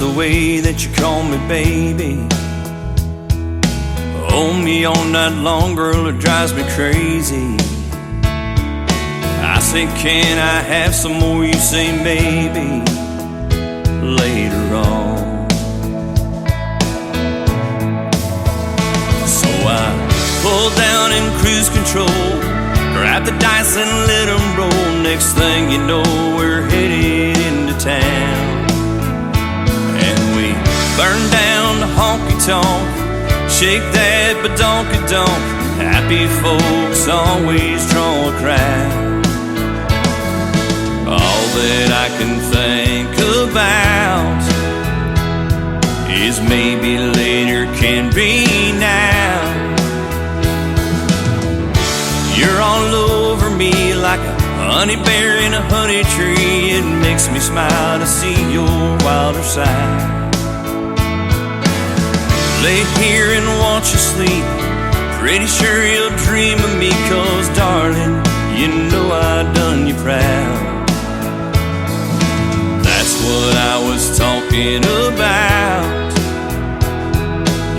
the way that you call me baby. Hold me all night long, girl, it drives me crazy. I say, can I have some more? You say, maybe later on. So I pull down in cruise control, grab the dice and let them roll. Next thing you know, we're headed into town. And we burn down the honky-tonk, shake that badonka-donk. Happy folks always draw a crowd. All that I can think about is maybe later can be now. You're all over me like a honey bear in a honey tree. It makes me smile to see your wilder side. Lay here and watch you sleep, pretty sure you'll dream of me. 'Cause darling, you know I done you proud. That's what I was talking about,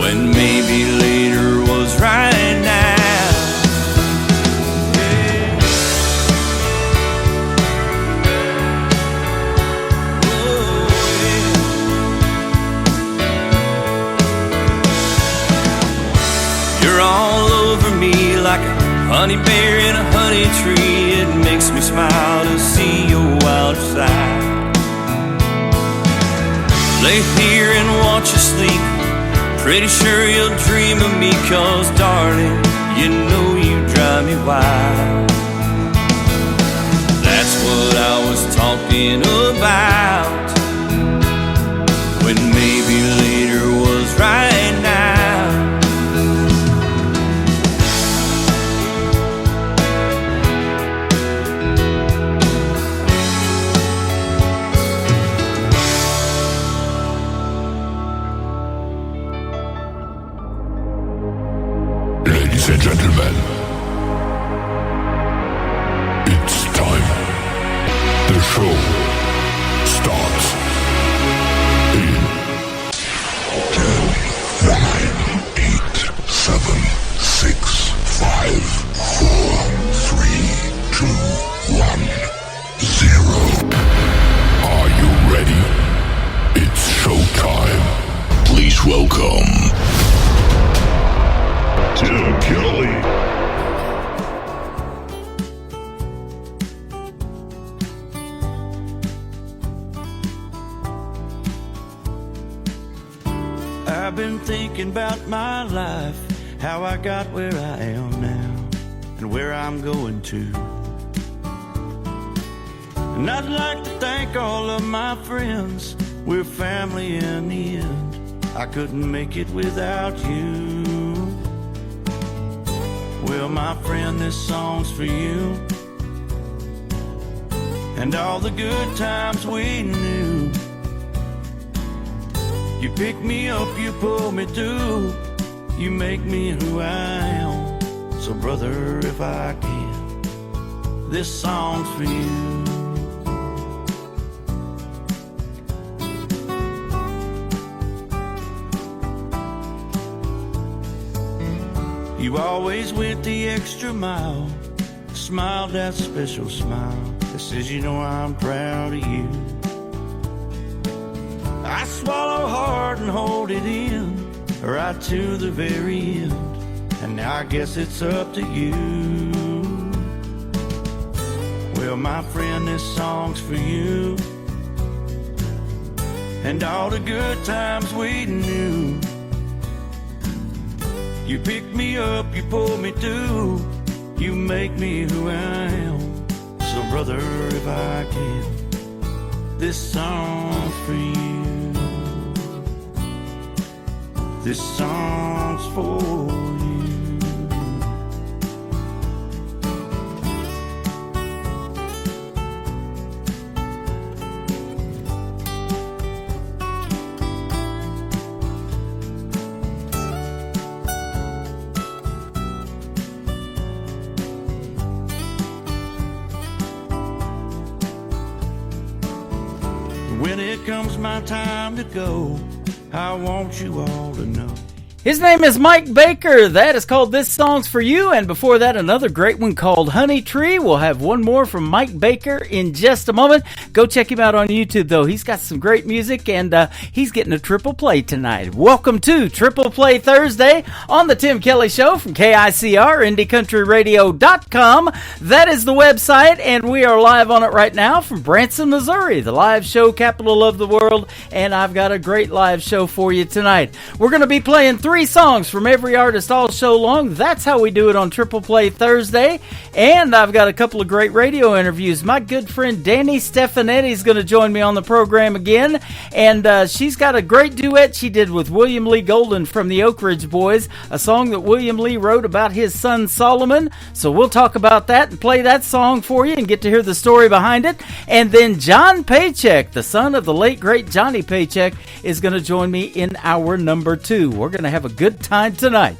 when maybe later was right now. You're all over me like a honey bear in a honey tree. It makes me smile to see your wild side. Lay here and watch you sleep, pretty sure you'll dream of me. 'Cause darling, you know you drive me wild. That's what I was talking about, when maybe later was right now. Ladies and gentlemen, it's time. The show starts in 10, 9, 8, 7, 6, 5, 4, 3, 2, 1, 0. Are you ready? It's showtime. Please welcome Tim Kelly. I've been thinking about my life, how I got where I am now, and where I'm going to. And I'd like to thank all of my friends, we're family in the end. I couldn't make it without you. Well, my friend, this song's for you, and all the good times we knew. You pick me up, you pull me through, you make me who I am. So brother, if I can, this song's for you. You always went the extra mile, smiled that special smile that says you know I'm proud of you. I swallow hard and hold it in, right to the very end, and now I guess it's up to you. Well, my friend, this song's for you, and all the good times we knew. You pick me up, you pull me through, you make me who I am. So brother, if I can, this song's for you. This song's for you. when it comes my time to go, I want you all to know. His name is Mike Baker. That is called This Song's For You. And before that, another great one called Honey Tree. We'll have one more from Mike Baker in just a moment. Go check him out on YouTube, though. He's got some great music, and he's getting a triple play tonight. Welcome to Triple Play Thursday on the Tim Kelly Show from KICR, IndieCountryRadio.com. That is the website, and we are live on it right now from Branson, Missouri, the live show capital of the world. And I've got a great live show for you tonight. We're going to be playing 3 songs from every artist all show long. That's how we do it on Triple Play Thursday. And I've got a couple of great radio interviews. My good friend Danny Stefanetti is going to join me on the program again. And she's got a great duet she did with William Lee Golden from the Oak Ridge Boys, a song that William Lee wrote about his son Solomon. So we'll talk about that and play that song for you and get to hear the story behind it. And then John Paycheck, the son of the late great Johnny Paycheck, is going to join me in hour number 2. We're going to have a good time tonight.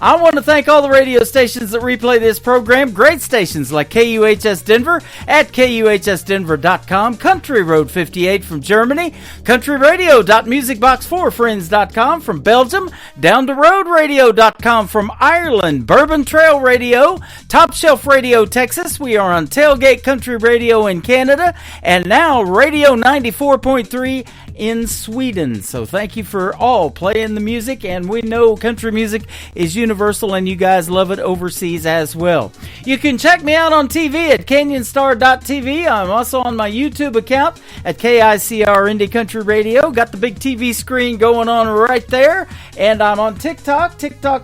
I want to thank all the radio stations that replay this program. Great stations like KUHS Denver at KUHSdenver.com, Country Road 58 from Germany, countryradio.musicbox4friends.com from Belgium, Down to Road Radio.com from Ireland, Bourbon Trail Radio, Top Shelf Radio Texas. We are on Tailgate Country Radio in Canada, and now Radio 94.3 in Sweden. So thank you for all playing the music, and we know country music is universal and you guys love it overseas as well. You can check me out on TV at canyonstar.tv. I'm also on my YouTube account at KICR Indie Country Radio. Got the big TV screen going on right there, and I'm on TikTok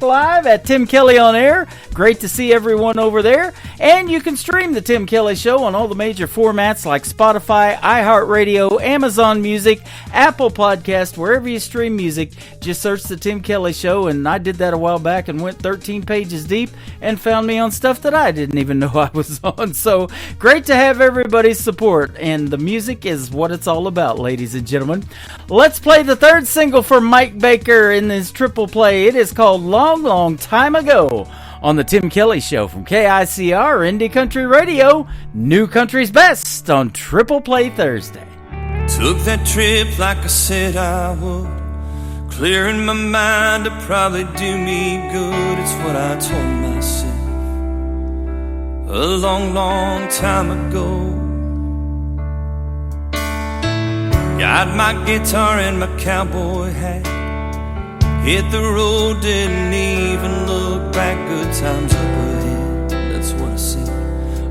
Live at Tim Kelly on Air. Great to see everyone over there. And you can stream the Tim Kelly Show on all the major formats like Spotify, iHeartRadio, Amazon Music, Apple Podcast, wherever you stream music. Just search the Tim Kelly Show, and I did that a while back and went 13 pages deep and found me on stuff that I didn't even know I was on. So great to have everybody's support, and the music is what it's all about, ladies and gentlemen. Let's play the third single from Mike Baker in this triple play. It is called Long, Long Time Ago on the Tim Kelly Show from KICR Indie Country Radio. New country's best on Triple Play Thursday. Took that trip like I said I would, clearing my mind to probably do me good. It's what I told myself a long, long time ago. Got my guitar and my cowboy hat, hit the road, didn't even look back. Good times up ahead, that's what I said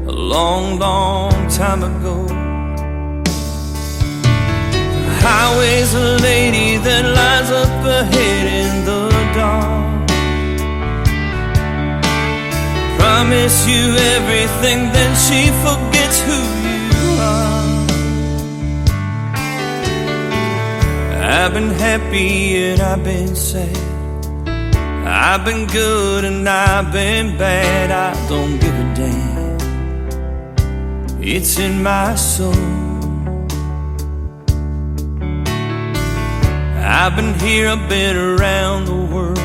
a long, long time ago. Highway's a lady that lies up ahead in the dark. Promise you everything, then she forgets who you are. I've been happy and I've been sad, I've been good and I've been bad. I don't give a damn, it's in my soul. I've been here, I've been around the world,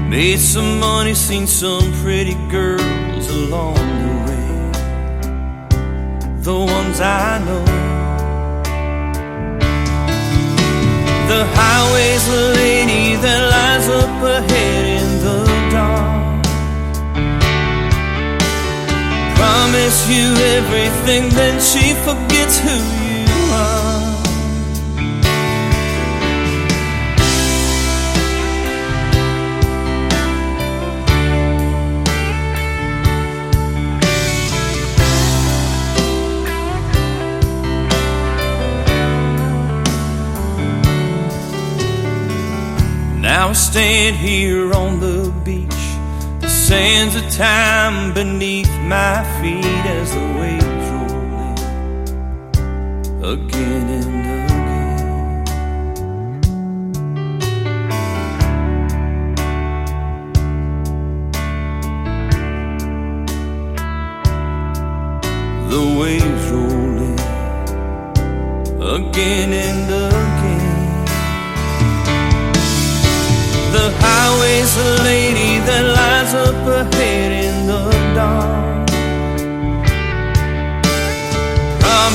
made some money, seen some pretty girls along the way, the ones I know. The highway's a lady that lies up ahead in the dark. Promise you everything, then she forgets who you are. Now I stand here on the beach, the sands of time beneath my feet as the waves roll in again and again. The waves roll in again and again. The highway's a lady that lies up ahead in the dark.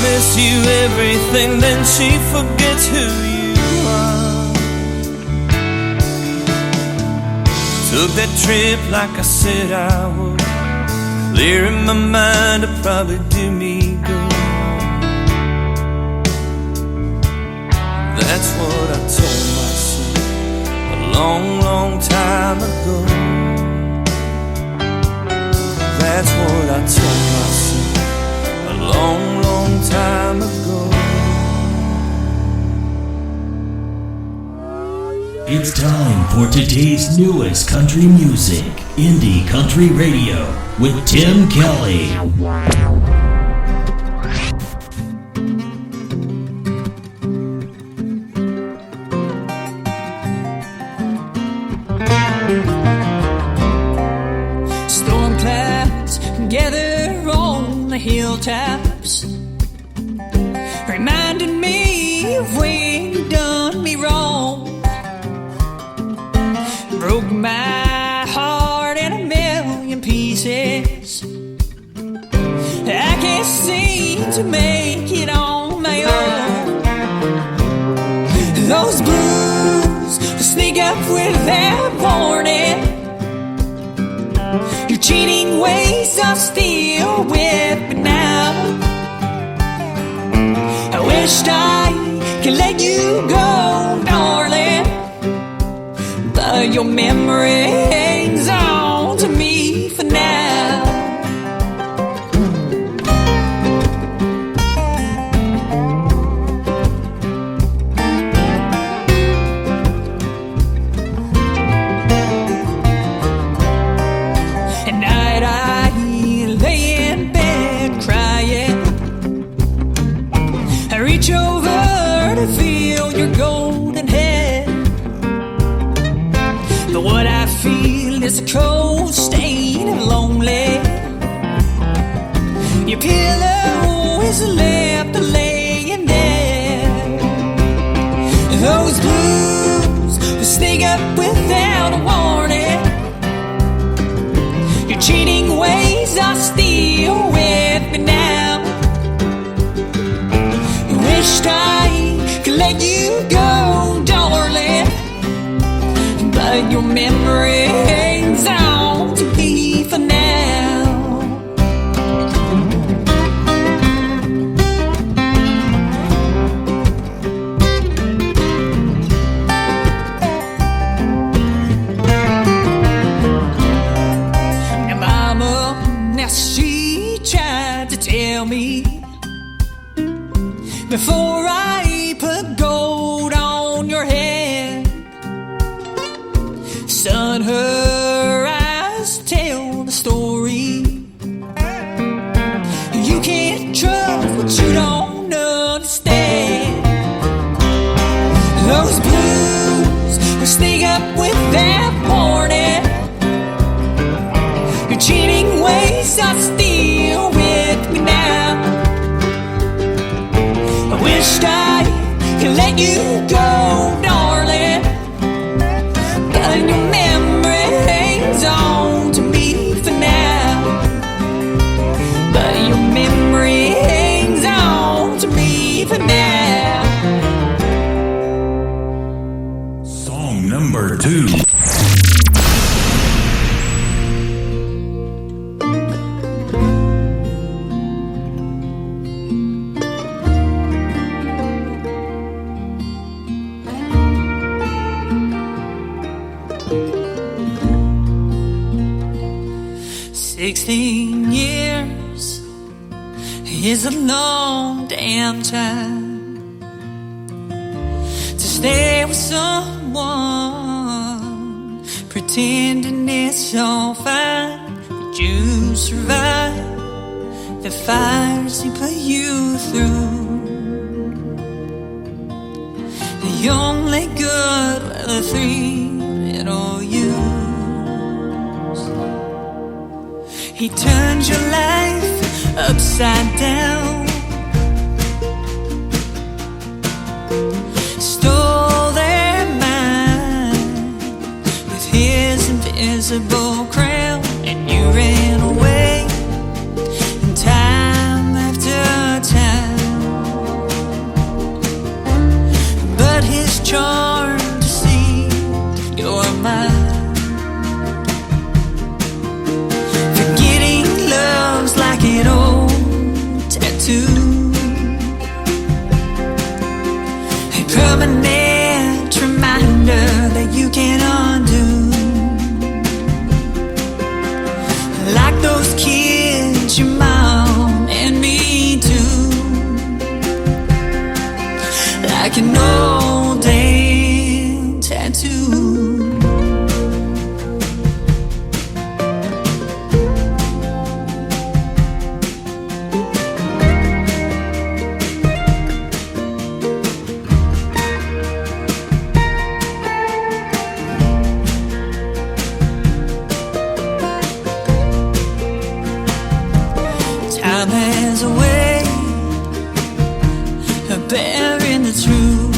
promise you everything, then she forgets who you are. Took that trip like I said I would, clear in my mind to probably do me good. That's what I told myself a long, long time ago. That's what I told myself a long, long time ago. It's time for today's newest country music, Indie Country Radio, with Tim Kelly. Storm clouds gather on the hilltops, reminding me of when you done me wrong. Broke my heart in a million pieces. I can't seem to make it on my own. Those blues sneak up without warning. Your cheating ways are still with me now. I wished I could let you go, darling, but your memory hangs on to me for now. At night I lay in bed crying. I reach over to feel your golden head, but what I feel is a cold stain and lonely. Your pillow is left laying there. Those blues will sneak up without a warning. Your cheating ways are still with me now. I wished I could let you go, darling, but your memory hangs on to me for now. Now mama, now she tried to tell me before I put gold on your head, son, her eyes tell the story. You can't trust what you don't understand. Those blues will sneak up without warning. Your cheating ways are still with me now. I wished I could let you go, darling, but your memory hangs on to me for now. But your memory hangs on to me for now. Song number 2. Years is a long damn time to stay with someone, pretending it's all fine, but you survive the fires he put you through. The only good were the three little you. He turned your life upside down, stole their mind with his invisible crown, and you ran away. And time after time bearing the truth.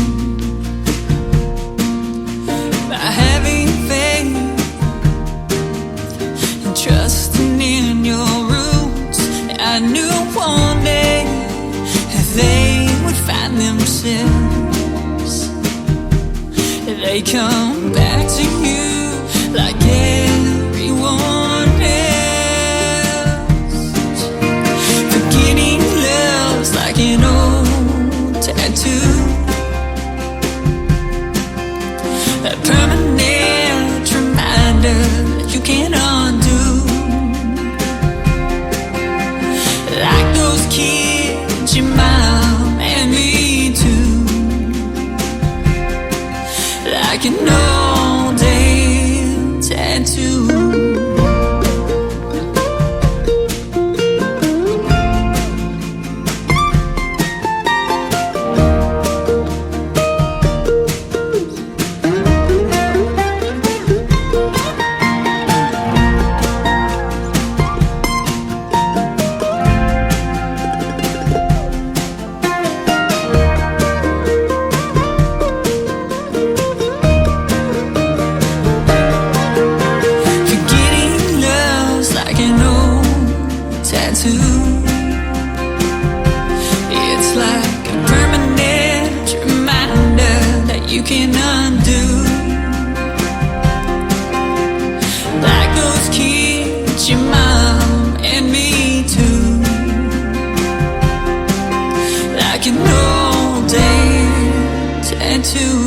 By having faith and trusting in your roots, I knew one day they would find themselves. They come back to you like everyone else. Forgetting love's like an old tattoo, a permanent reminder that you can't undo. Like those kids, your mom and me too. Like an old day tattoo. It's like a permanent reminder that you can undo. Like those kids, your mom and me too. Like an old day tattoo.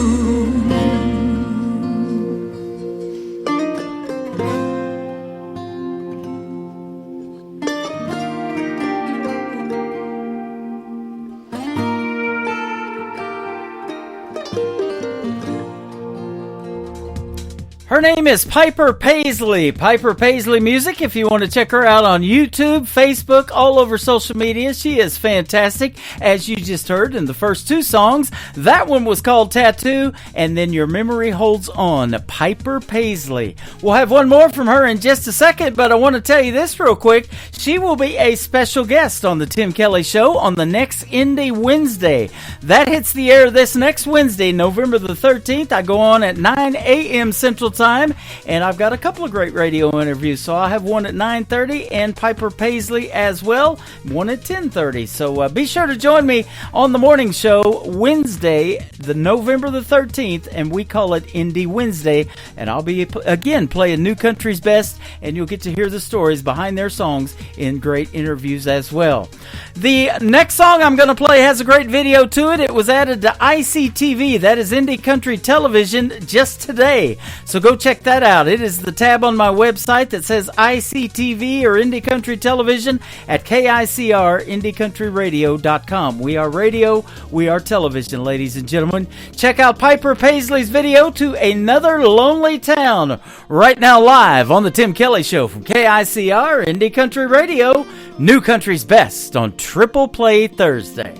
Her name is Piper Paisley. Piper Paisley Music. If you want to check her out on YouTube, Facebook, all over social media, she is fantastic. As you just heard in the first two songs, that one was called Tattoo, and then Your Memory Holds On. Piper Paisley. We'll have one more from her in just a second, but I want to tell you this real quick. She will be a special guest on the Tim Kelly Show on the next Indie Wednesday. That hits the air this next Wednesday, November the 13th. I go on at 9 a.m. Central Time, and I've got a couple of great radio interviews. So I'll have one at 9:30 and Piper Paisley as well, one at 10:30. So be sure to join me on the morning show Wednesday, the November the 13th, and we call it Indie Wednesday. And I'll be again playing New Country's Best, and you'll get to hear the stories behind their songs in great interviews as well. The next song I'm going to play has a great video to it. It was added to ICTV, that is Indie Country Television, just today. So go check that out. It is the tab on my website that says ICTV or Indie Country Television at KICR-IndieCountryRadio.com. We are radio, we are television, ladies and gentlemen. Check out Piper Paisley's video to Another Lonely Town right now live on the Tim Kelly Show from KICR Indie Country Radio, New Country's Best on Triple Play Thursday.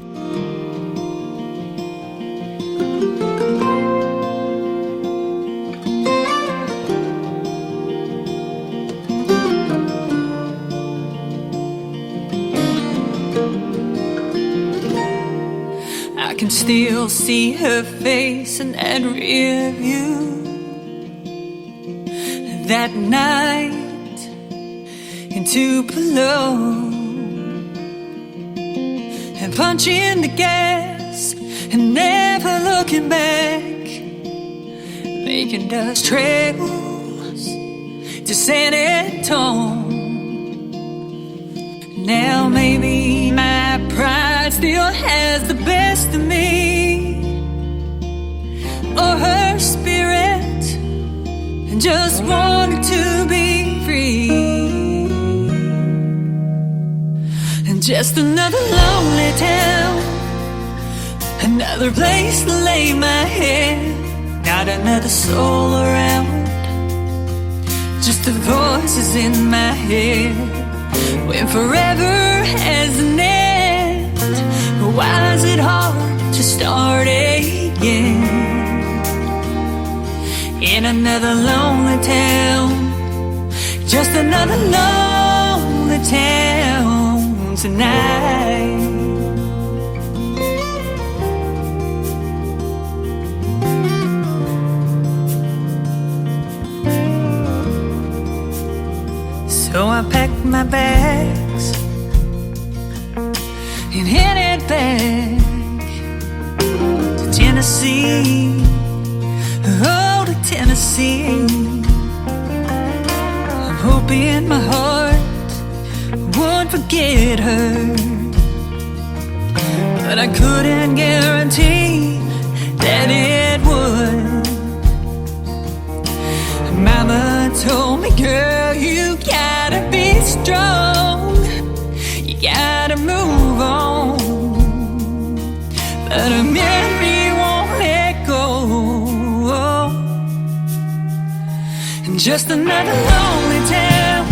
I can still see her face in that rear view. That night in Tupelo, and punching the gas and never looking back, making dust trails to San Antonio. Now maybe my pride still has the best of me, or her spirit, and just wanted to be free. And just another lonely town, another place to lay my head, not another soul around, just the voices in my head. When forever has an end, why is it hard to start again? In another lonely town, just another lonely town tonight. I packed my bags and headed back to Tennessee. Oh, to Tennessee. I'm hoping my heart won't forget her, but I couldn't guarantee that it would. Mama told me, girl, you gotta be strong, you gotta move on, but a memory won't let go. And just another lonely town,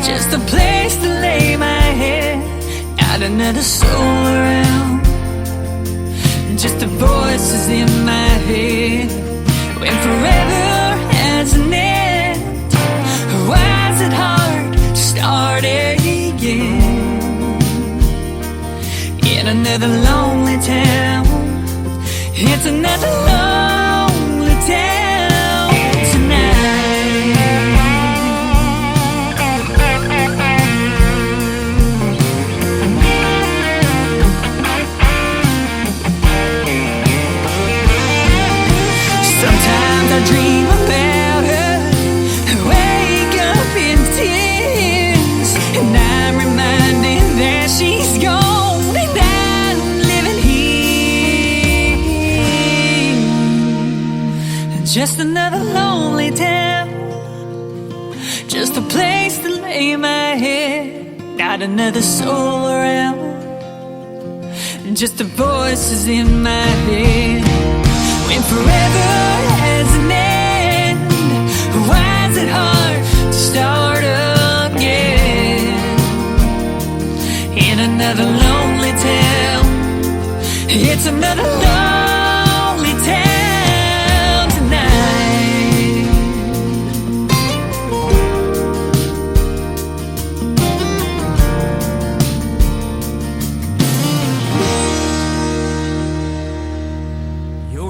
just a place to lay my head, not another soul around, just the voices in my head. When forever has an end, why is it hard to start again? In another lonely town, it's another lonely town tonight. Sometimes I dream about her, wake up in tears, and I'm reminded that she's gone and I'm living here. Just another lonely town, just a place to lay my head, not another soul around, just the voices in my head. When forever has an end, why is it hard to start again? In another lonely town, it's another lonely town tonight.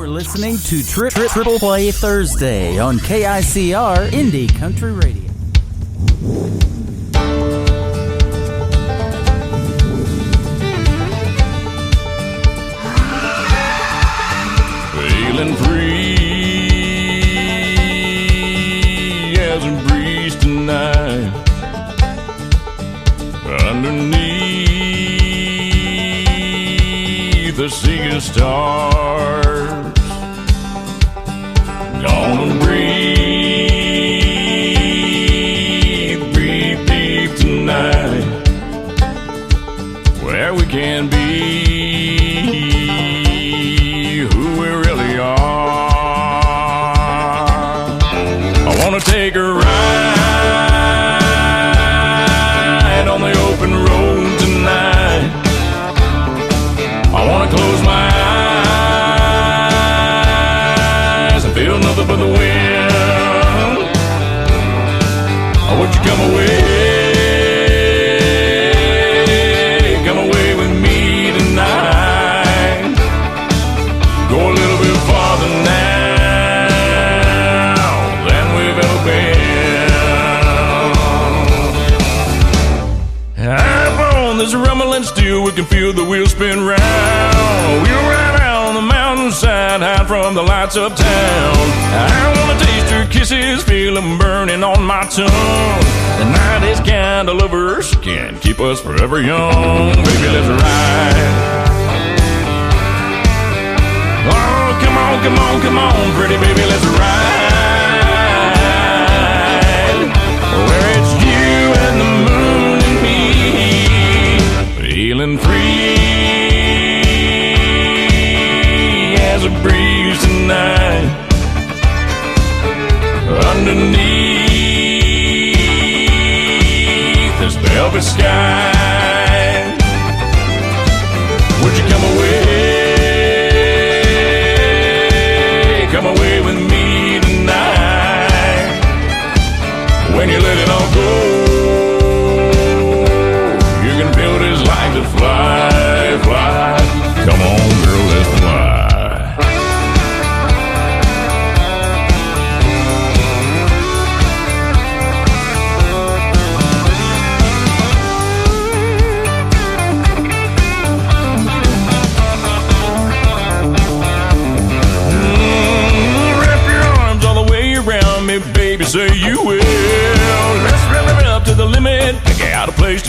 Listening to Triple Play Thursday on KICR Indie Country Radio. Feeling free as a breeze tonight, underneath the seeing stars. Gonna breathe deep tonight, where we can be who we really are. I wanna take a ride on the open road tonight. I wanna close my eyes and feel nothing but the wind. Would you come away? Come away with me tonight. Go a little bit farther now than we've ever been. Up on this rumbling steel, we can feel the wheels spin round. We'll ride down the mountainside, hide from the lights of town. I wanna taste your kisses, feel them burning on my tongue. The night is kind of lovers, can keep us forever young. Baby, let's ride. Oh, come on, come on, come on, pretty baby, let's ride. Where it's you and the moon and me, feeling free as a breeze tonight. Underneath this velvet sky, would you come away with me tonight? When you let it all go, you can feel what it's like to fly, fly. Come on, girl, let's fly.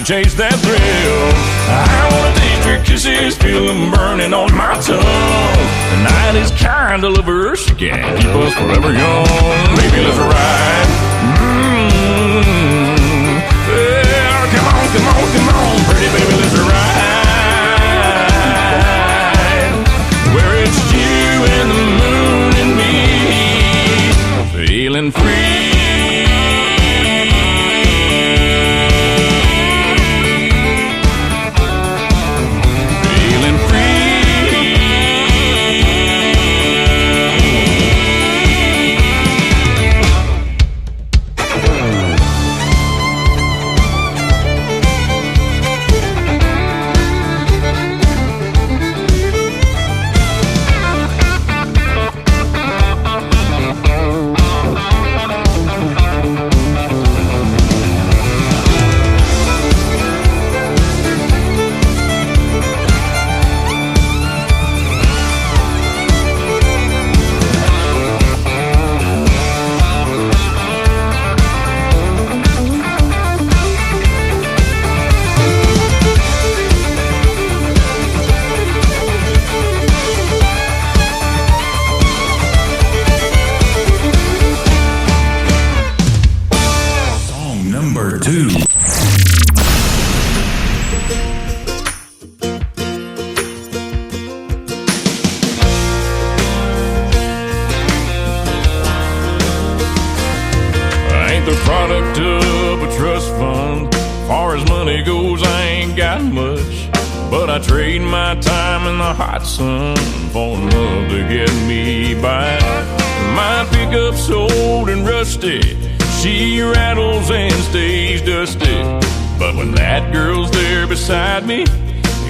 to chase that thrill. I wanna taste your kisses, feel them burning on my tongue. The night is kind of lover, she can't keep us forever young. Baby, let's ride. Yeah, come on, come on, come on, pretty baby, let's ride. Where it's you and the moon and me, feeling free.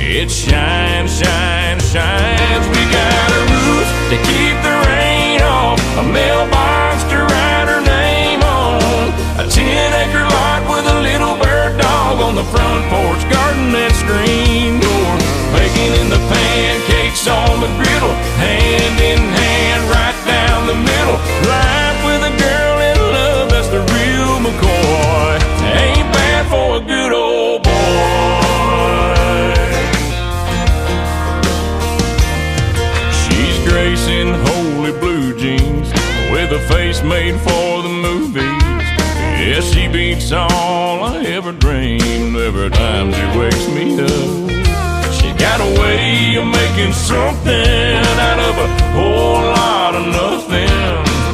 It shines, shines, shines. We got a roof to keep the rain off, a mailbox to write her name on, a 10-acre lot with a little bird dog on the front porch, garden and screen door, baking in the pancakes on the griddle, hand in hand right down the middle. Life with a girl in love, that's the real McCoy. Ain't bad for a good old boy. In holy blue jeans with a face made for the movies. Yeah, she beats all I ever dreamed every time she wakes me up. She got a way of making something out of a whole lot of nothing.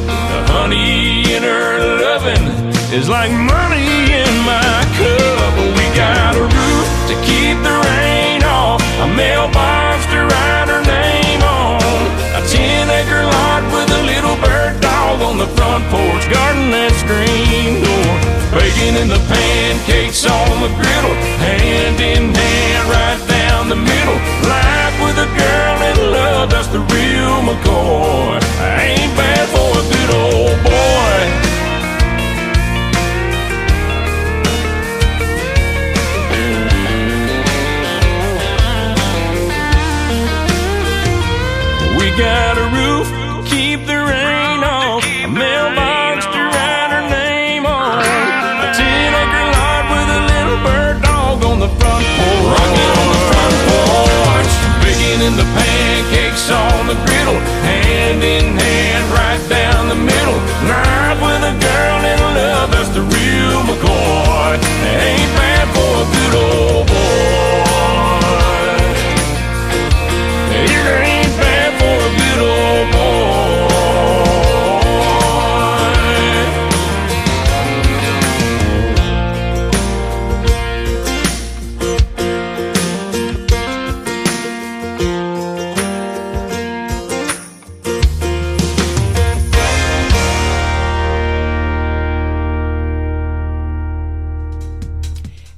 The honey in her loving is like money in my cup. We got a roof to keep the rain off, a mailbox to write her name on, a 10-acre lot with a little bird dog on the front porch, garden and screen door, baking in the pancakes on the griddle, hand in hand right down the middle. Life with a girl in love, that's the real McCoy. Ain't bad for a good old boy. Got a roof, keep the rain off, a mailbox to write her name on, a 10-acre lot with a little bird dog on the front porch, rocking on the front porch, baking in the pancakes on the griddle, hand in hand right down the middle. Life with a girl in love, that's the real McCoy. Ain't bad for a good old boy. It ain't bad for a good old boy.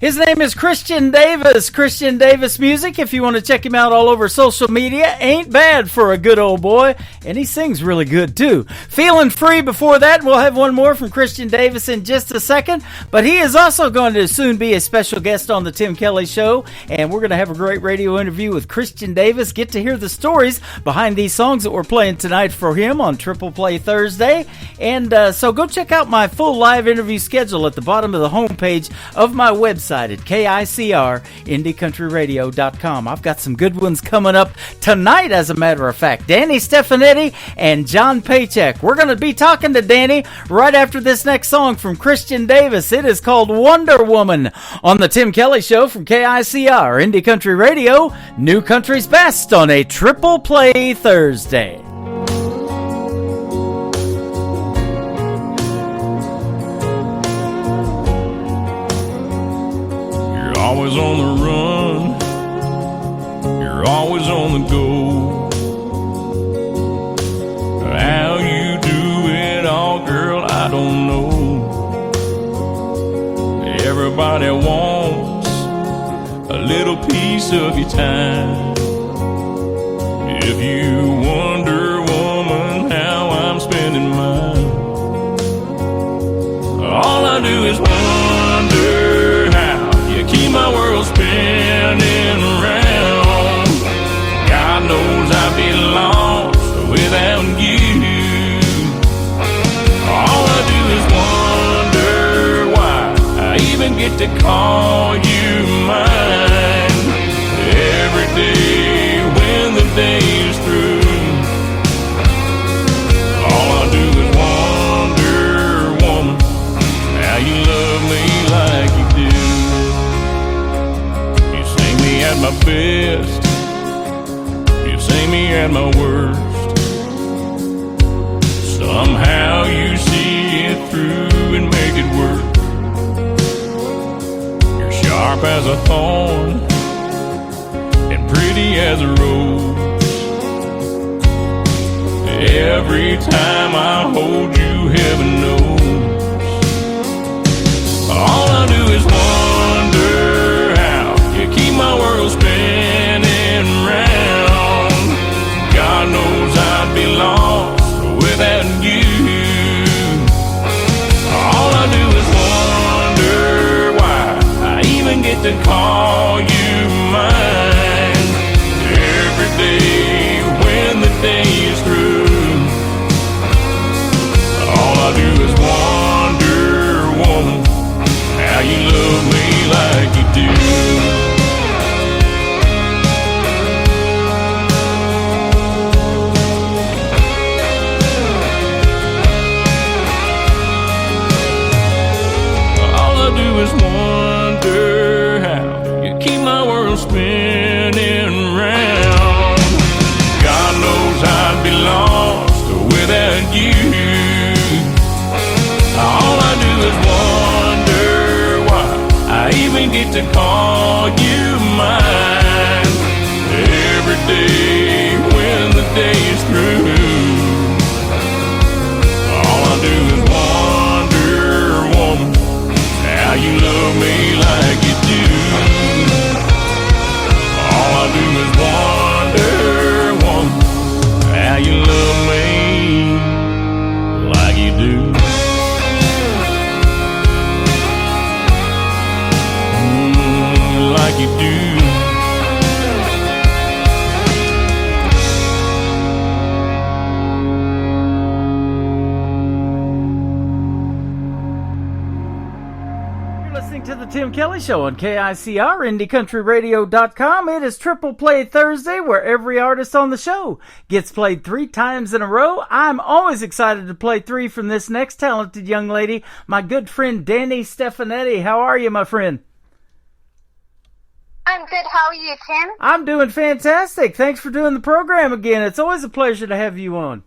His name is Christian Davis. Christian Davis Music. If you want to check him out all over social media, ain't bad for a good old boy. And he sings really good, too. Feeling Free before that. We'll have one more from Christian Davis in just a second. But he is also going to soon be a special guest on the Tim Kelly Show. And we're going to have a great radio interview with Christian Davis. Get to hear the stories behind these songs that we're playing tonight for him on Triple Play Thursday. And so go check out my full live interview schedule at the bottom of the homepage of my website, website at KICR, IndieCountryRadio.com. I've got some good ones coming up tonight, as a matter of fact. Danny Stefanetti and John Paycheck. We're going to be talking to Danny right after this next song from Christian Davis. It is called Wonder Woman on the Tim Kelly Show from KICR, Indie Country Radio, New Country's Best on a Triple Play Thursday. You're always on the run, you're always on the go. How you do it all, girl, I don't know. Everybody wants a little piece of your time. If you wonder, woman, how I'm spending mine, all I do is wonder how you keep my world spinning around. God knows I'd be lost without you. All I do is wonder why I even get to call you mine. Every day when the day is through, all I do is wonder, woman, how you love me like you do. You see me at my best, you see me at my worst. Somehow you see it through and make it work. You're sharp as a thorn and pretty as a rose. Every time I hold you, heaven knows. All I do is wonder how you keep my world spinning round. God knows I'd be lost without you. All I do is wonder why I even get to call you mine. Every day when the day is through, all I do is wonder, woman, how you love me like you do. Is wonder how you keep my world spinning round. God knows I'd be lost without you. All I do is wonder why I even get to call you mine. Every day when the day is through, all I do is wonder, woman, how you love me like you do. All I do is wonder, woman, how you love me like you do. Like you do. To the Tim Kelly Show on KICR, IndieCountryRadio.com. It is Triple Play Thursday, where every artist on the show gets played 3 times in a row. I'm always excited to play 3 from this next talented young lady, my good friend Danny Stefanetti. How are you, my friend? I'm good. How are you, Tim? I'm doing fantastic. Thanks for doing the program again. It's always a pleasure to have you on.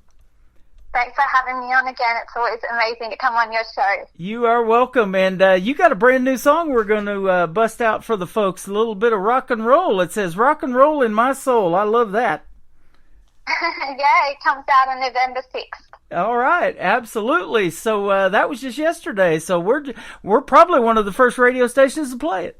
Thanks for having me on again. It's always amazing to come on your show. You are welcome. And you got a brand new song we're going to bust out for the folks. A little bit of rock and roll. It says rock and roll in my soul. I love that. Yeah, it comes out on November 6th. All right, absolutely. So that was just yesterday. So we're probably one of the first radio stations to play it.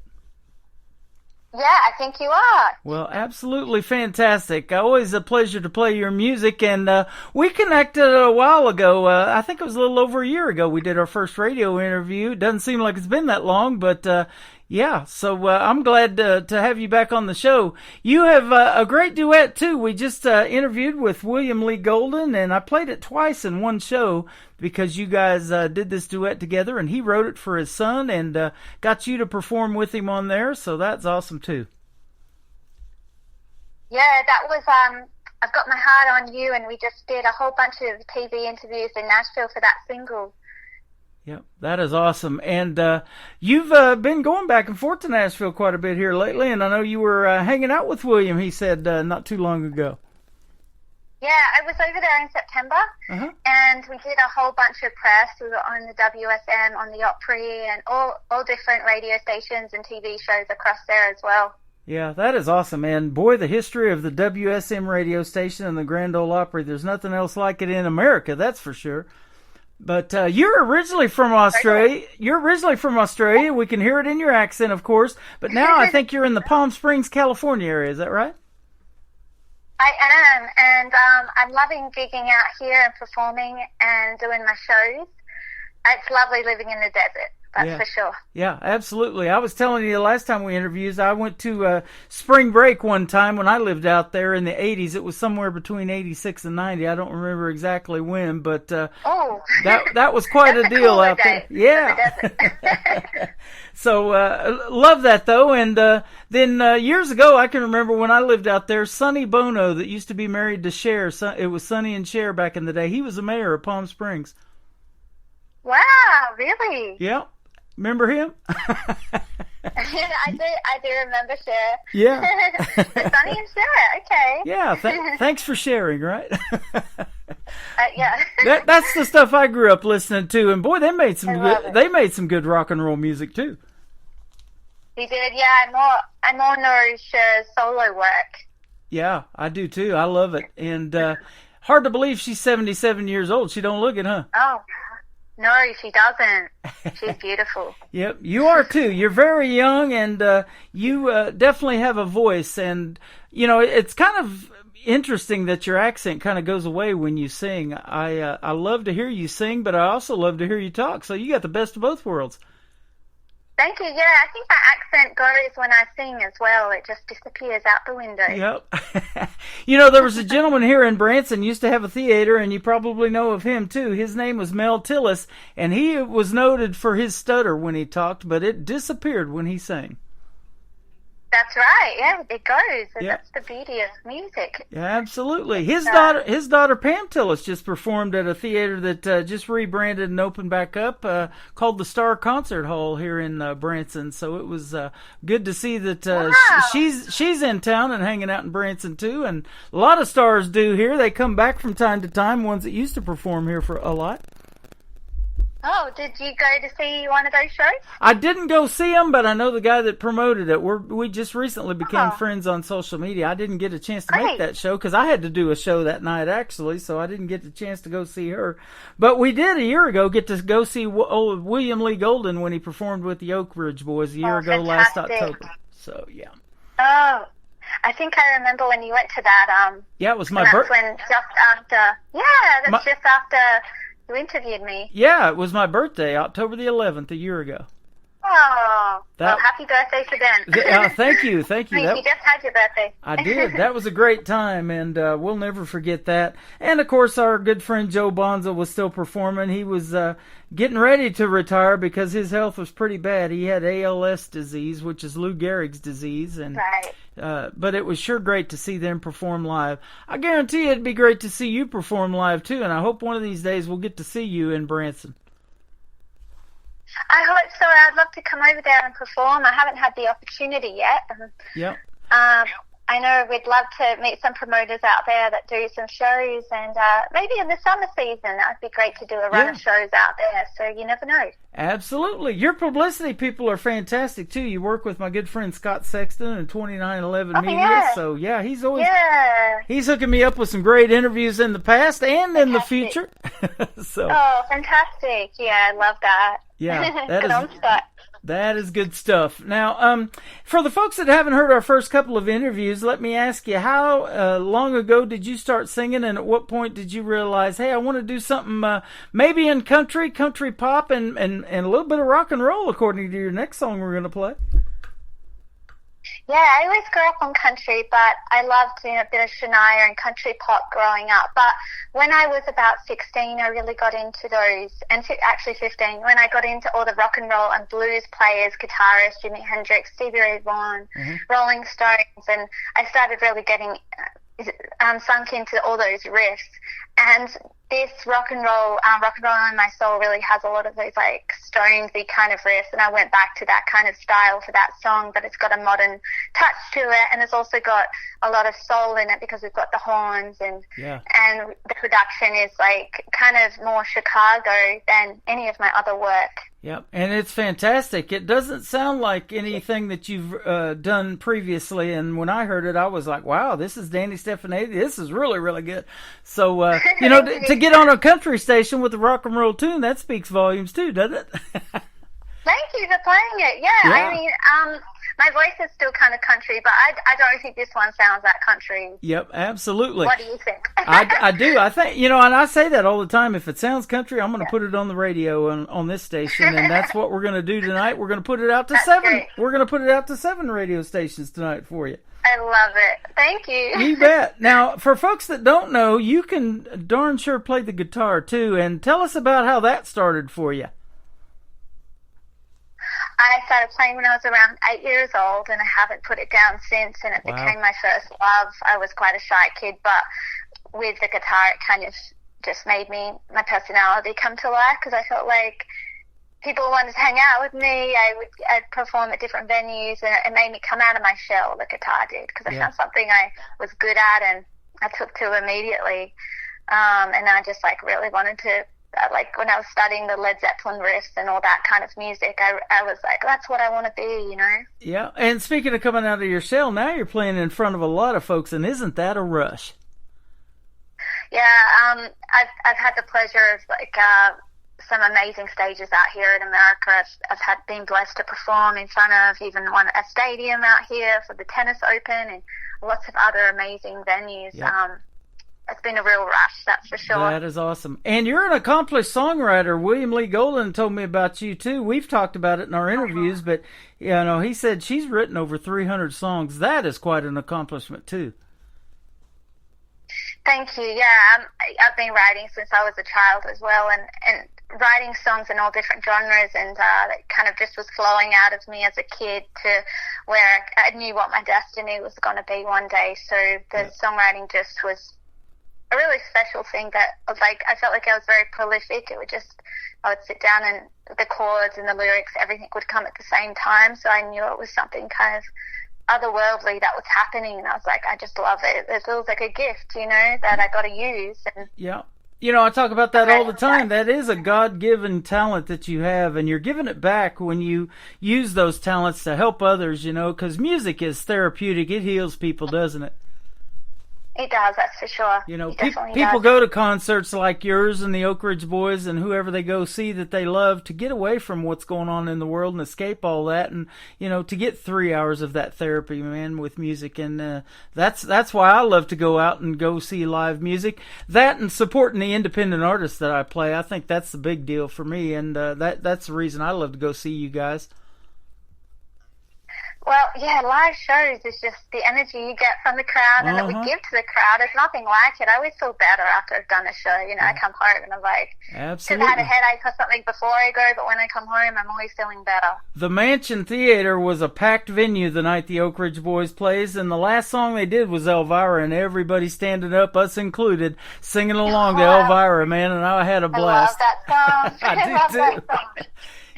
Yeah, I think you are. Well, absolutely fantastic. Always a pleasure to play your music. And we connected a while ago. I think it was a little over a year ago we did our first radio interview. Doesn't seem like it's been that long, but Yeah, so I'm glad to have you back on the show. You have a great duet, too. We just interviewed with William Lee Golden, and I played it twice in one show because you guys did this duet together, and he wrote it for his son and got you to perform with him on there, so that's awesome, too. Yeah, that was, I've Got My Heart on You, and we just did a whole bunch of TV interviews in Nashville for that single. Yep, that is awesome. And you've been going back and forth to Nashville quite a bit here lately, and I know you were hanging out with William, he said, not too long ago. Yeah, I was over there in September, and we did a whole bunch of press. We were on the WSM, on the Opry, and all different radio stations and TV shows across there as well. Yeah, that is awesome, and boy, the history of the WSM radio station and the Grand Ole Opry, there's nothing else like it in America, that's for sure. But you're originally from Australia. We can hear it in your accent, of course. But now I think you're in the Palm Springs, California area. Is that right? I am, and I'm loving gigging out here and performing and doing my shows. It's lovely living in the desert. That's for sure. Yeah, absolutely. I was telling you the last time we interviewed, I went to spring break one time when I lived out there in the 80s. It was somewhere between 86 and 90. I don't remember exactly when, but that was quite a deal out there. Yeah. So love that, though. And then years ago, I can remember when I lived out there, Sonny Bono, that used to be married to Cher. It was Sonny and Cher back in the day. He was the mayor of Palm Springs. Wow, really? Yep. Remember him? I do remember Cher. Yeah. Sonny and Cher, okay. Yeah, thanks for sharing, right? Yeah. That's the stuff I grew up listening to, and boy, they made some good rock and roll music too. He did, yeah. I more know Cher's solo work. Yeah, I do too. I love it, and hard to believe she's 77 years old. She don't look it, huh? Oh. No, she doesn't. She's beautiful. Yep, you are too. You're very young, and you definitely have a voice. And, you know, it's kind of interesting that your accent kind of goes away when you sing. I love to hear you sing, but I also love to hear you talk. So you got the best of both worlds. Thank you. Yeah, I think my accent goes when I sing as well. It just disappears out the window. Yep. You know, there was a gentleman here in Branson used to have a theater, and you probably know of him too. His name was Mel Tillis, and he was noted for his stutter when he talked, but it disappeared when he sang. That's right. Yeah, it goes. And yeah. That's the beauty of music. Yeah, absolutely. His daughter Pam Tillis just performed at a theater that just rebranded and opened back up, called the Star Concert Hall here in Branson. So it was good to see that she's in town and hanging out in Branson too. And a lot of stars do here. They come back from time to time. Ones that used to perform here for a lot. Oh, did you go to see one of those shows? I didn't go see them, but I know the guy that promoted it. We just recently became friends on social media. I didn't get a chance to make that show because I had to do a show that night, actually, so I didn't get the chance to go see her. But we did a year ago get to go see old William Lee Golden when he performed with the Oak Ridge Boys a year ago last October. So, yeah. Oh, I think I remember when you went to that. Yeah, it was my birthday. That's when just after you interviewed me. Yeah, it was my birthday, October the 11th, a year ago. Oh, well, happy birthday to Ben. Thank you. You just had your birthday. I did. That was a great time, and we'll never forget that. And, of course, our good friend Joe Bonza was still performing. He was getting ready to retire because his health was pretty bad. He had ALS disease, which is Lou Gehrig's disease. And, right. But it was sure great to see them perform live. I guarantee it'd be great to see you perform live, too, and I hope one of these days we'll get to see you in Branson. I hope so. I'd love to come over there and perform. I haven't had the opportunity yet. Yep. I know we'd love to meet some promoters out there that do some shows, and maybe in the summer season, that'd be great to do a run of shows out there, so you never know. Absolutely. Your publicity people are fantastic, too. You work with my good friend Scott Sexton and 2911 Media, yeah. So, yeah, he's always he's hooking me up with some great interviews in the past and in the future. So. Oh, fantastic. Yeah, I love that. Yeah, that is good stuff. Now, for the folks that haven't heard our first couple of interviews, let me ask you, how long ago did you start singing, and at what point did you realize, hey, I want to do something maybe in country pop, and a little bit of rock and roll, according to your next song we're going to play? Yeah, I always grew up on country, but I loved a bit of Shania and country pop growing up. But when I was about 16, I really got into those, and actually 15, when I got into all the rock and roll and blues players, guitarists, Jimi Hendrix, Stevie Ray Vaughan, Rolling Stones, and I started really getting sunk into all those riffs. And this rock and roll in my soul really has a lot of those like Stonesy kind of riffs, and I went back to that kind of style for that song, but it's got a modern touch to it, and it's also got a lot of soul in it because we've got the horns, and the production is like kind of more Chicago than any of my other work. Yep, and it's fantastic. It doesn't sound like anything that you've done previously, and when I heard it, I was like, wow, this is Danny Stefanetti. This is really, really good. So, to get on a country station with a rock and roll tune, that speaks volumes too, doesn't it? Thank you for playing it. Yeah, I mean, my voice is still kind of country, but I don't think this one sounds that country. Yep, absolutely. What do you think? I do. I think, and I say that all the time. If it sounds country, I'm going to put it on the radio on this station, and that's what we're going to do tonight. We're going to put it out to 7. Great. We're going to put it out to 7 radio stations tonight for you. I love it. Thank you. You bet. Now, for folks that don't know, you can darn sure play the guitar too, and tell us about how that started for you. I started playing when I was around 8 years old, and I haven't put it down since, and it became my first love. I was quite a shy kid, but with the guitar, it kind of just made my personality come to life, because I felt like people wanted to hang out with me. I'd perform at different venues, and it made me come out of my shell, the guitar did, because I found something I was good at, and I took to immediately. And I just really wanted to, when I was studying the Led Zeppelin riffs and all that kind of music, I was like, that's what I want to be, Yeah, and speaking of coming out of your shell, now you're playing in front of a lot of folks, and isn't that a rush? Yeah, I've had the pleasure of some amazing stages out here in America. I've been blessed to perform in front of even a stadium out here for the Tennis Open, and lots of other amazing venues. Yep. It's been a real rush, that's for sure. That is awesome. And you're an accomplished songwriter. William Lee Golden told me about you, too. We've talked about it in our interviews, but, he said she's written over 300 songs. That is quite an accomplishment, too. Thank you. Yeah, I've been writing since I was a child as well, and writing songs in all different genres, and it kind of just was flowing out of me as a kid to where I knew what my destiny was going to be one day. So the songwriting just was a really special thing that I felt like I was very prolific. I would sit down, and the chords and the lyrics, everything would come at the same time. So I knew it was something kind of otherworldly that was happening, and I was like, I just love it. It feels like a gift, that I got to use. And yeah. I talk about that all the time. That is a God-given talent that you have, and you're giving it back when you use those talents to help others, because music is therapeutic. It heals people, doesn't it? It does, that's for sure. People go to concerts like yours and the Oak Ridge Boys and whoever they go see that they love to get away from what's going on in the world and escape all that, and to get 3 hours of that therapy, man, with music. And that's why I love to go out and go see live music. That and supporting the independent artists that I play, I think that's the big deal for me, and that's the reason I love to go see you guys. Well, yeah, live shows is just the energy you get from the crowd and that we give to the crowd. There's nothing like it. I always feel better after I've done a show. I come home and I'm like, absolutely. I've had a headache or something before I go, but when I come home, I'm always feeling better. The Mansion Theater was a packed venue the night the Oak Ridge Boys plays, and the last song they did was Elvira, and everybody standing up, us included, singing along to Elvira, man, and I had a blast. I love that song. I love too. that song.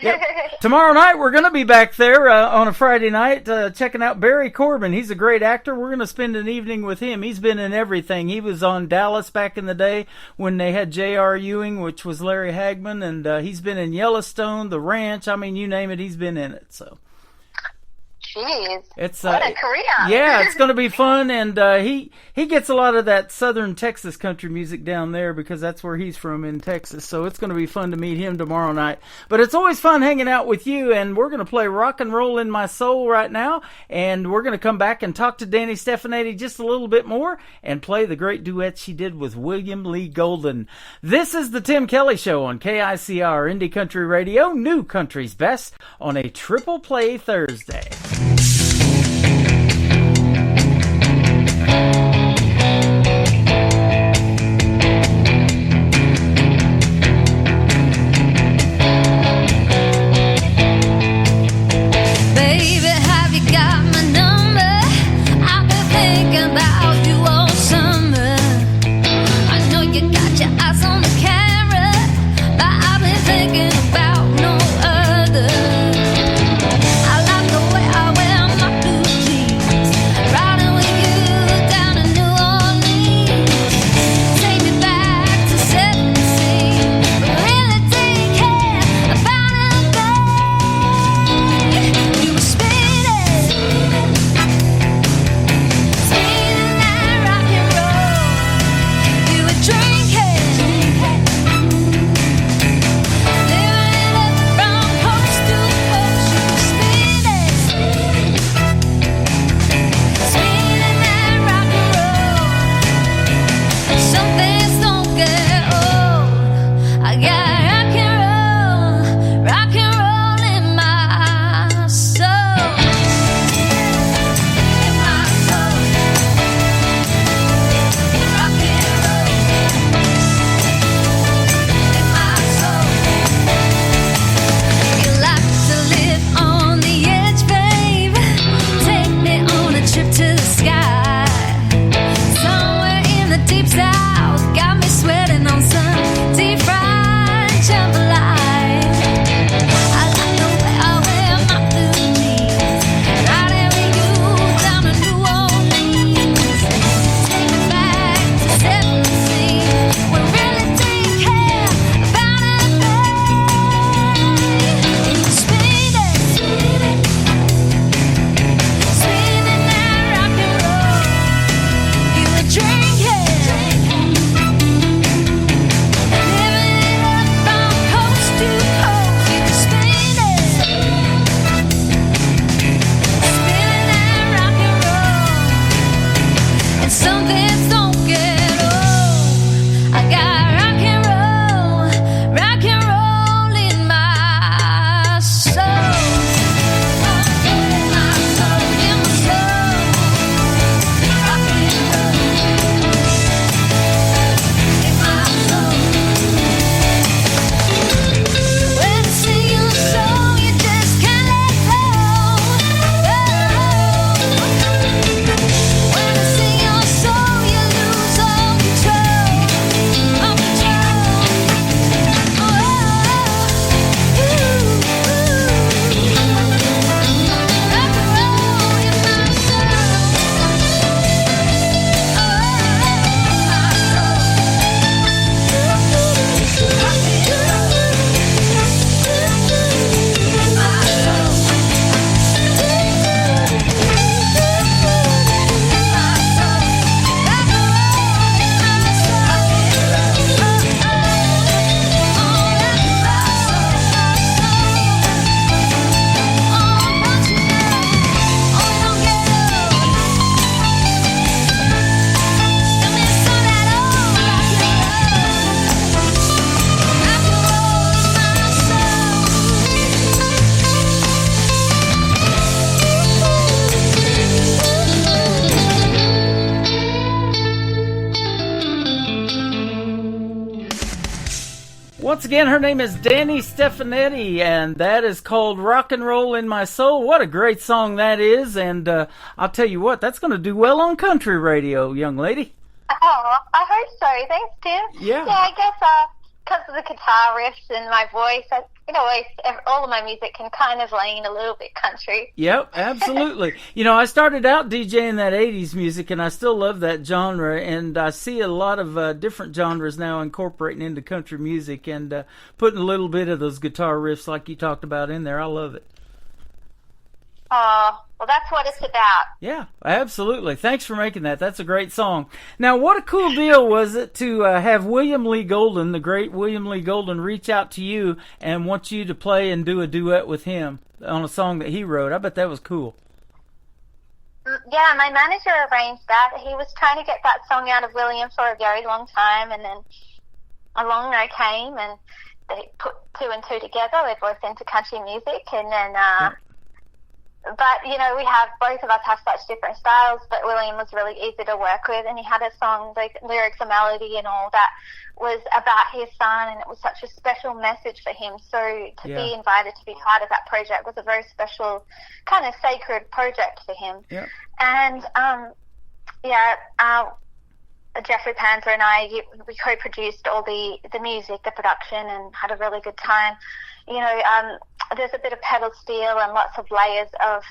Yep. Tomorrow night we're going to be back there on a Friday night checking out Barry Corbin. He's a great actor. We're going to spend an evening with him. He's been in everything. He was on Dallas back in the day when they had J.R. Ewing, which was Larry Hagman, and he's been in Yellowstone, The Ranch. I mean, you name it, he's been in it. So. Jeez, it's what a career. Yeah, it's going to be fun, and he gets a lot of that southern Texas country music down there because that's where he's from, in Texas. So it's going to be fun to meet him tomorrow night. But it's always fun hanging out with you, and we're going to play Rock and Roll in My Soul right now, and we're going to come back and talk to Danny Stefanetti just a little bit more and play the great duet she did with William Lee Golden. This is the Tim Kelly Show on KICR Indie Country Radio, New Country's Best, on a Triple Play Thursday. thinking about you all summer. I know you got your eyes on the camera, but I've been thinking about no other. I like the way I wear my blue jeans, riding with you down to New Orleans. Take me back to 17, but really didn't care about a thing. You were speeding, speeding that rock and roll. You were drinking, living it up from coast to coast. You were speeding, speeding that rock and roll. And some things don't get old. I got rock and roll in my soul. In my soul, rock and roll. In my soul, you like to live on the edge, babe. Take me on a trip to the sky. Somewhere in the deep south, got me sweating on some deep fried jambalaya. I like the way I wear my blue jeans, riding with you down to New Orleans. Take me back to 17, we really didn't care about a thing. You were speeding, speeding that rock and roll. You were drinking, living it up from coast to coast. You were speeding, spinning that rock and roll. And some things don't get old. I got rock and roll in my soul. In my soul, in my soul. Rock and roll in my soul. When I sing your song, you just can't let go. When I sing your song, you lose all control. All control. Rock and roll in my soul. Once again, her name is Danny Stefanetti, and that is called Rock and Roll in My Soul. What a great song that is, and I'll tell you what, that's going to do well on country radio, young lady. Oh, I hope so. Thanks, Tim. Yeah. Yeah, I guess because of the guitar riffs and my voice, all of my music can kind of lean a little bit country. Yep, absolutely. I started out DJing that 80s music, and I still love that genre, and I see a lot of different genres now incorporating into country music and putting a little bit of those guitar riffs like you talked about in there. I love it. Oh, well, that's what it's about. Yeah, absolutely. Thanks for making that. That's a great song. Now, what a cool deal was it to have William Lee Golden, the great William Lee Golden, reach out to you and want you to play and do a duet with him on a song that he wrote. I bet that was cool. Yeah, my manager arranged that. He was trying to get that song out of William for a very long time, and then along I came, and they put two and two together. They're both into country music, and then But, you know, both of us have such different styles, but William was really easy to work with, and he had a song, the lyrics, the melody and all that was about his son, and it was such a special message for him. So to be invited to be part of that project was a very special, kind of sacred project for him. Yeah. And, Jeffrey Panzer and I, we co-produced all the music, the production, and had a really good time. You know, there's a bit of pedal steel and lots of layers of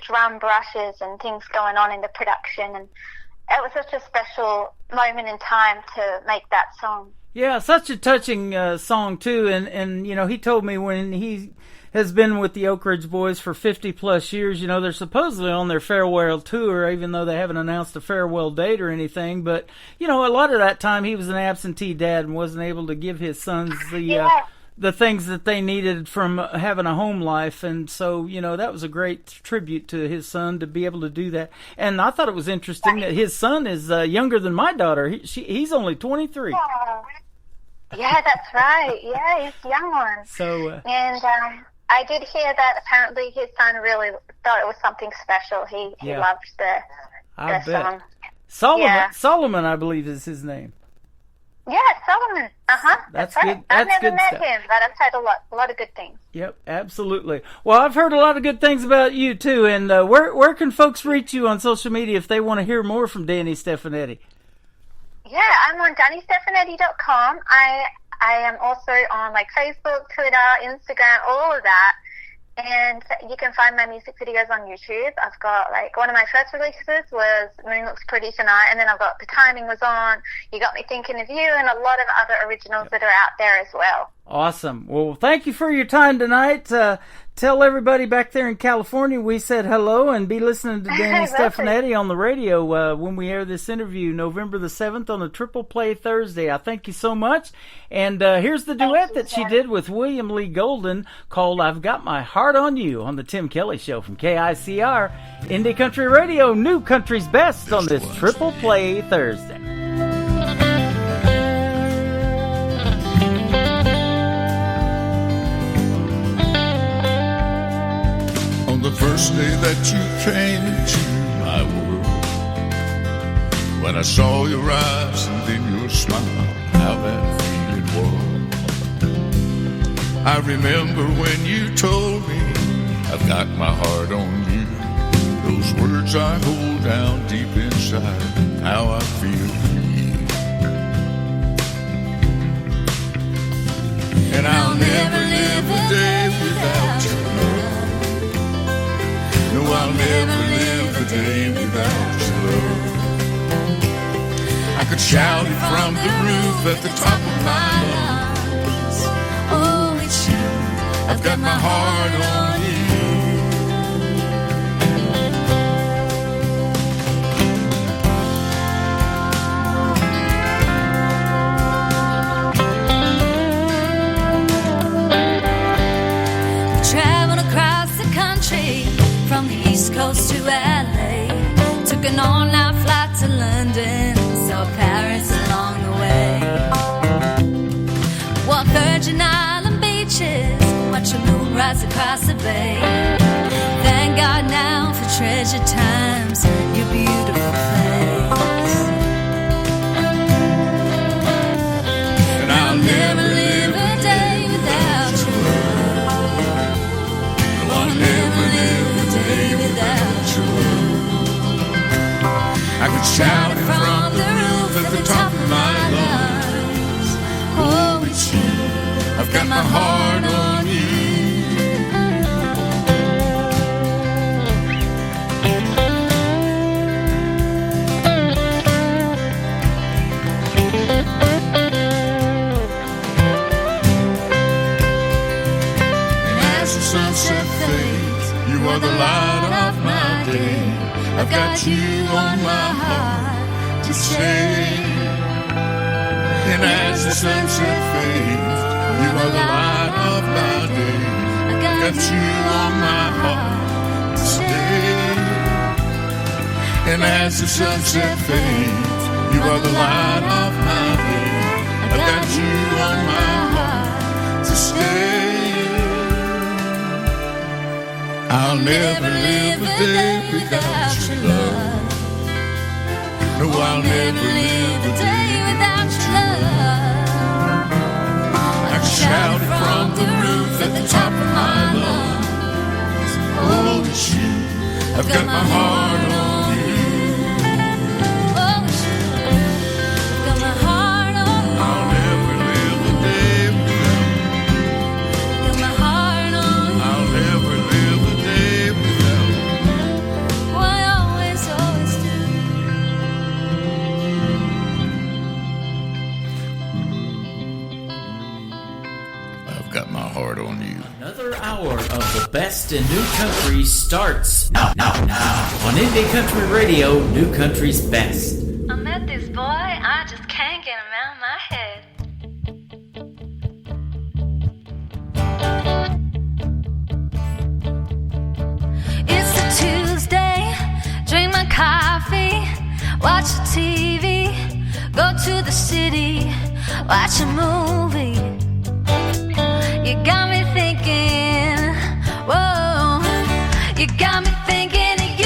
drum brushes and things going on in the production, and it was such a special moment in time to make that song. Yeah, such a touching song too, and you know, he told me when he has been with the Oak Ridge Boys for 50 plus years, you know, they're supposedly on their farewell tour, even though they haven't announced a farewell date or anything, but you know, a lot of that time he was an absentee dad and wasn't able to give his sons the things that they needed from having a home life, and so, you know, that was a great tribute to his son to be able to do that. And I thought it was interesting that his son is younger than my daughter. He's only 23. Yeah, that's right. Yeah, he's a young one. So, and I did hear that apparently his son really thought it was something special. He loved the song. Solomon, I believe, is his name. Yeah, Solomon. That's right. Good. I've That's never good met stuff. him, but I've heard a lot of good things. Yep, absolutely. Well, I've heard a lot of good things about you too. And where can folks reach you on social media if they want to hear more from Danny Stefanetti? Yeah, I'm on DannyStefanetti.com. I am also on like Facebook, Twitter, Instagram, all of that. And you can find my music videos on YouTube. I've got, like, one of my first releases was Moon Looks Pretty Tonight, and then I've got The Timing Was On, You Got Me Thinking of You, and a lot of other originals that are out there as well. Awesome. Well, thank you for your time tonight. Tell everybody back there in California we said hello, and be listening to Danny Stefanetti on the radio when we air this interview November the 7th on the Triple Play Thursday. I thank you so much. And here's the duet that she did with William Lee Golden called I've Got My Heart on You on the Tim Kelly Show from KICR, Indie Country Radio, New Country's Best on this Triple Play Thursday. The first day that you came into my world, when I saw your eyes and then your smile, how that feeling was. I remember when you told me I've got my heart on you. Those words I hold down deep inside, how I feel for you. And I'll never live a day without your love. No, I'll never live a day without your love. I could shout it from the roof at the top of my lungs. Oh, it's you. I've got my heart on you. Traveling across the country from the East Coast to LA, took an all-night flight to London, saw Paris along the way. Walked Virgin Island beaches, watch the moon rise across the bay. Thank God now for treasure times, your beautiful place. And I'll never live a day without your love. No, I'll never live a day without your love. I could shout it from the roof at the top of my lungs. Oh, it's you. I've got my heart on you. Sunset fades, you are the light of my day. I've got you on my heart to stay. And as the sunset fades, you are the light of my day. I've got you on my heart to stay. And as the sunset fades, you are the light of my day. I've got you on my heart to stay. I'll never live a day without your love. No, I'll never live a day without your love. I can shout it from the roof at the top of my lungs. Oh, it's you. I've got my heart on you. best in new country starts now. On Indie Country Radio, New Country's Best. I met this boy, I just can't get him out of my head. It's a Tuesday, drink my coffee, watch the TV, go to the city, watch a movie. You got me thinking, whoa, you got me thinking of you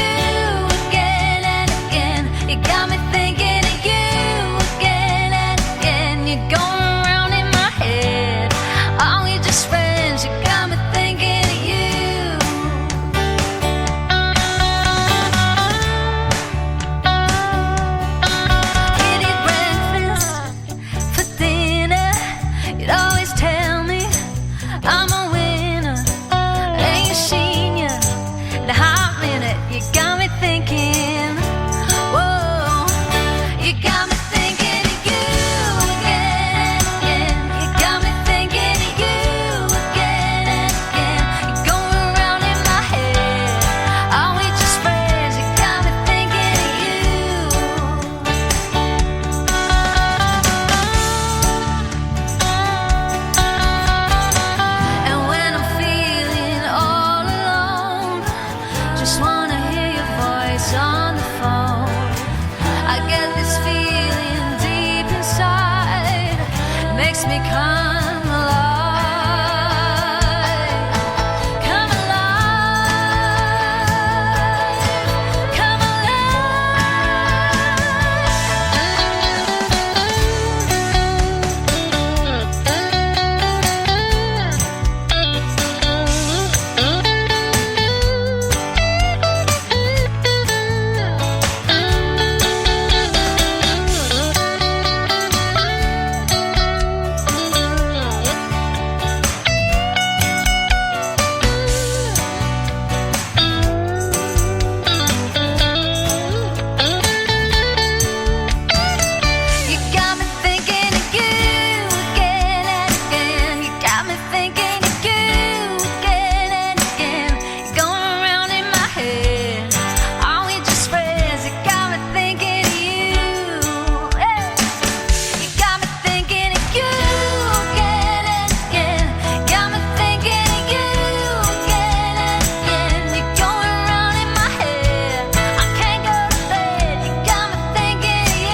again and again. You got me thinking of you again and again. You're going around in my head. Are we just friends? You got me thinking of you. We'd eat breakfast for dinner. You'd always tell me I'm a winner. Ain't you seen ya in a hot minute? You got me thinking, whoa. You got me thinking of you again and again. You got me thinking of you again and again. You're going around in my head. Are we just friends? You got me thinking of you. And when I'm feeling all alone, just wanna hear your voice on the phone. I get this feeling deep inside, makes me come alive. Come alive. Come You got me thinking of you again and again. You got me thinking of you again and again. You're going around in my head. Are we just friends? You got me thinking of you. Hey. You got me thinking of you again and again. Got me thinking of you again and again. You're going around in my head. I can't go to bed. You got me thinking of you.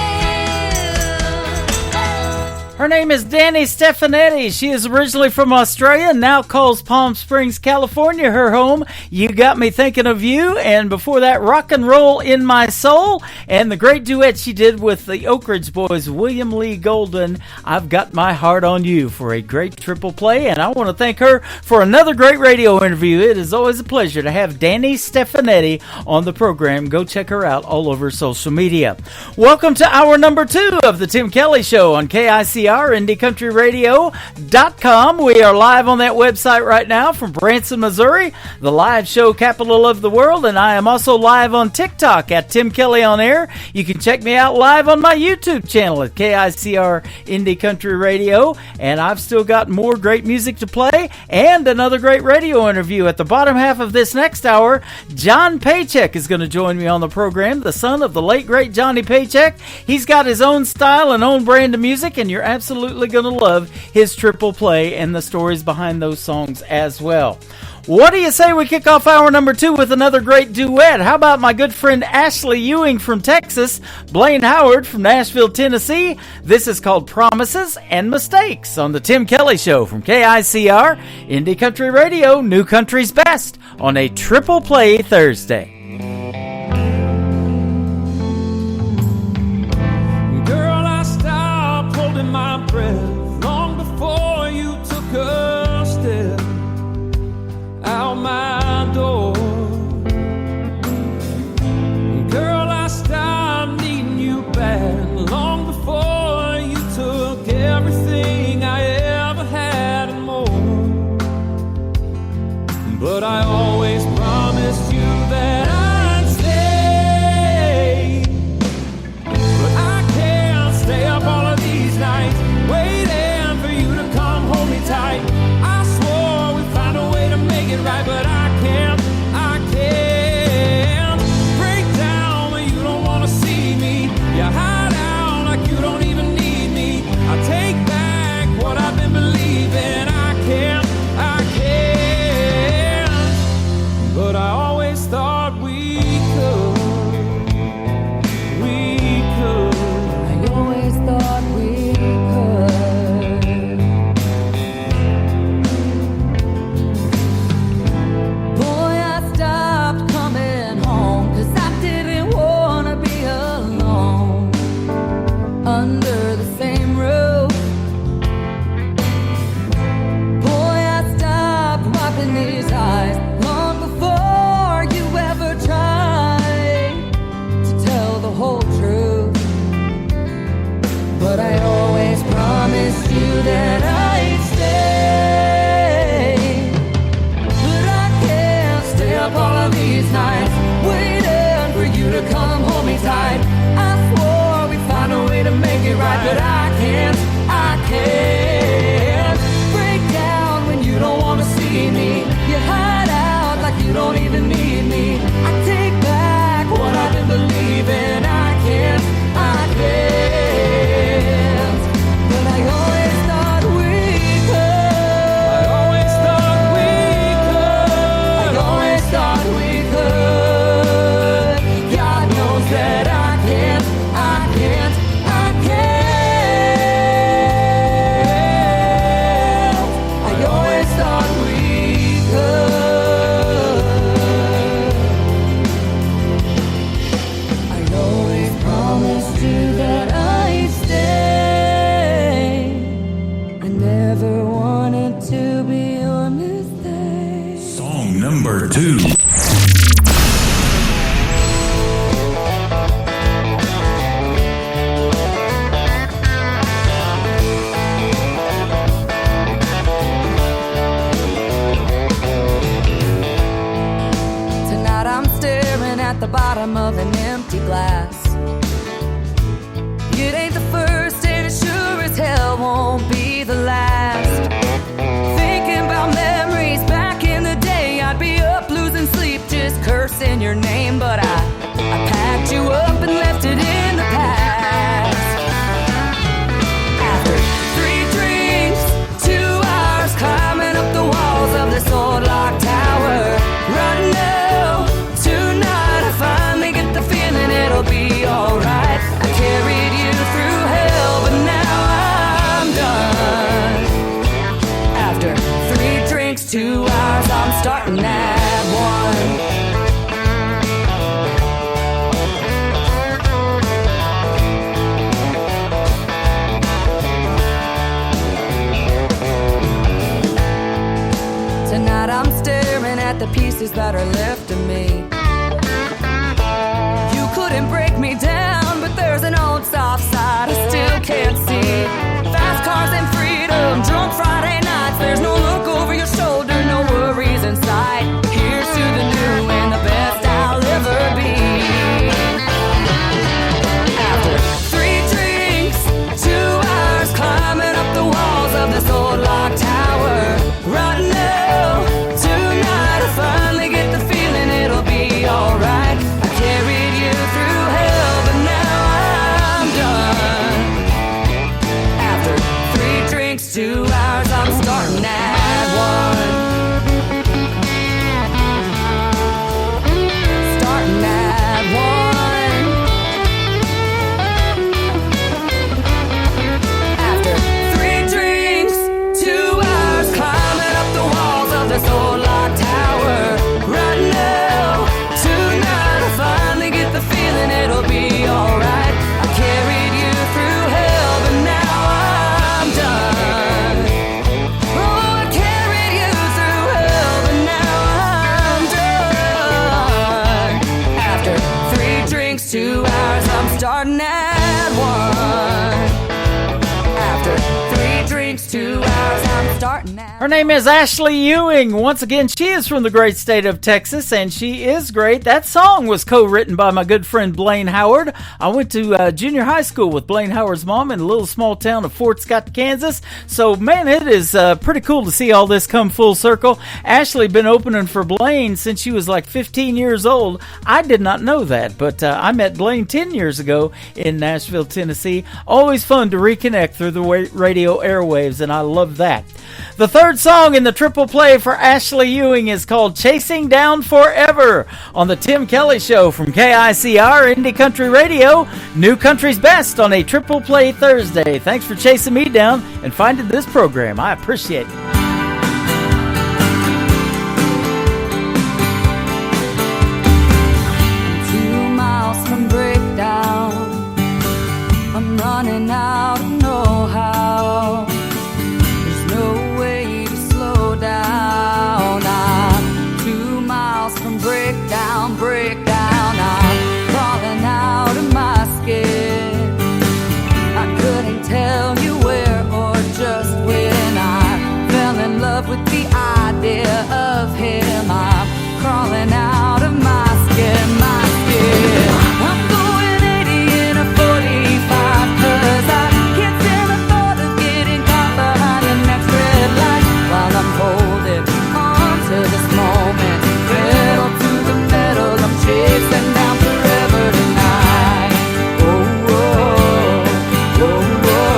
Her name is Danny Stefanetti. She is originally from Australia and now calls Palm Springs, California her home. You Got Me Thinking of You. And before that, Rock and Roll in My Soul. And the great duet she did with the Oak Ridge Boys, William Lee Golden, I've Got My Heart on You, for a great triple play. And I want to thank her for another great radio interview. It is always a pleasure to have Danny Stefanetti on the program. Go check her out all over social media. Welcome to hour number 2 of the Tim Kelly Show on KICR, IndieCountryRadio.com. We are live on that website right now from Branson, Missouri, the live show capital of the world, and I am also live on TikTok at Tim Kelly on Air. You can check me out live on my YouTube channel at KICR Indie Country Radio, and I've still got more great music to play and another great radio interview. At the bottom half of this next hour, John Paycheck is going to join me on the program, the son of the late great Johnny Paycheck. He's got his own style and own brand of music, and you're absolutely going to love his triple play and the stories behind those songs as well. What do you say we kick off hour number 2 with another great duet? How about my good friend Ashley Ewing from Texas, Blaine Howard from Nashville, Tennessee? This is called Promises and Mistakes on the Tim Kelly Show from KICR, Indie Country Radio, New Country's Best, on a Triple Play Thursday. Girl, I stopped holding my breath long before you took a step out my door. Girl, I stopped needing you back long before you took everything I ever had and more. But I always promised you that I'd stay. But I can't stay up all of these nights waiting for you to come hold me tight. I swore we'd find a way to make it right, but I that are left of me. You couldn't break me down, but there's an old soft side I still can't see. Fast cars and freedom, drunk Friday nights. There's no look over your shoulder, no worries in sight. Here's to the new and the best I'll ever be. After 3 drinks, 2 hours climbing up the walls of this old lock tower. Right now, tonight I finally get the feeling it'll be alright. I carried you through hell, but now I'm done. After 3 drinks, 2 hours, I'm starting at 1. Starting at 1. After 3 drinks, 2 hours, climbing up the walls of this old lock tower. Right now, tonight I finally get the feeling it'll be alright. I carried you through hell, but now I'm done. Oh, I carried you through hell, but now I'm done. After 3 drinks, 2 hours, I'm starting at 1. After 3 drinks, 2 hours, I'm starting at. Her name is Ashley Ewing. Once again, she is from the great state of Texas, and she is great. That song was co-written by my good friend Blaine Howard. I went to junior high school with Blaine Howard's mom in the little small town of Fort Scott, Kansas. So, man, it is pretty cool to see all this come full circle. Ashley been opening for Blaine since she was like 15 years old. I did not know that, but I met Blaine 10 years ago in Nashville, Tennessee. Always fun to reconnect through the radio airwaves, and I love that. The third song in the triple play for Ashley Ewing is called Chasing Down Forever on the Tim Kelly Show from KICR Indie Country Radio, New Country's Best on a triple play Thursday. Thanks for chasing me down and finding this program. I appreciate it. 2 miles from breakdown, I'm running out of know-how. There's no way to slow down. I'm 2 miles from breakdown. I'm crawling out of my skin. I couldn't tell you where or just when I fell in love with the idea of him. I'm crawling out of my skin, I'm going 80 in a 45, 'cause I can't stand the thought of getting caught behind the next red light. While I'm holding on to this moment, pedal to the metal, I'm chasing down forever tonight. Oh, oh, oh, oh.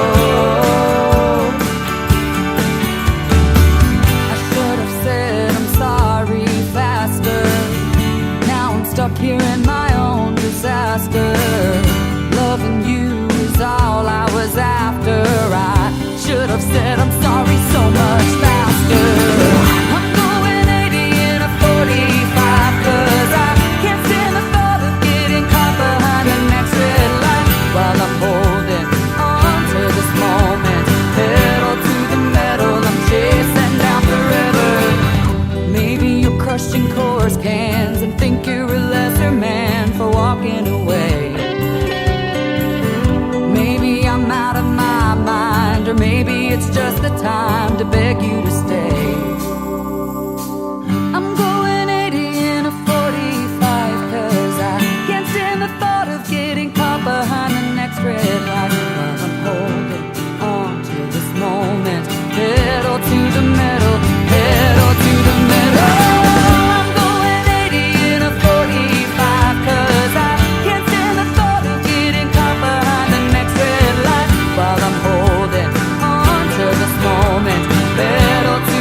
I should have said I'm sorry faster. Now I'm stuck here in my own disaster. Loving you is all I was after. I should have said I'm sorry so much faster. I'm going 80 in a 45, 'cause I can't stand the thought of getting caught behind the next red light. While I'm holding on to this moment, pedal to the metal, I'm chasing down forever. Maybe you're crushing Coors cans and think you're a lesser man for walking away. Maybe I'm out of my mind, or maybe it's just the time to beg you to stay. I'm going 80 in a 45, 'cause I can't stand the thought of getting caught behind the next red light. While I'm holding on to this moment, pedal to the metal, pedal to the metal. I'm going 80 in a 45, 'cause I can't stand the thought of getting caught behind the next red light. While I'm holding on to this moment, pedal to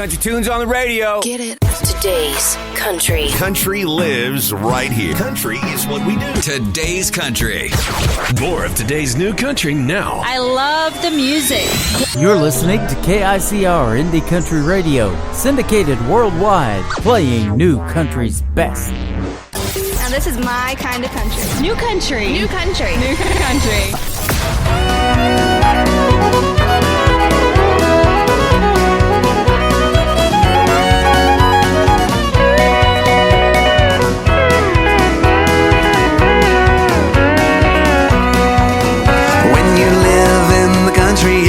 country tunes on the radio. Get it. Today's country. Country lives right here. Country is what we do. Today's country. More of today's new country now. I love the music. You're listening to KICR Indie Country Radio, syndicated worldwide, playing new country's best. Now this is my kind of country. New country. New country. New country.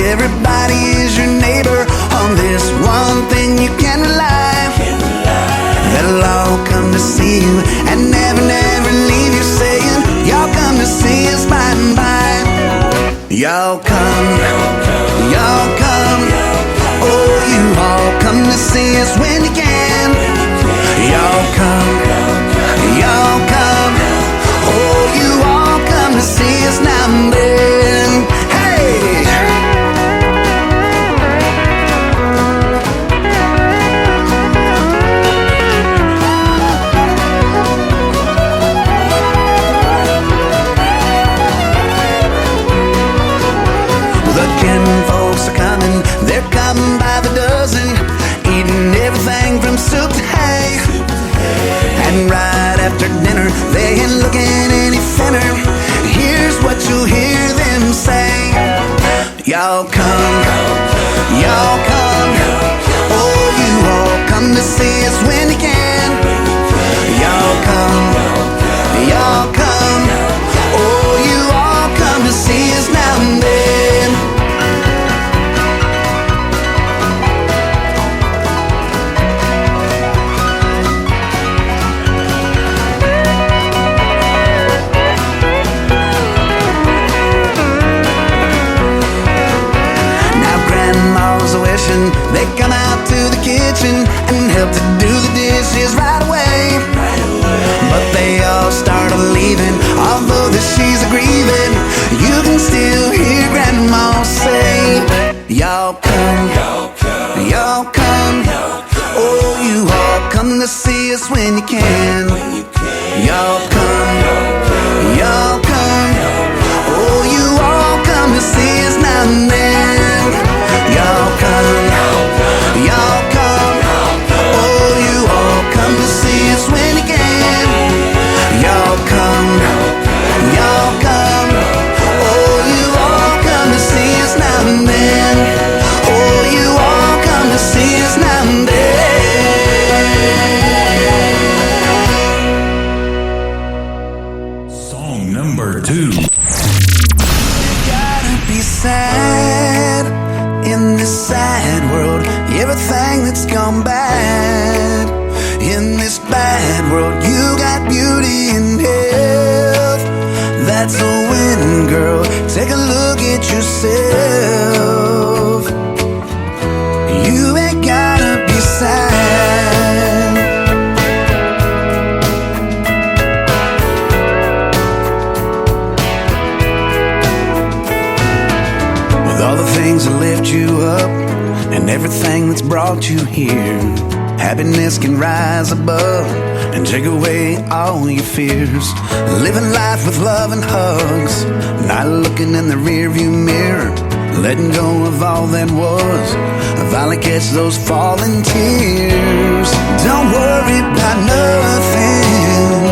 Everybody is your neighbor. On this one thing you can rely. They'll all come to see you and never, never leave you saying, y'all come to see us by and by. Y'all come, y'all come. Oh, you all come to see us when you can. Y'all come, y'all come. Oh, you all come to see us now and then. Hey! Folks are coming, they're coming by the dozen, eating everything from soup to hay. And right after dinner, they ain't looking any thinner. Here's what you'll hear them say. Y'all come, y'all come. Oh, you all come to see us when you can. Y'all come, y'all come. Oh, you all come to see us now and then. They come out to the kitchen and help to do the dishes right away. But they all start leaving, although that she's grieving. You can still hear Grandma say, y'all come, y'all come. Oh, you all come to see us when you can. Y'all come, y'all come. Oh, you all come to see us now and then. Y'all come, y'all come. Oh, you all come to see us when you can. Y'all come, y'all come. Oh, you all come to see us now and then. Oh, you all come to see us now and then. Song number 2. You gotta be sad in this sad world, everything that's gone bad. In this bad world, you got beauty and health. That's a win, girl. Take a look at yourself. You ain't gotta be sad. With all the things that lift you up and everything that's brought you here, happiness can rise above and take away all your fears. Living life with love and hugs, not looking in the rearview mirror, letting go of all that was. Finally catch those falling tears. Don't worry about nothing,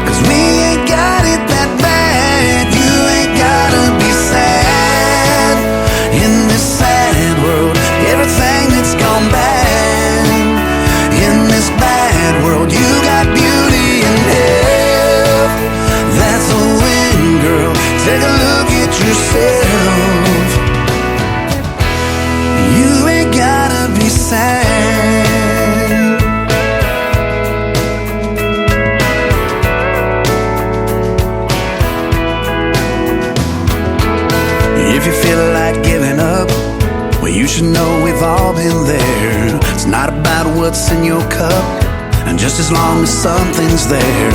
'cause we ain't got it that bad. You ain't gotta be sad in this sad world, everything that's gone bad. In this bad world, you got beauty and health. That's a win, girl. Take a look at yourself. You ain't gotta be sad. If you feel like giving up, well, you should know we've all been there. It's not about what's in your cup, and just as long as something's there,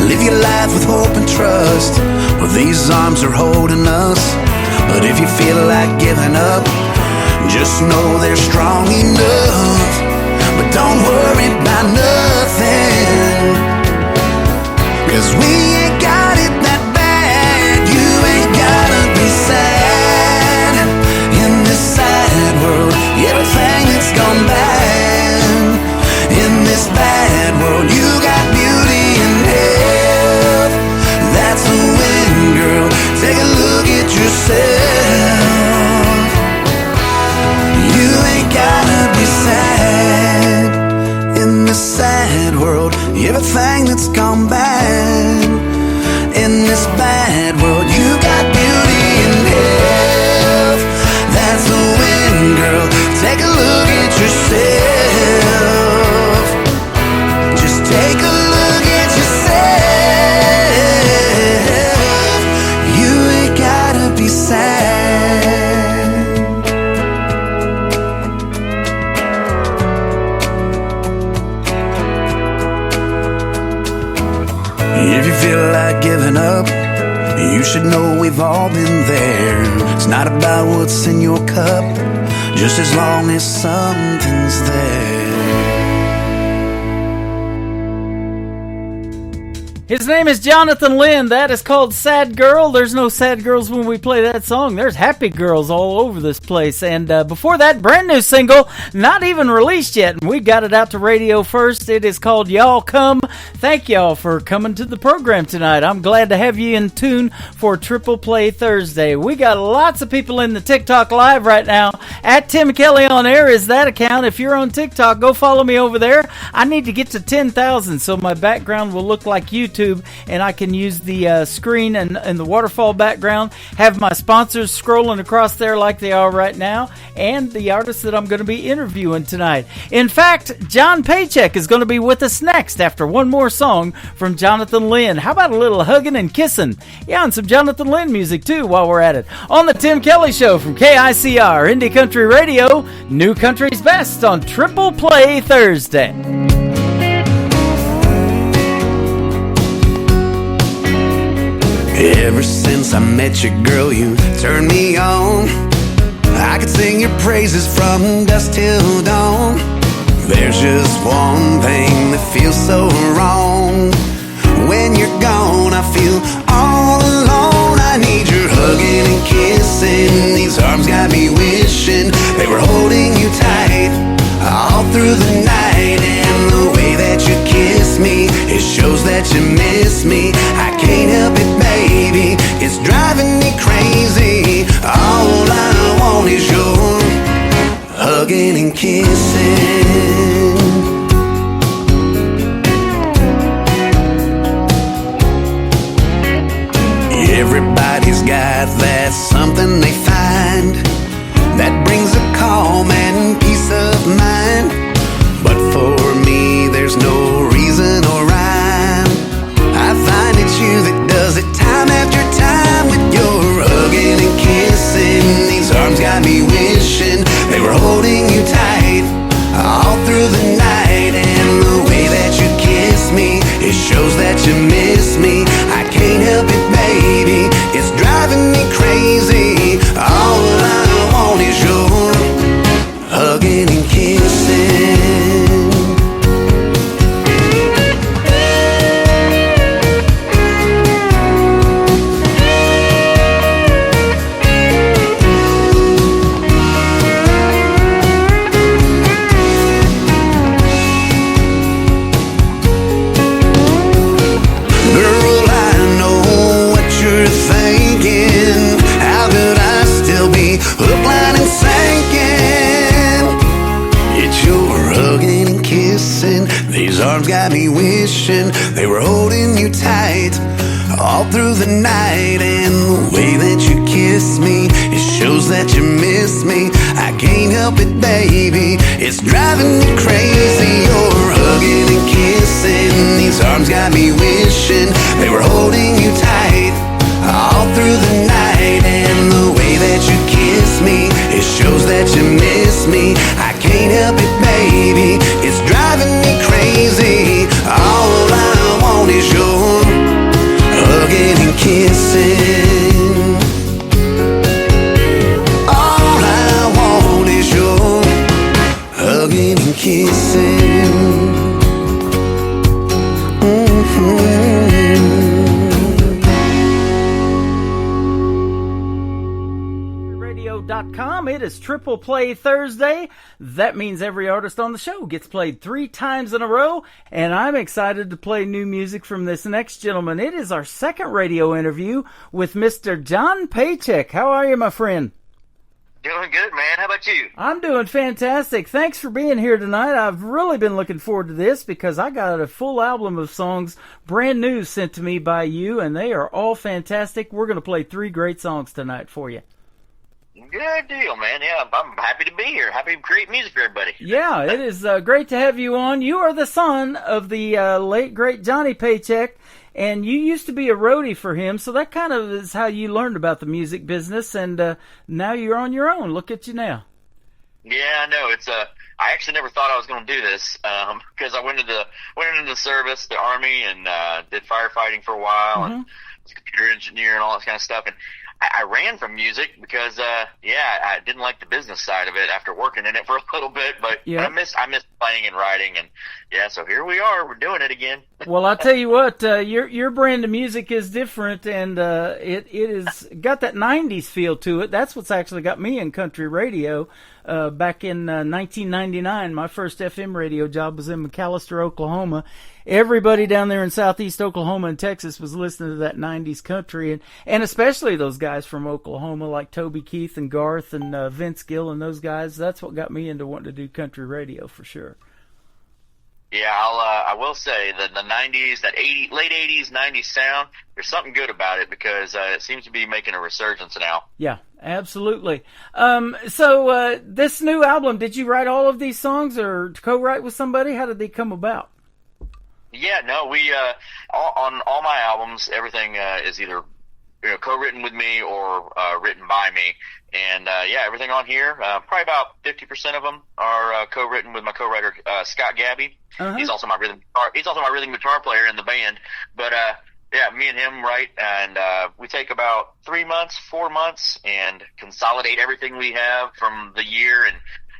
live your life with hope and trust. Well, these arms are holding us. But if you feel like giving up, Just know they're strong enough. But don't worry about nothing, 'cause we ain't got it that bad. You ain't gotta be sad in this sad world. Everything that's gone bad in this bad world, you got beauty and health. That's a win, girl. Take a look at yourself. You ain't gotta be sad in this sad world. Everything that's gone bad in this bad world, you got beauty and health. That's a win, girl. Take a look at yourself. Just take a look at yourself. You ain't gotta be sad. If you feel like giving up, you should know we've all been there. It's not about what's in your cup, just as long as something's there. His name is Jonathan Lynn. That is called Sad Girl. There's no sad girls when we play that song. There's happy girls all over this place. And before that, brand new single, not even released yet. And we got it out to radio first. It is called Y'all Come. Thank y'all for coming to the program tonight. I'm glad to have you in tune for Triple Play Thursday. We got lots of people in the TikTok Live right now. At Tim Kelly on Air is that account. If you're on TikTok, go follow me over there. I need to get to 10,000 so my background will look like YouTube. And I can use the screen and the waterfall background, have my sponsors scrolling across there like they are right now, and the artists that I'm going to be interviewing tonight. In fact, John Paycheck is going to be with us next after one more song from Jonathan Lynn. How about a little hugging and kissing? Yeah, and some Jonathan Lynn music too while we're at it. On the Tim Kelly Show from KICR, Indie Country Radio, New Country's Best on Triple Play Thursday. Ever since I met you, girl, you turned me on. I could sing your praises from dusk till dawn. There's just one thing that feels so wrong. When you're gone, I feel all alone. I need your hugging and kissing. These arms got me wishing they were holding you tight all through the night. And the way that you kiss me, it shows that you miss me. I can't help it, baby, it's driving me crazy. All I want is your hugging and kissing. Everybody's got that something they find that brings a calm and peace of mind. But for me, there's no reason or rhyme. I find it's you that does it time after time with your hugging and kissing. These arms got me wishing they were holding you tight all through the night. And the way that you kiss me, it shows that you miss me. I can't help it, baby, it's driving me crazy. All I want is your hugging and kissing. These arms got me wishing they were holding you tight all through the night. And the way that you kiss me, it shows that you miss me. I can't help it, baby, it's driving me crazy. You're hugging and kissing. These arms got me wishing they were holding you tight all through the night. And the way that you kiss me, it shows that you miss me. I can't help it, baby, it's driving me crazy. All I want is your hugging and kissing. All I want is time. It is Triple Play Thursday. That means every artist on the show gets played 3 times in a row, and I'm excited to play new music from this next gentleman. It is our second radio interview with Mr. John Paycheck. How are you, my friend? Doing good, man. How about you? I'm doing fantastic. Thanks for being here tonight. I've really been looking forward to this because I got a full album of songs, brand new, sent to me by you, and they are all fantastic. We're going to play 3 great songs tonight for you. Good deal, man. Yeah, I'm happy to be here. Happy to create music for everybody. Yeah, it is great to have you on. You are the son of the late, great Johnny Paycheck, and you used to be a roadie for him, so that kind of is how you learned about the music business, and now you're on your own. Look at you now. Yeah, I know. I actually never thought I was going to do this because I went into the service, the Army, and did firefighting for a while, and was a computer engineer and all that kind of stuff, and I ran from music because, I didn't like the business side of it after working in it for a little bit, but I miss playing and writing, and so here we are. We're doing it again. Well, I'll tell you what, your brand of music is different, and it is got that 90s feel to it. That's what's actually got me in country radio. Back in 1999, my first FM radio job was in McAlester, Oklahoma. Everybody down there in southeast Oklahoma and Texas was listening to that 90s country, and especially those guys from Oklahoma like Toby Keith and Garth and Vince Gill and those guys. That's what got me into wanting to do country radio for sure. Yeah, I will say that the 90s, that late 80s, 90s sound, there's something good about it because it seems to be making a resurgence now. Yeah, absolutely. So this new album, did you write all of these songs or co-write with somebody? How did they come about? Yeah, no, we on all my albums, everything is either co-written with me or written by me, and everything on here, probably about 50% of them are co-written with my co-writer Scott Gabby. He's also my rhythm guitar player in the band. But me and him write, and we take about 3 months, 4 months, and consolidate everything we have from the year and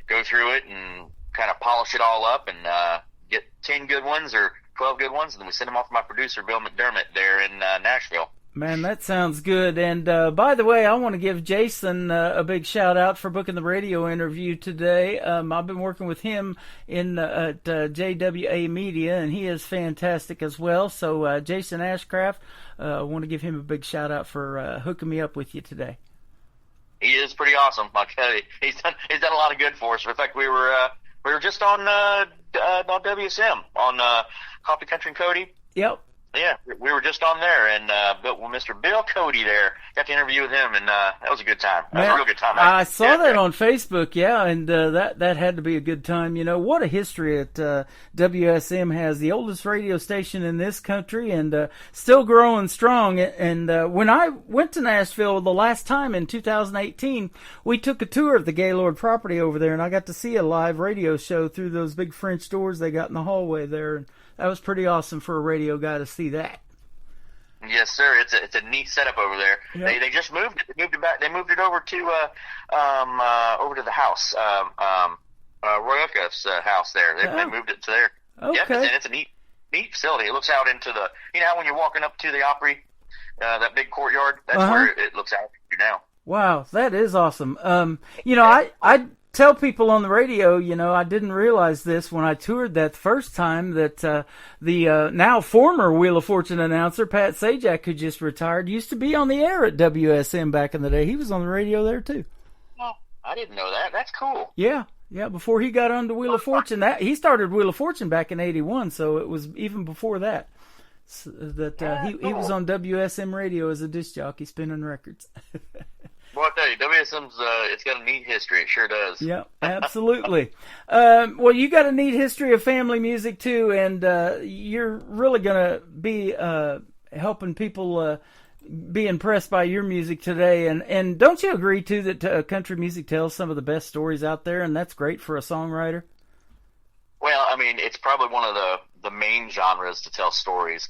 go through it and kind of polish it all up and get 10 good ones or 12 good ones, and then we send them off to my producer, Bill McDermott, there in Nashville. Man, that sounds good. And by the way, I want to give Jason a big shout out for booking the radio interview today. I've been working with him at JWA Media, and he is fantastic as well. So Jason Ashcraft, I want to give him a big shout out for hooking me up with you today. He is pretty awesome. I'll tell you, he's done a lot of good for us. In fact, we were just on WSM on Coffee Country and Cody. Yep. Yeah, we were just on there, and Mr. Bill Cody there, got to interview with him, and that was a good time. That was a real good time. I saw that on Facebook, and that had to be a good time. You know, what a history that WSM has, the oldest radio station in this country, and still growing strong. And when I went to Nashville the last time in 2018, we took a tour of the Gaylord property over there, and I got to see a live radio show through those big French doors they got in the hallway there. And that was pretty awesome for a radio guy to see that. Yes, sir. It's a neat setup over there. Yep. They just moved it. They moved it back. They moved it over to the house, Roy Oakeff's house there. They moved it to there. Okay. Yep, and it's a neat facility. It looks out into the, how when you're walking up to the Opry, that big courtyard. That's where it looks out to now. Wow, that is awesome. I tell people on the radio, I didn't realize this when I toured that first time, that the now former Wheel of Fortune announcer, Pat Sajak, who just retired, used to be on the air at WSM back in the day. He was on the radio there, too. Oh, I didn't know that. That's cool. Yeah, before he got on to Wheel of Fortune. He started Wheel of Fortune back in 81, so it was even before that. So that he was on WSM radio as a disc jockey spinning records. Well, I tell you, WSM's it's got a neat history. It sure does. Yeah, absolutely. Well, you got a neat history of family music too, and you're really going to be helping people be impressed by your music today. And don't you agree too that country music tells some of the best stories out there, and that's great for a songwriter? Well, I mean, it's probably one of the main genres to tell stories.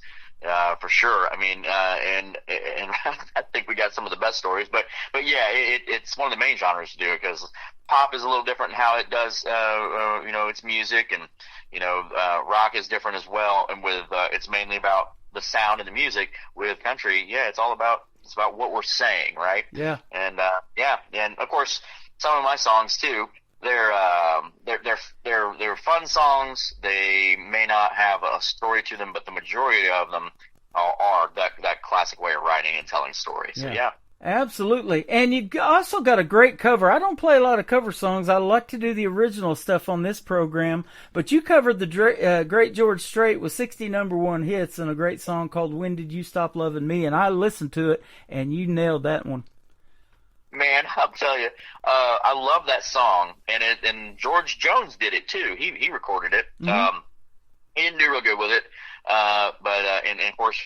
For sure. I mean, and I think we got some of the best stories, but yeah, it's one of the main genres to do it, because pop is a little different in how it does, its music, and, rock is different as well. And with, it's mainly about the sound and the music. With country, it's about what we're saying, right? Yeah. And, and of course, some of my songs too. They're fun songs. They may not have a story to them, but the majority of them are that classic way of writing and telling stories. So yeah. Absolutely. And you also got a great cover. I don't play a lot of cover songs. I like to do the original stuff on this program, but you covered the great George Strait with 60 #1 hits and a great song called When Did You Stop Loving Me? And I listened to it, and you nailed that one. Man, I'll tell you, I love that song, and George Jones did it too. He recorded it. Mm-hmm. He didn't do real good with it, but of course,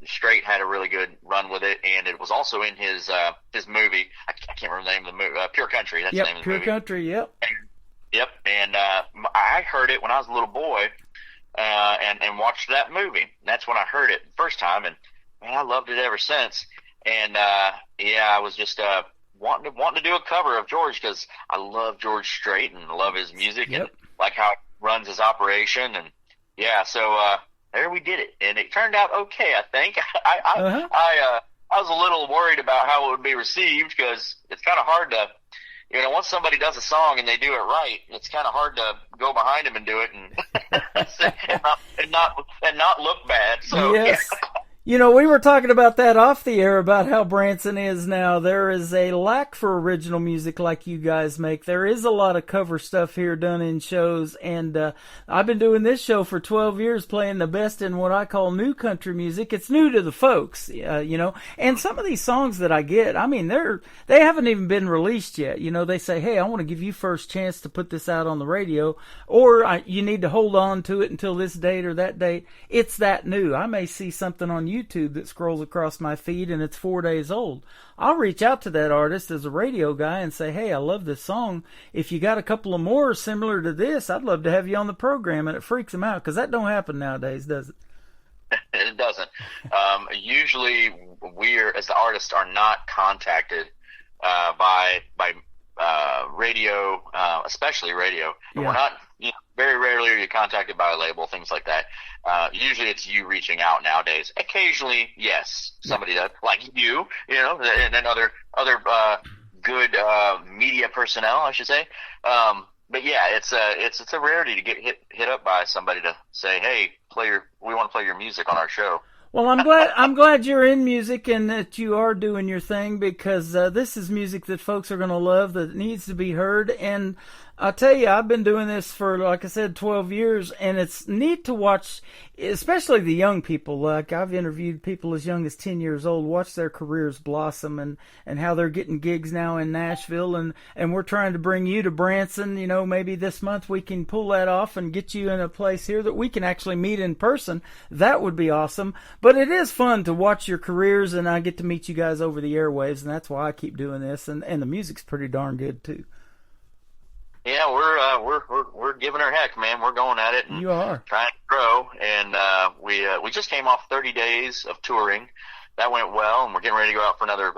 Strait had a really good run with it, and it was also in his movie. I can't remember the name of the movie. Pure Country. That's the name of the movie. Pure Country. Yep. Yep. And I heard it when I was a little boy, and watched that movie. And that's when I heard it the first time, and man, I loved it ever since. And I was just wanting to do a cover of George because I love George Strait and love his music and like how he runs his operation. And so there we did it, and it turned out okay. I think I was a little worried about how it would be received because it's kind of hard to, once somebody does a song and they do it right, it's kind of hard to go behind them and do it and not look bad. So yes. We were talking about that off the air about how Branson is now. There is a lack for original music like you guys make. There is a lot of cover stuff here done in shows, and I've been doing this show for 12 years playing the best in what I call new country music. It's new to the folks, and some of these songs that I get, I mean, they haven't even been released yet. They say, hey, I want to give you first chance to put this out on the radio, or you need to hold on to it until this date or that date. It's that new. I may see something on YouTube that scrolls across my feed and it's 4 days old. I'll reach out to that artist as a radio guy and say, hey, I love this song. If you got a couple of more similar to this, I'd love to have you on the program. And it freaks them out because that don't happen nowadays, does it? It doesn't. Usually we as the artists are not contacted by radio, especially radio. Yeah. We're not, very rarely are you contacted by a label, things like that. Usually it's you reaching out nowadays. Occasionally, yes, somebody does, like you, and other good media personnel, I should say. But yeah, it's a rarity to get hit up by somebody to say, hey, we want to play your music on our show. Well, I'm glad you're in music and that you are doing your thing because this is music that folks are going to love, that needs to be heard. And I'll tell you, I've been doing this for, like I said, 12 years, and it's neat to watch, especially the young people. Like, I've interviewed people as young as 10 years old, watch their careers blossom and how they're getting gigs now in Nashville. And we're trying to bring you to Branson. Maybe this month we can pull that off and get you in a place here that we can actually meet in person. That would be awesome. But it is fun to watch your careers, and I get to meet you guys over the airwaves, and that's why I keep doing this. And the music's pretty darn good, too. Yeah, we're giving her heck, man. We're going at it. And you are trying to grow, and we just came off 30 days of touring. That went well, and we're getting ready to go out for another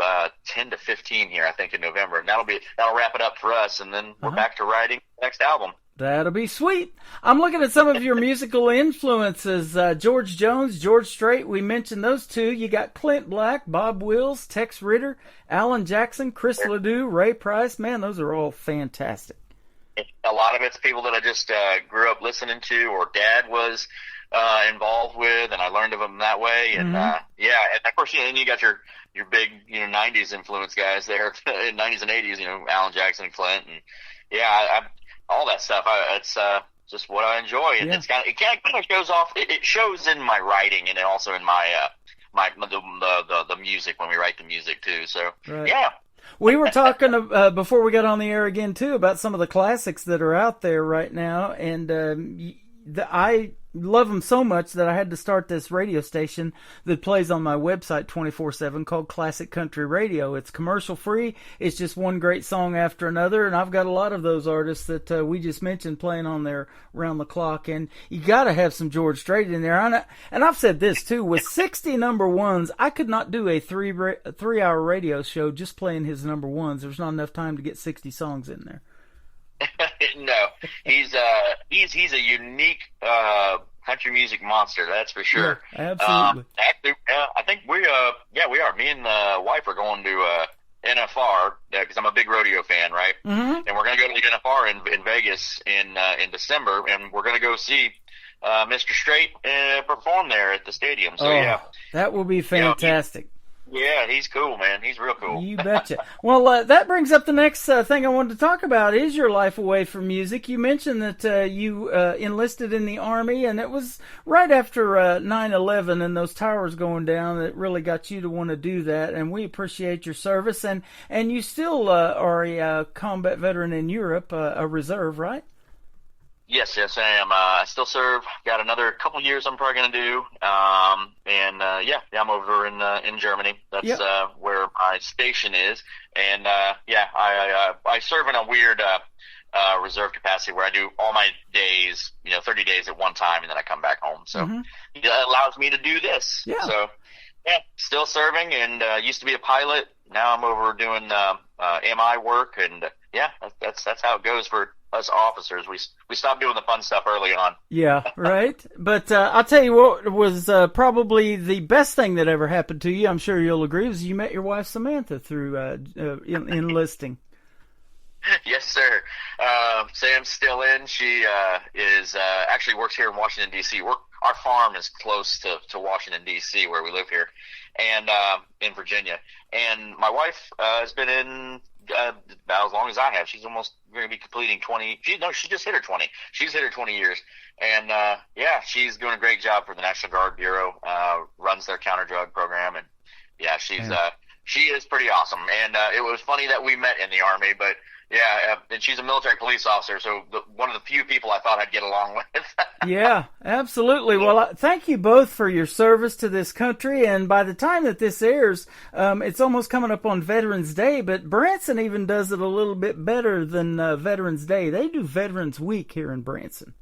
10 to 15 here, I think, in November. And that'll wrap it up for us, and then we're back to writing the next album. That'll be sweet. I'm looking at some of your musical influences. George Jones, George Strait, we mentioned those two. You got Clint Black, Bob Wills, Tex Ritter, Alan Jackson, Chris Ledoux, Ray Price. Man, those are all fantastic. A lot of it's people that I just grew up listening to, or Dad was involved with, and I learned of them that way. And and of course, and you got your big 90s influence guys there, 90s and 80s, Alan Jackson and Clint, and all that stuff. It's just what I enjoy, and it kind of shows off. It shows in my writing, and also in my the music when we write the music too. So yeah. We were talking before we got on the air again, too, about some of the classics that are out there right now. And I love them so much that I had to start this radio station that plays on my website 24/7 called Classic Country Radio. It's commercial free. It's just one great song after another. And I've got a lot of those artists that we just mentioned playing on there around the clock. And you got to have some George Strait in there. And I've said this, too. With 60 #1s, I could not do a 3-hour radio show just playing his #1s. There's not enough time to get 60 songs in there. No, he's a unique country music monster, that's for sure. Yeah, absolutely. I think we are. Me and the wife are going to NFR, because I'm a big rodeo fan, right? Mm-hmm. And we're going to go to the NFR in Vegas in December, and we're going to go see Mr. Straight perform there at the stadium. So, yeah. That will be fantastic. Yeah, he's cool, man. He's real cool. You betcha. Well, that brings up the next thing I wanted to talk about is your life away from music. You mentioned that you enlisted in the Army, and it was right after 9/11 and those towers going down that really got you to want to do that, and we appreciate your service. And you still are a combat veteran in Europe, a reserve, right? Yes, I am. I still serve. Got another couple years I'm probably going to do. I'm over in Germany. That's where my station is. And I serve in a weird reserve capacity where I do all my days, 30 days at one time, and then I come back home. So it allows me to do this. Yeah. So still serving, and used to be a pilot. Now I'm over doing MI work, and that's how it goes for us officers. We stopped doing the fun stuff early on. Yeah, right. But I'll tell you what was probably the best thing that ever happened to you, I'm sure you'll agree, was you met your wife Samantha through enlisting. Yes, sir. Sam's still in. She is actually works here in Washington, D.C. Our farm is close to Washington, D.C., where we live here, and in Virginia. And my wife has been in about as long as I have. She's almost going to be completing 20. She just hit her 20. She's hit her 20 years. And, she's doing a great job for the National Guard Bureau, runs their counter-drug program. And, she is pretty awesome. And it was funny that we met in the Army, but, and she's a military police officer, so one of the few people I thought I'd get along with. Yeah, absolutely. Well, thank you both for your service to this country, and by the time that this airs, it's almost coming up on Veterans Day, but Branson even does it a little bit better than Veterans Day. They do Veterans Week here in Branson.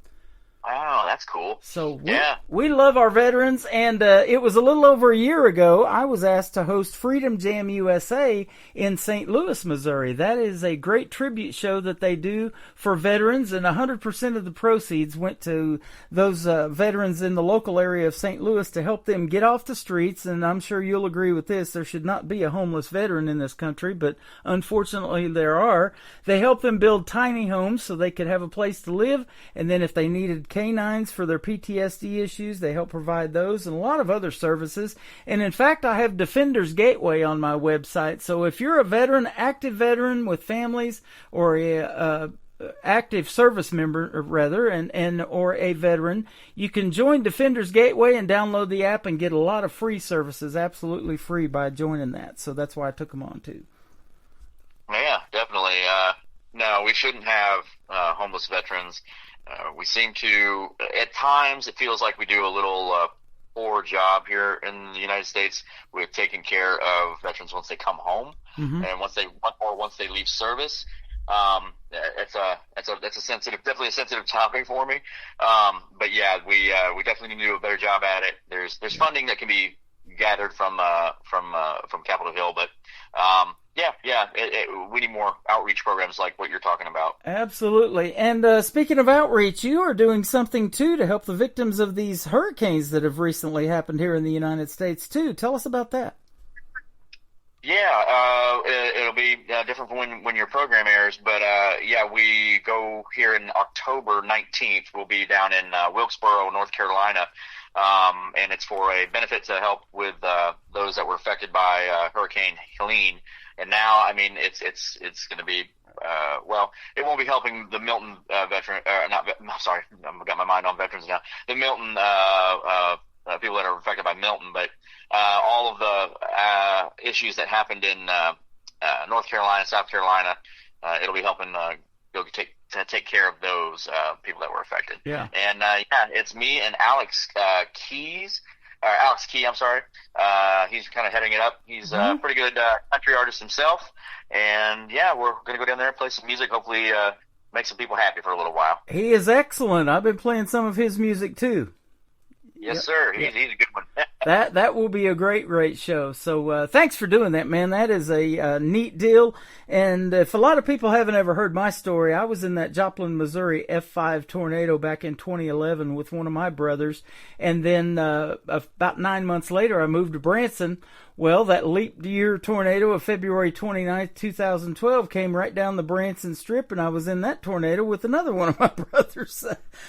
Oh, that's cool. So we love our veterans, and it was a little over a year ago I was asked to host Freedom Jam USA in St. Louis, Missouri. That is a great tribute show that they do for veterans, and 100% of the proceeds went to those veterans in the local area of St. Louis to help them get off the streets. And I'm sure you'll agree with this, there should not be a homeless veteran in this country, but unfortunately there are. They help them build tiny homes so they could have a place to live, and then if they needed canines for their PTSD issues, they help provide those, and a lot of other services. And in fact, I have Defenders Gateway on my website. So if you're a veteran, active veteran with families, or a active service member, or a veteran, you can join Defenders Gateway and download the app and get a lot of free services, absolutely free, by joining that. So that's why I took them on too. Yeah, definitely. No, we shouldn't have homeless veterans. We seem to, at times, it feels like we do a little poor job here in the United States with taking care of veterans once they come home, and once they leave service. It's a sensitive, definitely a sensitive topic for me. But yeah, we definitely need to do a better job at it. There's funding that can be gathered from Capitol Hill, but we need more outreach programs like what you're talking about. Absolutely. And speaking of outreach, you are doing something too to help the victims of these hurricanes that have recently happened here in the United States too. Tell us about that. Yeah, it'll be different from when your program airs, but we go here in October 19th. We'll be down in Wilkesboro, North Carolina, and it's for a benefit to help with those that were affected by Hurricane Helene. And now, I mean, it's going to be it won't be helping the Milton veteran. Sorry, I've got my mind on veterans now. The Milton people that are affected by Milton, but all of the issues that happened in North Carolina, South Carolina, it'll be helping take care of those people that were affected. Yeah. And it's me and Alex Key, I'm sorry. He's kind of heading it up. He's a pretty good country artist himself. And we're going to go down there and play some music, hopefully make some people happy for a little while. He is excellent. I've been playing some of his music too. Yes, sir. He's a good one. That will be a great show. So thanks for doing that, man. That is a neat deal. And if a lot of people haven't ever heard my story, I was in that Joplin, Missouri F5 tornado back in 2011 with one of my brothers. And then about 9 months later, I moved to Branson. Well, that leap year tornado of February 29th, 2012 came right down the Branson Strip, and I was in that tornado with another one of my brothers.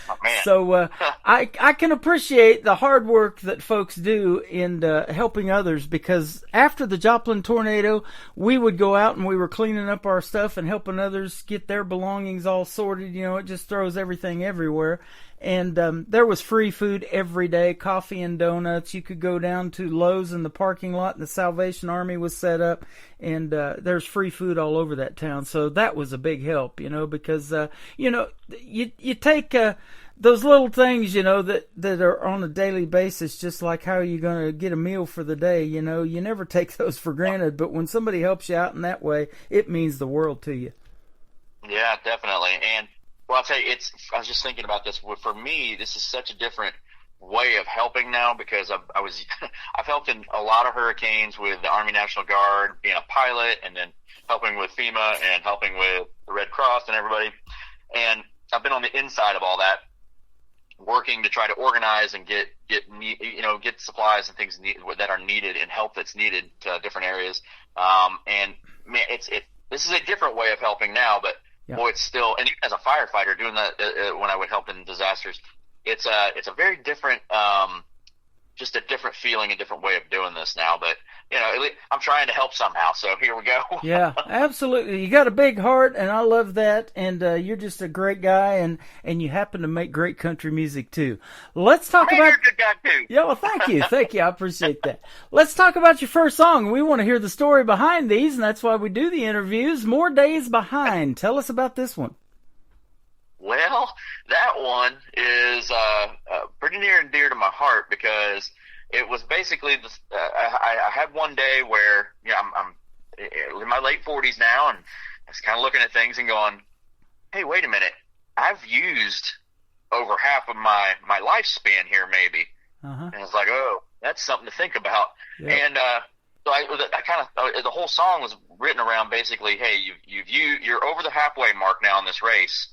Oh, man. So I can appreciate the hard work that folks do in helping others, because after the Joplin tornado, we would go out and we were cleaning up our stuff and helping others get their belongings all sorted. You know, it just throws everything everywhere. And there was free food every day, coffee and donuts. You could go down to Lowe's in the parking lot, and the Salvation Army was set up, and there's free food all over that town. So that was a big help, you know, because, you know, you take those little things, you know, that are on a daily basis, just like how you're going to get a meal for the day, you know. You never take those for granted, but when somebody helps you out in that way, it means the world to you. Yeah, definitely. And well, I'll tell you, I was just thinking about this. For me, this is such a different way of helping now, because I've helped in a lot of hurricanes with the Army National Guard, being a pilot, and then helping with FEMA and helping with the Red Cross and everybody. And I've been on the inside of all that, working to try to organize and get supplies and things that are needed and help that's needed to different areas. And man, this is a different way of helping now, but yeah. Boy, it's still, and even as a firefighter doing that when I would help in disasters, it's a very different, just a different feeling, a different way of doing this now. But you know, I'm trying to help somehow, so here we go. Yeah, absolutely. You got a big heart, and I love that. And you're just a great guy, and you happen to make great country music too. Let's talk about. You're a good guy too. Yeah, well, thank you, I appreciate that. Let's talk about your first song. We want to hear the story behind these, and that's why we do the interviews. More Days Behind. Tell us about this one. Well, that one is pretty near and dear to my heart, because it was basically I had one day where, you know, I'm in my late 40s now, and I was kind of looking at things and going, hey, wait a minute, I've used over half of my lifespan here maybe. Uh-huh. And it's like, oh, that's something to think about. Yeah. And so I kind of, the whole song was written around basically, hey, you're over the halfway mark now in this race,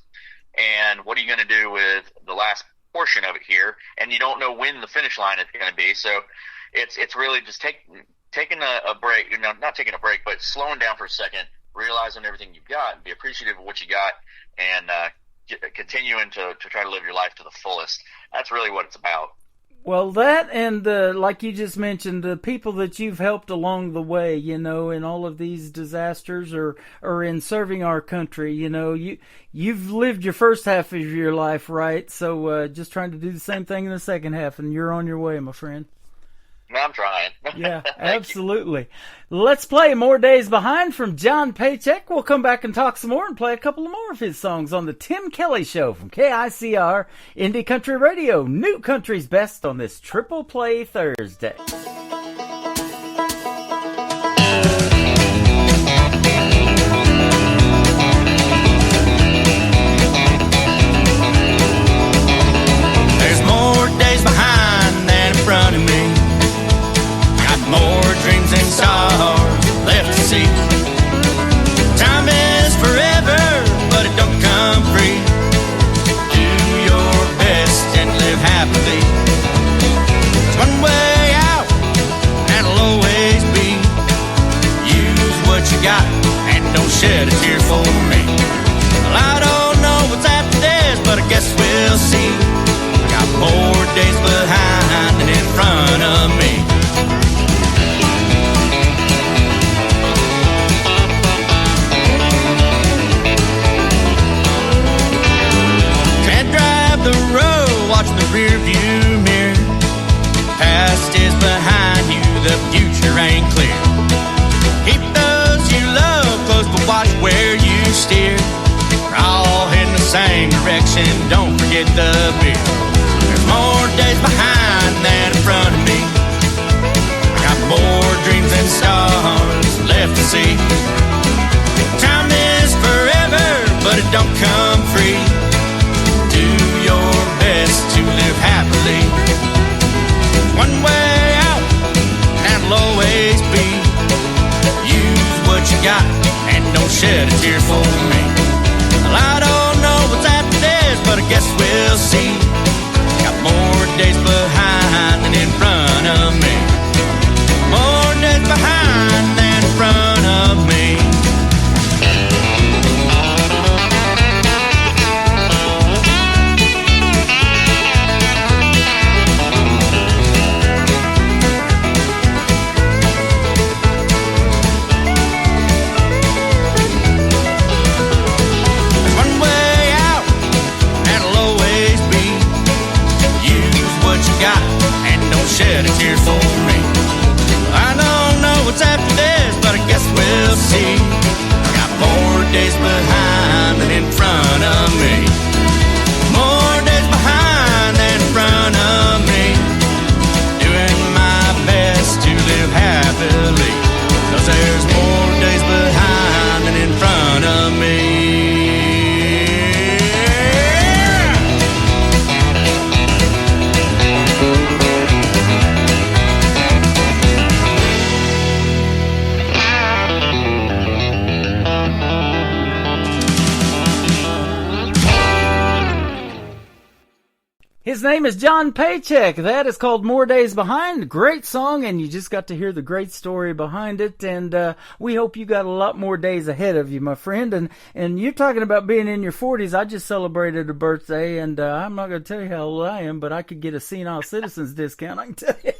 and what are you going to do with the last portion of it here? And you don't know when the finish line is going to be. So it's really just taking a break, you know, not taking a break, but slowing down for a second, realizing everything you've got, and be appreciative of what you got, and continuing to try to live your life to the fullest. That's really what it's about. Well, that and like you just mentioned, the people that you've helped along the way, you know, in all of these disasters or in serving our country, you know, you've lived your first half of your life, right? So just trying to do the same thing in the second half, and you're on your way, my friend. I'm trying. Yeah, absolutely. Let's play More Days Behind from John Paycheck. We'll come back and talk some more and play a couple of more of his songs on the Tim Kelly Show from KICR Indie Country Radio. New Country's Best on this Triple Play Thursday. There's more days behind than in front of me. More dreams and stars left to see. Time is forever, but it don't come free. Do your best and live happily. There's one way out, and it'll always be. Use what you got and don't shed a tear for me. Well, I don't know what's after this, but I guess we'll see. I got more days behind than in front of me. The road, watch the rear view mirror. Past is behind you, the future ain't clear. Keep those you love close, but watch where you steer. We're all heading the same direction, don't forget the beer. There's more days behind than in front of me. Got more dreams and stars left to see. Time is forever, but it don't come free. Best to live happily. One way out, His name is John Paycheck. That is called More Days Behind. Great song, and you just got to hear the great story behind it. And we hope you got a lot more days ahead of you, my friend. And you're talking about being in your 40s. I just celebrated a birthday, and I'm not going to tell you how old I am, but I could get a senile citizens discount, I can tell you.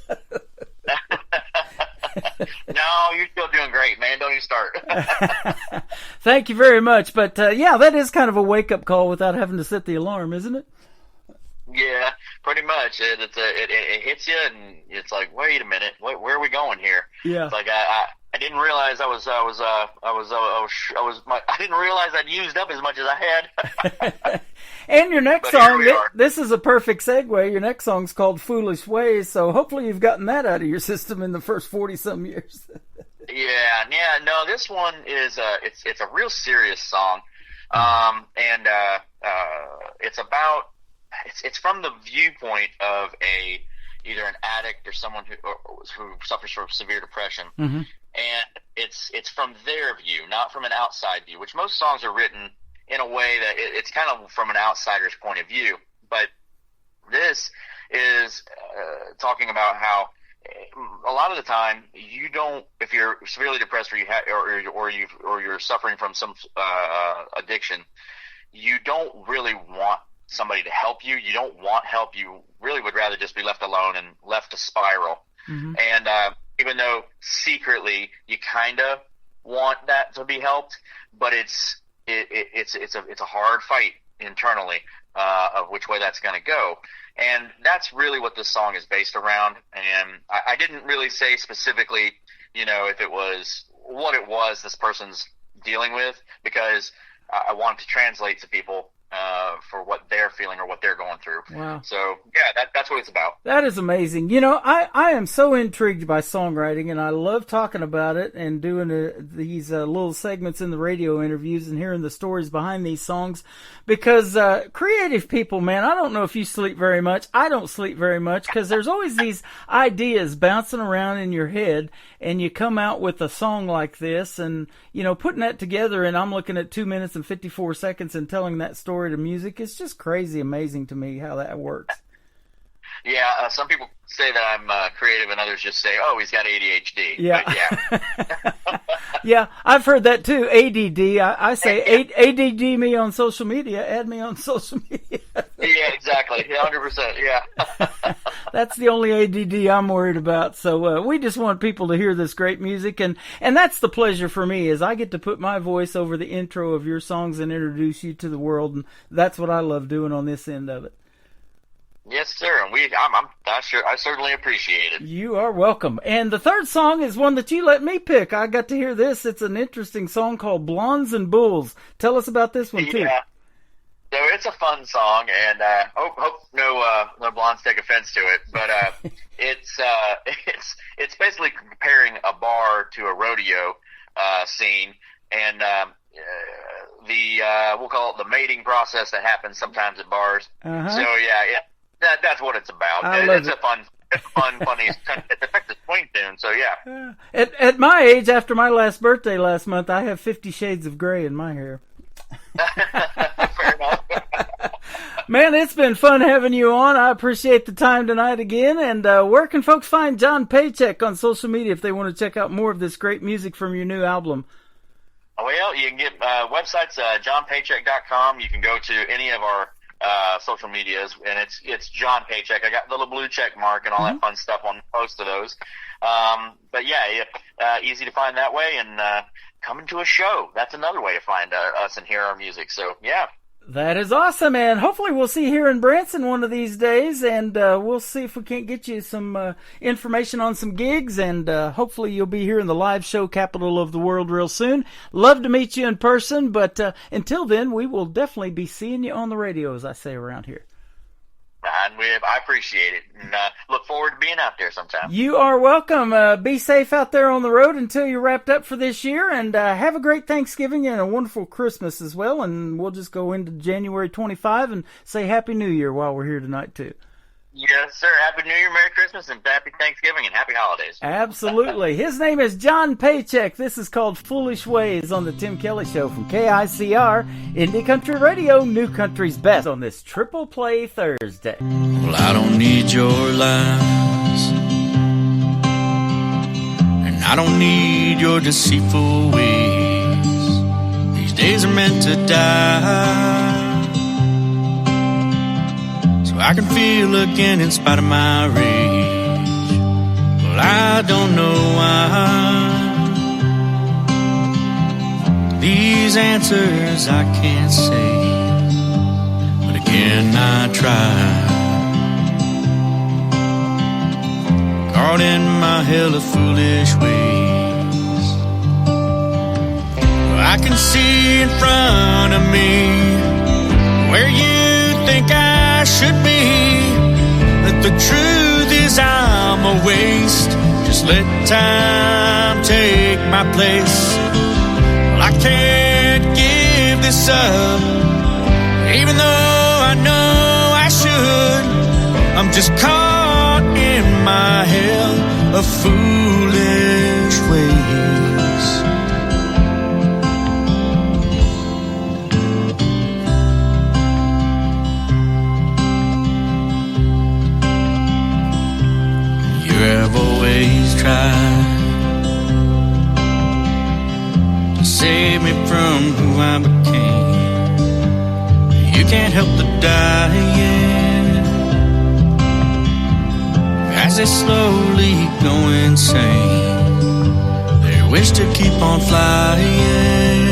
No, you're still doing great, man. Don't even start. Thank you very much. But, yeah, that is kind of a wake-up call without having to set the alarm, isn't it? Yeah, pretty much. It hits you, and it's like, wait a minute, where are we going here? Yeah. It's like I didn't realize I didn't realize I'd used up as much as I had. And your next song, this is a perfect segue. Your next song's called "Foolish Ways," so hopefully you've gotten that out of your system in the first 40-some years. Yeah. No, this one is it's a real serious song, and it's about. It's from the viewpoint of either an addict or someone who suffers from severe depression, and it's from their view, not from an outside view. Which most songs are written in a way that it's kind of from an outsider's point of view. But this is talking about how a lot of the time you don't, if you're severely depressed or you're suffering from some addiction, you don't really want somebody to help you. You don't want help. You really would rather just be left alone and left to spiral. And even though secretly you kind of want that to be helped, but it's a hard fight internally of which way that's going to go. And that's really what this song is based around. And I didn't really say specifically, if it was what it was this person's dealing with, because I wanted to translate to people for what they're feeling or what they're going through. Wow. So, yeah, that's what it's about. That is amazing. I am so intrigued by songwriting, and I love talking about it and doing these little segments in the radio interviews and hearing the stories behind these songs, because creative people, man, I don't know if you sleep very much. I don't sleep very much, because there's always these ideas bouncing around in your head, and you come out with a song like this, and, putting that together, and I'm looking at 2 minutes and 54 seconds and telling that story to music. It's just crazy amazing to me how that works. Yeah, some people say that I'm creative, and others just say, "Oh, he's got ADHD." Yeah, but yeah. Yeah, I've heard that too. ADD. I say ADD me on social media. Add me on social media. Yeah, exactly. 100%. Yeah. That's the only ADD I'm worried about. So we just want people to hear this great music, and that's the pleasure for me, is I get to put my voice over the intro of your songs and introduce you to the world, and that's what I love doing on this end of it. Yes, sir. And I certainly appreciate it. You are welcome. And the third song is one that you let me pick. I got to hear this. It's an interesting song called "Blondes and Bulls." Tell us about this one too. Yeah. So it's a fun song, and hope no blondes take offense to it. But it's basically comparing a bar to a rodeo scene, and we'll call it the mating process that happens sometimes at bars. So yeah. That's what it's about. It's a fun, funny, it's a Texas swing tune. So yeah. At my age, after my last birthday last month, I have 50 shades of gray in my hair. Fair enough. Man, it's been fun having you on. I appreciate the time tonight again. And where can folks find John Paycheck on social media if they want to check out more of this great music from your new album? Well, you can get websites, johnpaycheck.com. You can go to any of our social medias, and it's John Paycheck. I got the little blue check mark and all that fun stuff on most of those. But yeah, easy to find that way, and coming to a show. That's another way to find us and hear our music. So yeah. That is awesome, and hopefully we'll see you here in Branson one of these days, and we'll see if we can't get you some information on some gigs, and hopefully you'll be here in the live show capital of the world real soon. Love to meet you in person, but until then, we will definitely be seeing you on the radio, as I say around here. And I appreciate it, and look forward to being out there sometime. You are welcome. Be safe out there on the road until you're wrapped up for this year, and have a great Thanksgiving and a wonderful Christmas as well, and we'll just go into January 25 and say Happy New Year while we're here tonight, too. Yes, sir. Happy New Year, Merry Christmas, and Happy Thanksgiving, and Happy Holidays. Absolutely. His name is John Paycheck. This is called Foolish Ways on the Tim Kelly Show from KICR, Indie Country Radio, New Country's Best on this Triple Play Thursday. Well, I don't need your lies, and I don't need your deceitful ways. These days are meant to die, so I can feel again in spite of my rage. Well, I don't know why these answers I can't say, but again I try. Caught in my hell of foolish ways. I can see in front of me where you think I should be, but the truth is I'm a waste. Just let time take my place. Well, I can't give this up, even though I know I should. I'm just caught in my hell of foolish ways. You have always tried to save me from who I became. You can't help the dying as they slowly go insane. They wish to keep on flying,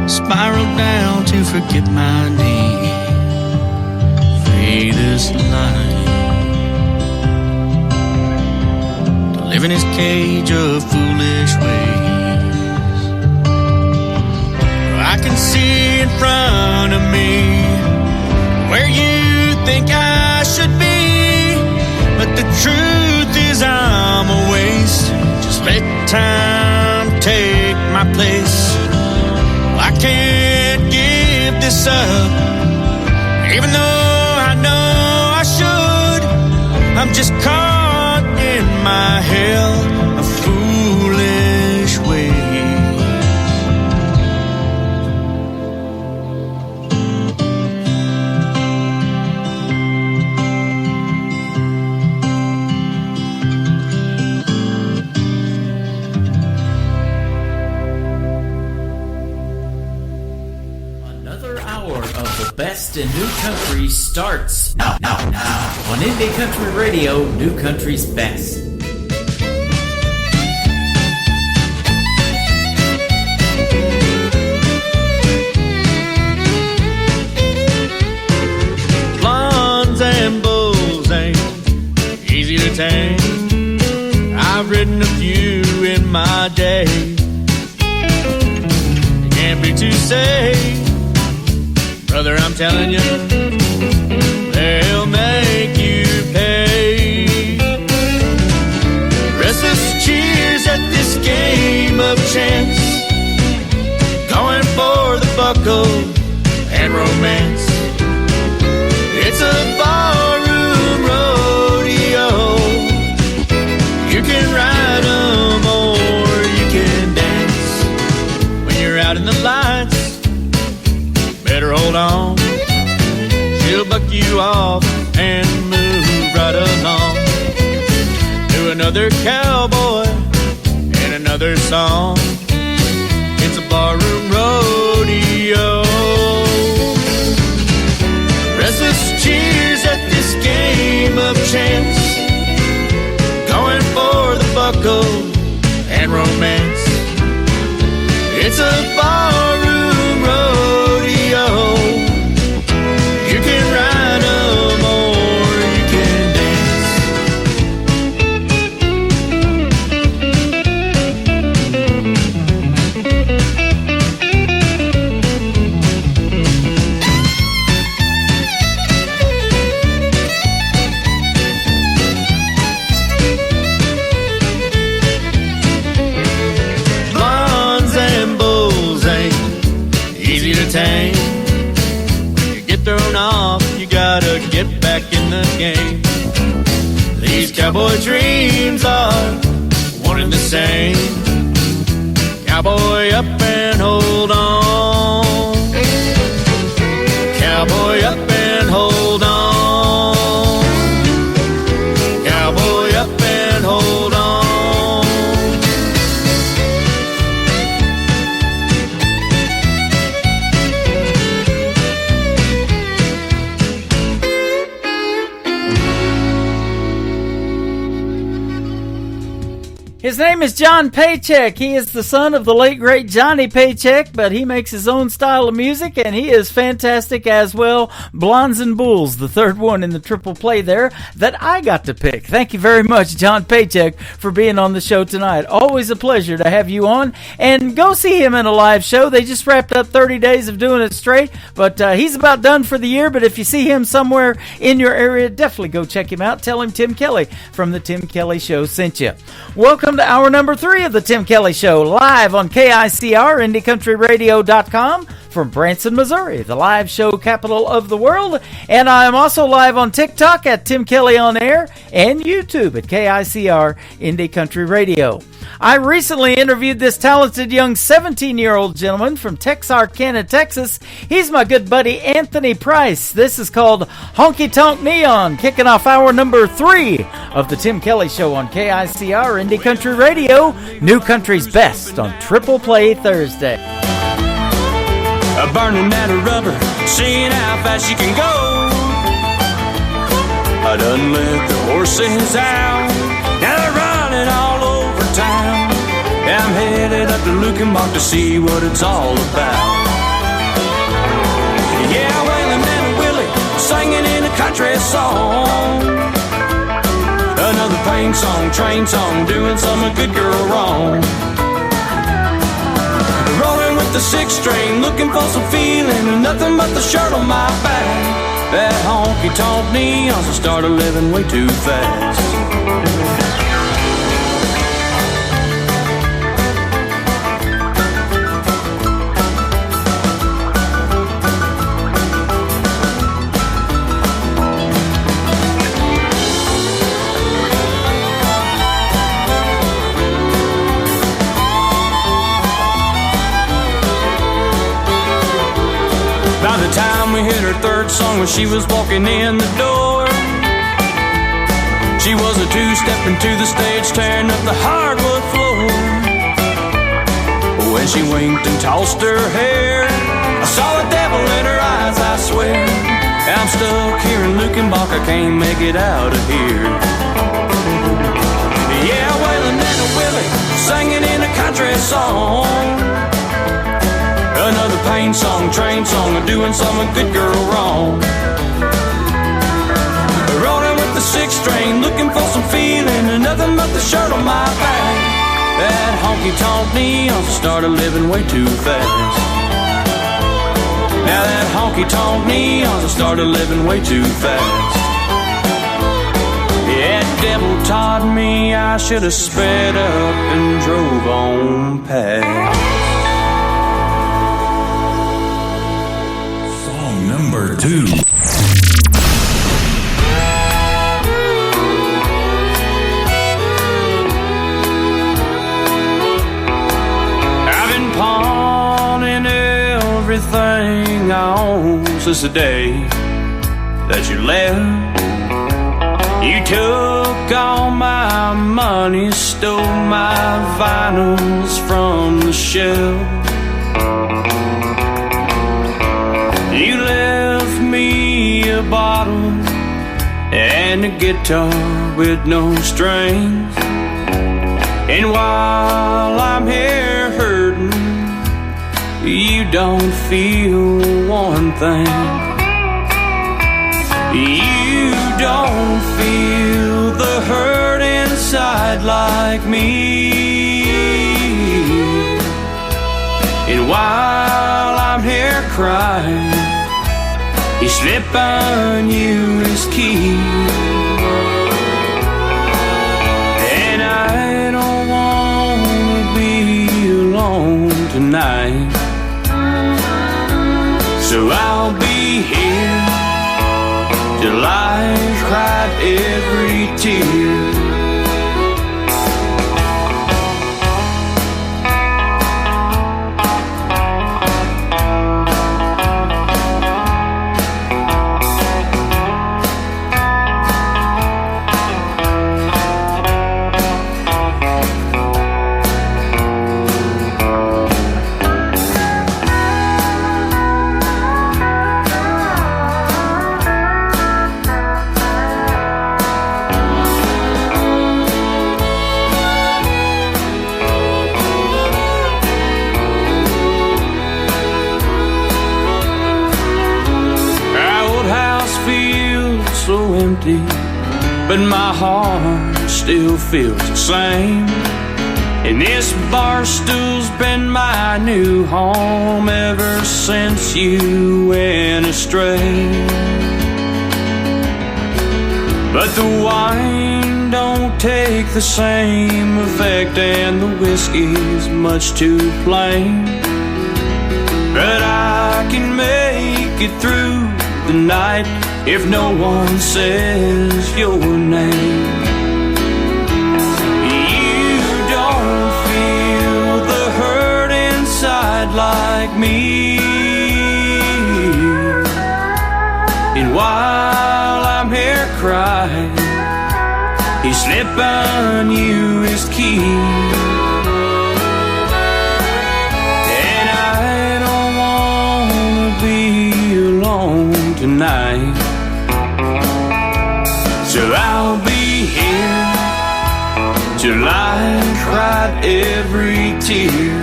spiral down to forget my name. Fade this line to live in his cage of foolish ways. I can see in front of me where you think I should be, but the truth is I'm a waste. Just let time take my place. I can't give this up, even though I know I should. I'm just caught in my hell of foolish ways. Best in New Country starts now on Indie Country Radio, New Country's Best. Blondes and bulls ain't easy to tame. I've ridden a few in my day. You can't be too safe, brother, I'm telling you, they'll make you pay. Restless cheers at this game of chance, going for the buckle and romance. It's a barroom rodeo. You can ride 'em or you can dance. When you're out in the lights, better hold on. She'll buck you off and move right along to another cowboy and another song. It's a barroom rodeo. Restless cheers at this game of chance, going for the buckle and romance. It's a barroom rodeo. You can ride 'em or you can dance. game. These cowboy dreams are one and the same. Cowboy up and hold on. Cowboy up and hold on. Cowboy up and hold on. His name is John Paycheck. He is the son of the late, great Johnny Paycheck, but he makes his own style of music, and he is fantastic as well. Blondes and Bulls, the third one in the triple play there that I got to pick. Thank you very much, John Paycheck, for being on the show tonight. Always a pleasure to have you on, and go see him in a live show. They just wrapped up 30 days of doing it straight, but he's about done for the year, but if you see him somewhere in your area, definitely go check him out. Tell him Tim Kelly from The Tim Kelly Show sent you. Welcome to hour number 3 of The Tim Kelly Show, live on KICR, IndieCountryRadio.com from Branson, Missouri, the live show capital of the world. And I am also live on TikTok at Tim Kelly On Air and YouTube at KICR Indie Country Radio. I recently interviewed this talented young 17-year-old gentleman from Texarkana, Texas. He's my good buddy Anthony Price. This is called Honky Tonk Neon, kicking off hour number 3 of The Tim Kelly Show on KICR Indie Country Radio, New Country's Best on Triple Play Thursday. Burning out of rubber, seeing how fast you can go. I done let the horses out, now they're running all over town. I'm headed up to Lukenbach to see what it's all about. Yeah, Waylon and Willie singing in a country song. Another pain song, train song, doing some a good girl wrong. Rolling with the 6-string, looking for some feeling, and nothing but the shirt on my back. That honky-tonk neons, I started living way too fast. By the time we hit her third song, when she was walking in the door, she was a two-stepping to the stage, tearing up the hardwood floor. When she winked and tossed her hair, I saw the devil in her eyes, I swear. I'm stuck here in Lukenbach, I can't make it out of here. Yeah, Waylon and Willie singing in a country song. Another pain song, train song, or doing some good girl wrong. Rolling with the 6-string, looking for some feeling, and nothing but the shirt on my back. That honky-tonk neons started living way too fast. Now that honky-tonk neons started living way too fast. Yeah, devil taught me I should have sped up and drove on past. Number 2. I've been pawning everything I own since the day that you left. You took all my money, stole my vinyls from the shelf. You left me a bottle and a guitar with no strings. And while I'm here hurting, you don't feel one thing. You don't feel the hurt inside like me. And while I'm here crying, he slipped on you his key. And I don't wanna be alone tonight, so I'll be here till I cry cried every tear. But my heart still feels the same. And this bar stool's been my new home ever since you went astray. But the wine don't take the same effect, and the whiskey's much too plain. But I can make it through the night if no one says your name. You don't feel the hurt inside like me. And while I'm here crying, he's slipping you his key. And I don't wanna be alone tonight. So I'll be here till I cried every tear.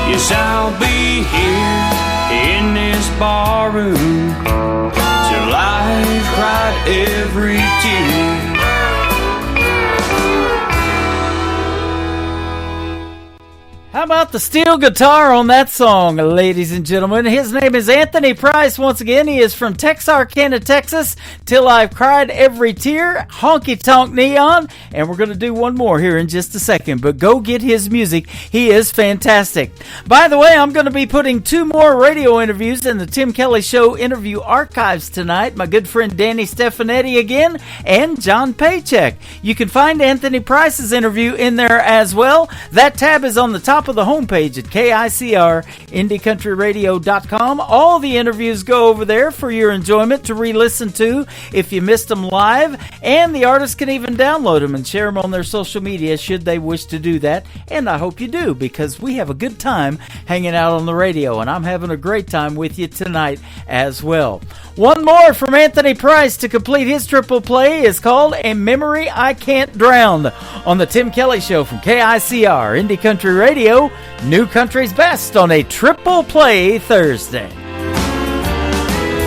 Yes, I'll be here in this barroom till I cried every tear. How about the steel guitar on that song, ladies and gentlemen? His name is Anthony Price. Once again, he is from Texarkana, Texas. Till I've Cried Every Tear, Honky Tonk Neon. And we're going to do one more here in just a second. But go get his music. He is fantastic. By the way, I'm going to be putting 2 more radio interviews in the Tim Kelly Show interview archives tonight. My good friend Danny Stefanetti again and John Paycheck. You can find Anthony Price's interview in there as well. That tab is on the top of the homepage at KICR, IndieCountryRadio.com. All the interviews go over there for your enjoyment to re-listen to if you missed them live, and the artists can even download them and share them on their social media should they wish to do that, and I hope you do, because we have a good time hanging out on the radio, and I'm having a great time with you tonight as well. One more from Anthony Price to complete his triple play is called A Memory I Can't Drown on the Tim Kelly Show from KICR, Indie Country Radio, New Country's Best on a Triple Play Thursday.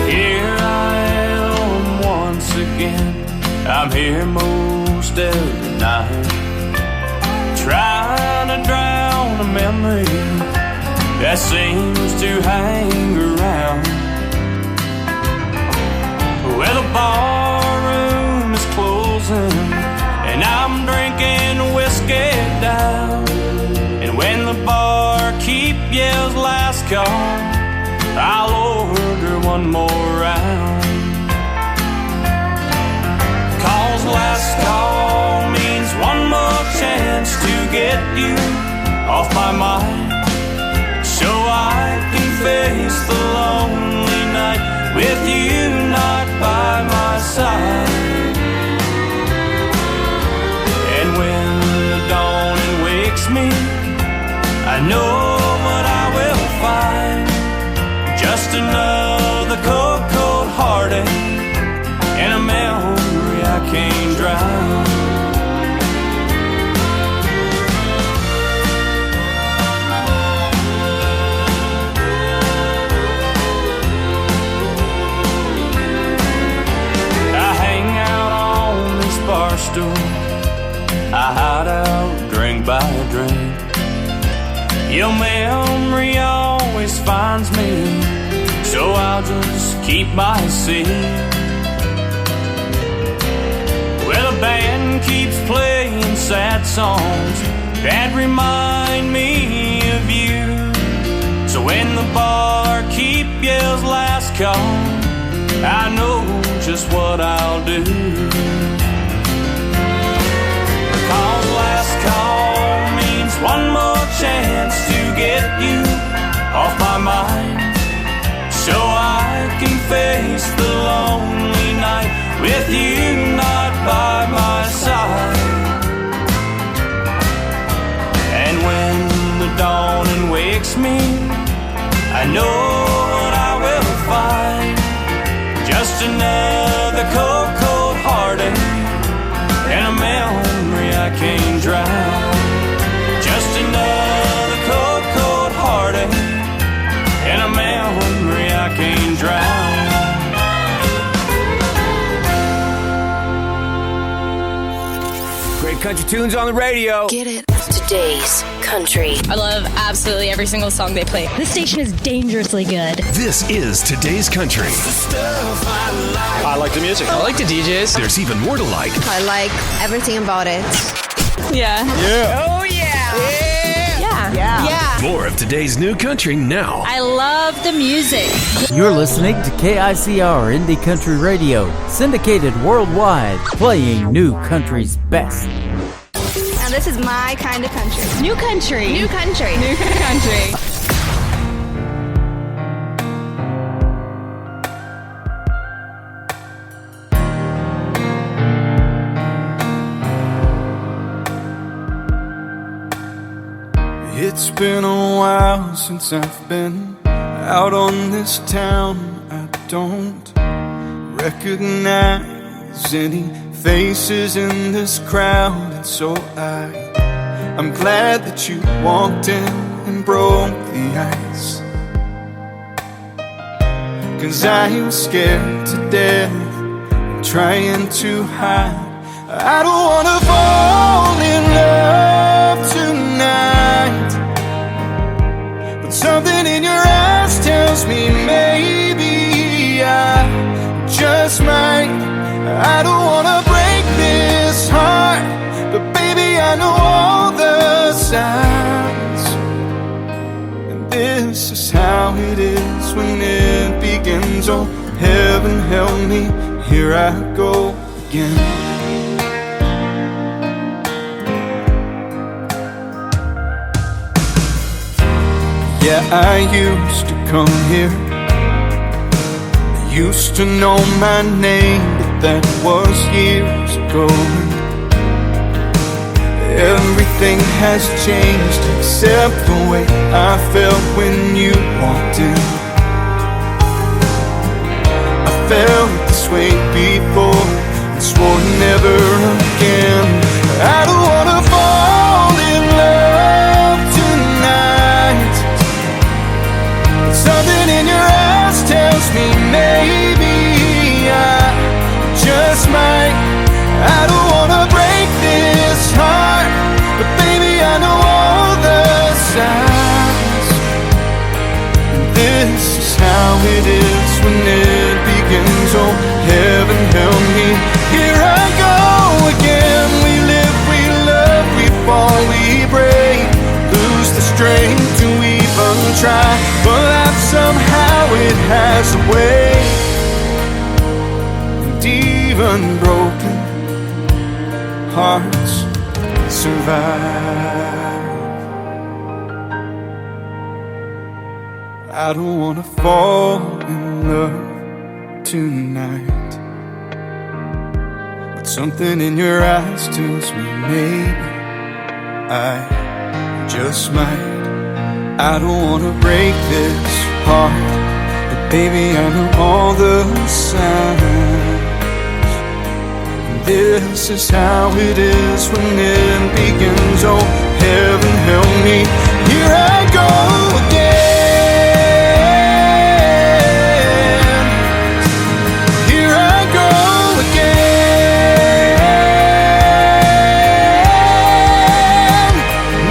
Here I am once again. I'm here most every night, trying to drown a memory that seems to hang around. Well, the barroom is closing and I'm drinking whiskey down. And when the barkeep yells last call, I'll order one more round. 'Cause last call means one more chance to get you off my mind, so I can face the lonely night with you not by my side. And when the dawning wakes me, I know what I will find. Just another cold, cold heartache and a memory I can't drown. I hang out on this bar stool, I hide out drink by drink. Your memory always finds me, so I'll just keep my seat. Well, the band keeps playing sad songs that remind me of you. So when the barkeep yells last call, I know just what I'll do. Cause last call means one more chance to get you off my mind, so I can face the lonely night with you not by my side. And when the dawning wakes me, I know what I will find. Just another cold, cold heartache and a memory I can't drown. Just another cold, cold heartache and a memory I can't drown. Great country tunes on the radio. Get it. Today's country. I love absolutely every single song they play. This station is dangerously good. This is Today's Country. I like the music. I like the DJs. There's even more to like. I like everything about it. Yeah. Yeah. Oh, yeah. Yeah. More of today's new country now. I love the music. You're listening to KICR Indie Country Radio, syndicated worldwide, playing new country's best. And this is my kind of country. New country. New country. New country. It's been a while since I've been out on this town. I don't recognize any faces in this crowd, and so I'm glad that you walked in and broke the ice. 'Cause I was scared to death and trying to hide. I don't wanna fall in love tonight, but something in your eyes tells me maybe I just might. I don't wanna break this heart, but baby I know all the signs. And this is how it is when it begins. Oh, heaven help me, here I go again. Yeah, I used to come here, I used to know my name, but that was years ago. Everything has changed except the way I felt when you walked in. I felt this way before and swore never again. I don't wanna fall in love tonight, but something in your eyes tells me maybe I just might. I don't wanna break this heart, but baby I know all the signs. And this is how it is when it begins. Oh, heaven help me, here I go again. We live, we love, we fall, we break, lose the strength to even try, but life somehow it has a way. And even broken hearts survive. I don't wanna fall in love tonight, but something in your eyes tells me maybe I just might. I don't wanna break this heart, but baby I know all the signs. This is how it is when it begins. Oh, heaven help me, here I go again. Here I go again.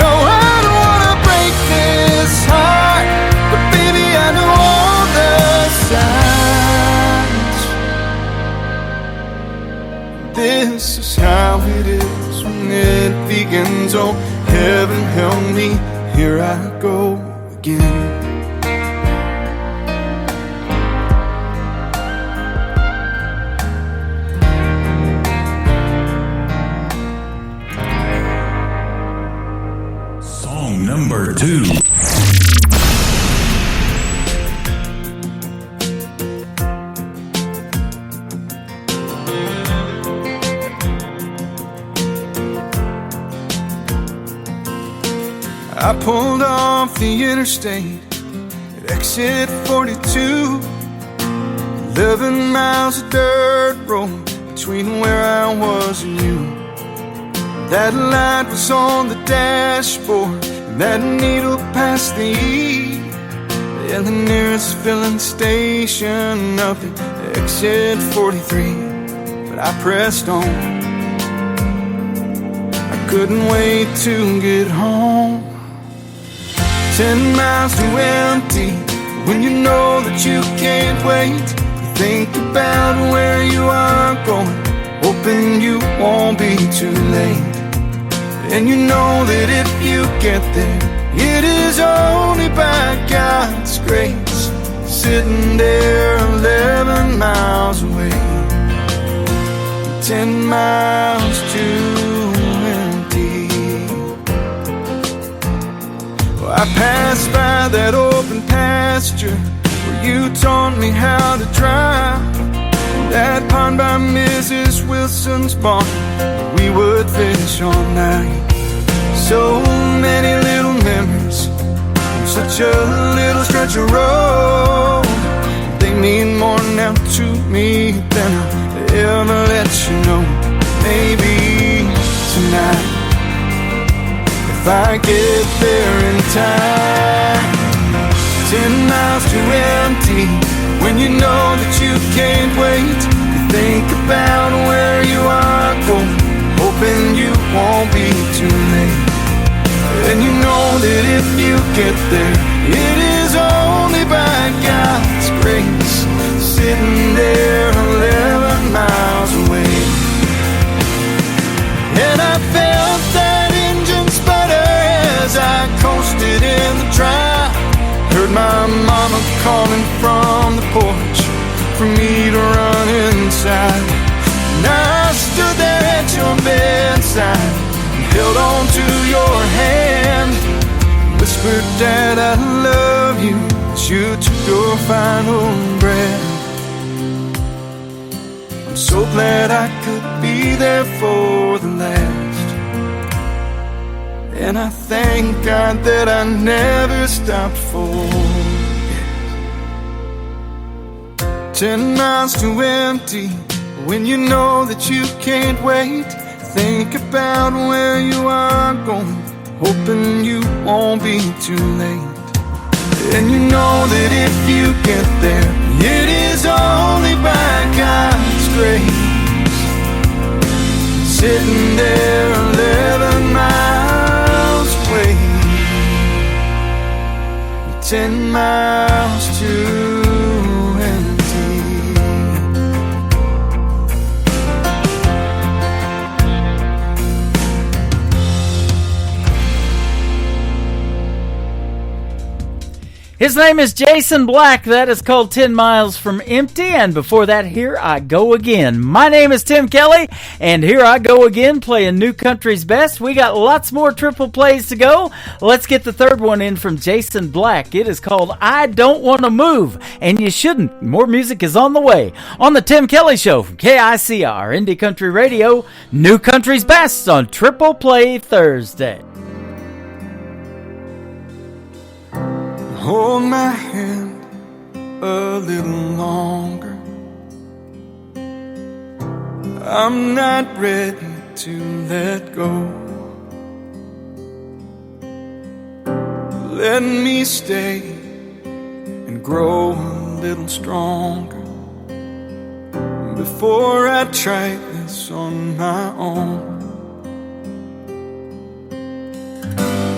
No, I don't wanna break this heart, but baby I know all the signs. This is how it is when it begins. Oh, heaven help me, here I go again. Number 2. I pulled off the interstate at exit 42. 11 miles of dirt road between where I was and you. That light was on the dashboard, and that needle past the E. And the nearest filling station up at exit 43. But I pressed on. I couldn't wait to get home. 10 miles too empty. When you know that you can't wait, you think about where you are going, hoping you won't be too late. And you know that if you get there, it is only by God's grace. Sitting there 11 miles away, 10 miles too empty. Well, I passed by that open pasture where you taught me how to drive. That pond by Mrs. Wilson's barn, we would fish all night. So many little memories on such a little stretch of road. They mean more now to me than I'll ever let you know. Maybe tonight, if I get there in time. 10 miles too empty. When you know that you can't wait, you think about where you are going, hoping you won't be too late. And you know that if you get there, it is only by God's grace. Sitting there 11 miles away. And I felt that engine sputter as I coasted in the drive. Heard my mama calling from the porch for me to run inside. And I stood there at your bedside, held on to your hand, whispered, Dad, I love you, as you took your final breath. I'm so glad I could be there for the last. And I thank God that I never stopped for it. 10 miles too empty. When you know that you can't wait, think about where you are going, hoping you won't be too late. And you know that if you get there, it is only by God's grace. Sitting there 11 miles away, 10 miles too empty. His name is Jason Black. That is called 10 Miles from Empty. And before that, Here I Go Again. My name is Tim Kelly, and here I go again playing New Country's Best. We got lots more triple plays to go. Let's get the third one in from Jason Black. It is called I Don't Want to Move, and you shouldn't. More music is on the way on the Tim Kelly Show from KICR, Indie Country Radio, New Country's Best on Triple Play Thursday. Hold my hand a little longer. I'm not ready to let go. Let me stay and grow a little stronger before I try this on my own.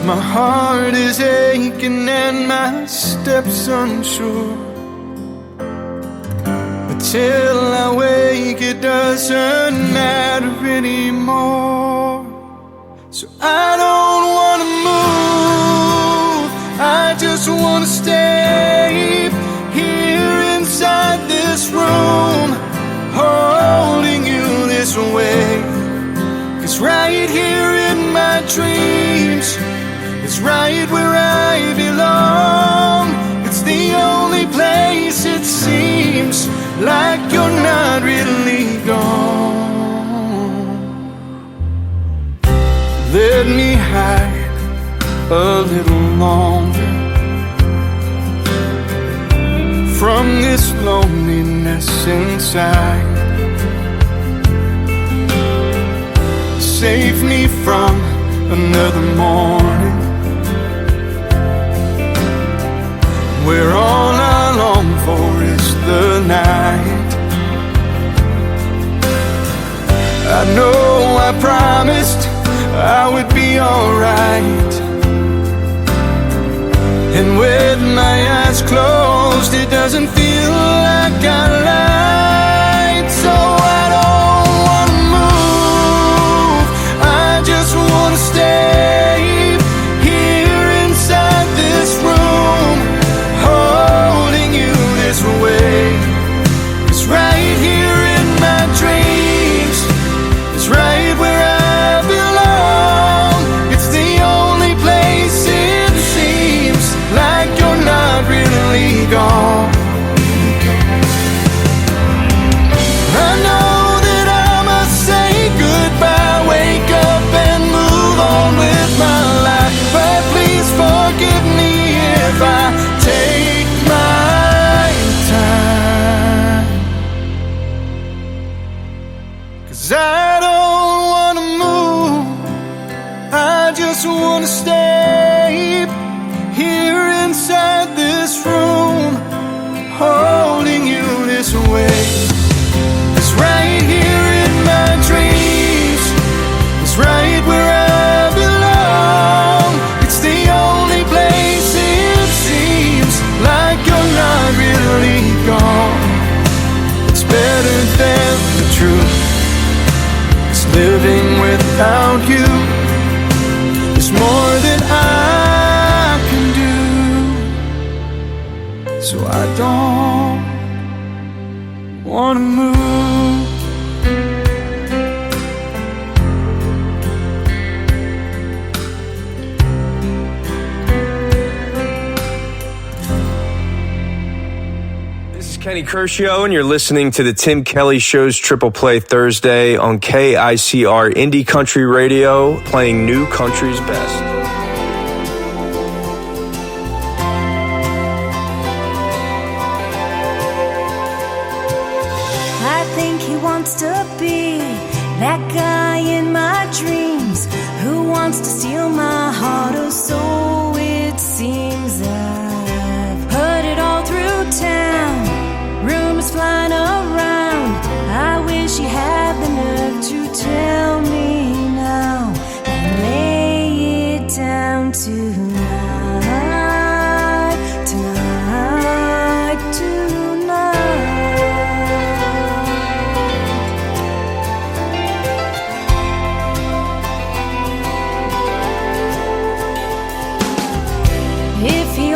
My heart is aching and my steps unsure. But till I wake, it doesn't matter anymore. So I don't want to move, I just want to stay here inside this room, holding you this way. 'Cause right here in my dreams, it's right where like you're not really gone. Let me hide a little longer from this loneliness inside. Save me from another morning where all I long for is the night. I know I promised I would be alright, and with my eyes closed it doesn't feel like I lied. So I don't wanna move, I just wanna stay here inside this room, holding you this way. It's right here in my dreams, it's right where I belong. It's the only place it seems like you're not really gone. I know that I must say goodbye, wake up and move on with my life, but please forgive me if I take my time, 'cause I don't wanna move, I just wanna stay here inside this room, holding you this way. It's right here in my dreams, it's right where I belong. It's the only place it seems like you're not really gone. It's better than the truth, it's living without you. It's more than I can do, so I don't wanna move. This is Kenny Kershaw, and you're listening to the Tim Kelly Show's Triple Play Thursday on KICR Indie Country Radio, playing new country's best. I think he wants to be that guy in my dreams who wants to steal my heart, or so it seems. I've heard it all through town, rumors flying around. I wish he had the nerve to tell me now and lay it down tonight, tonight, tonight. If he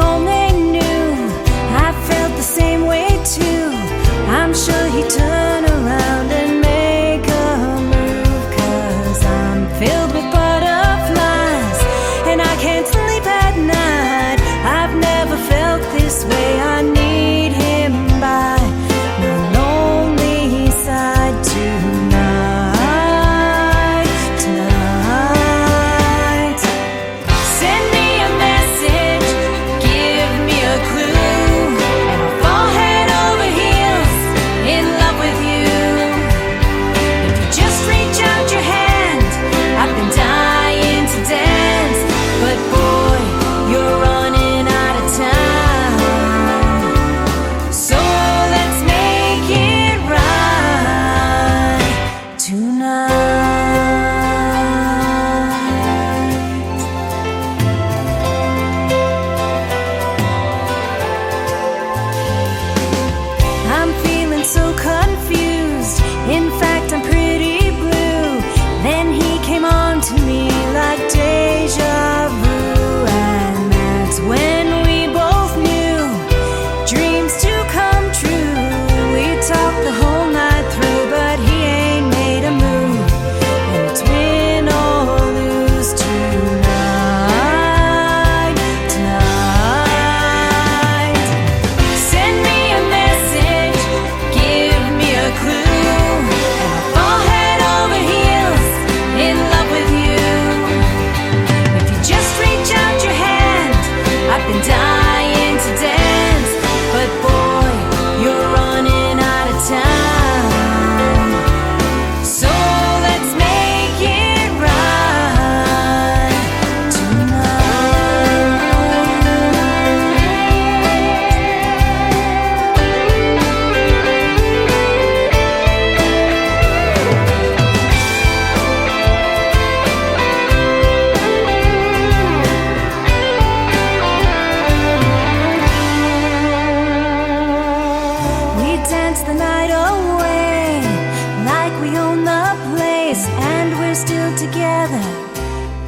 we're still together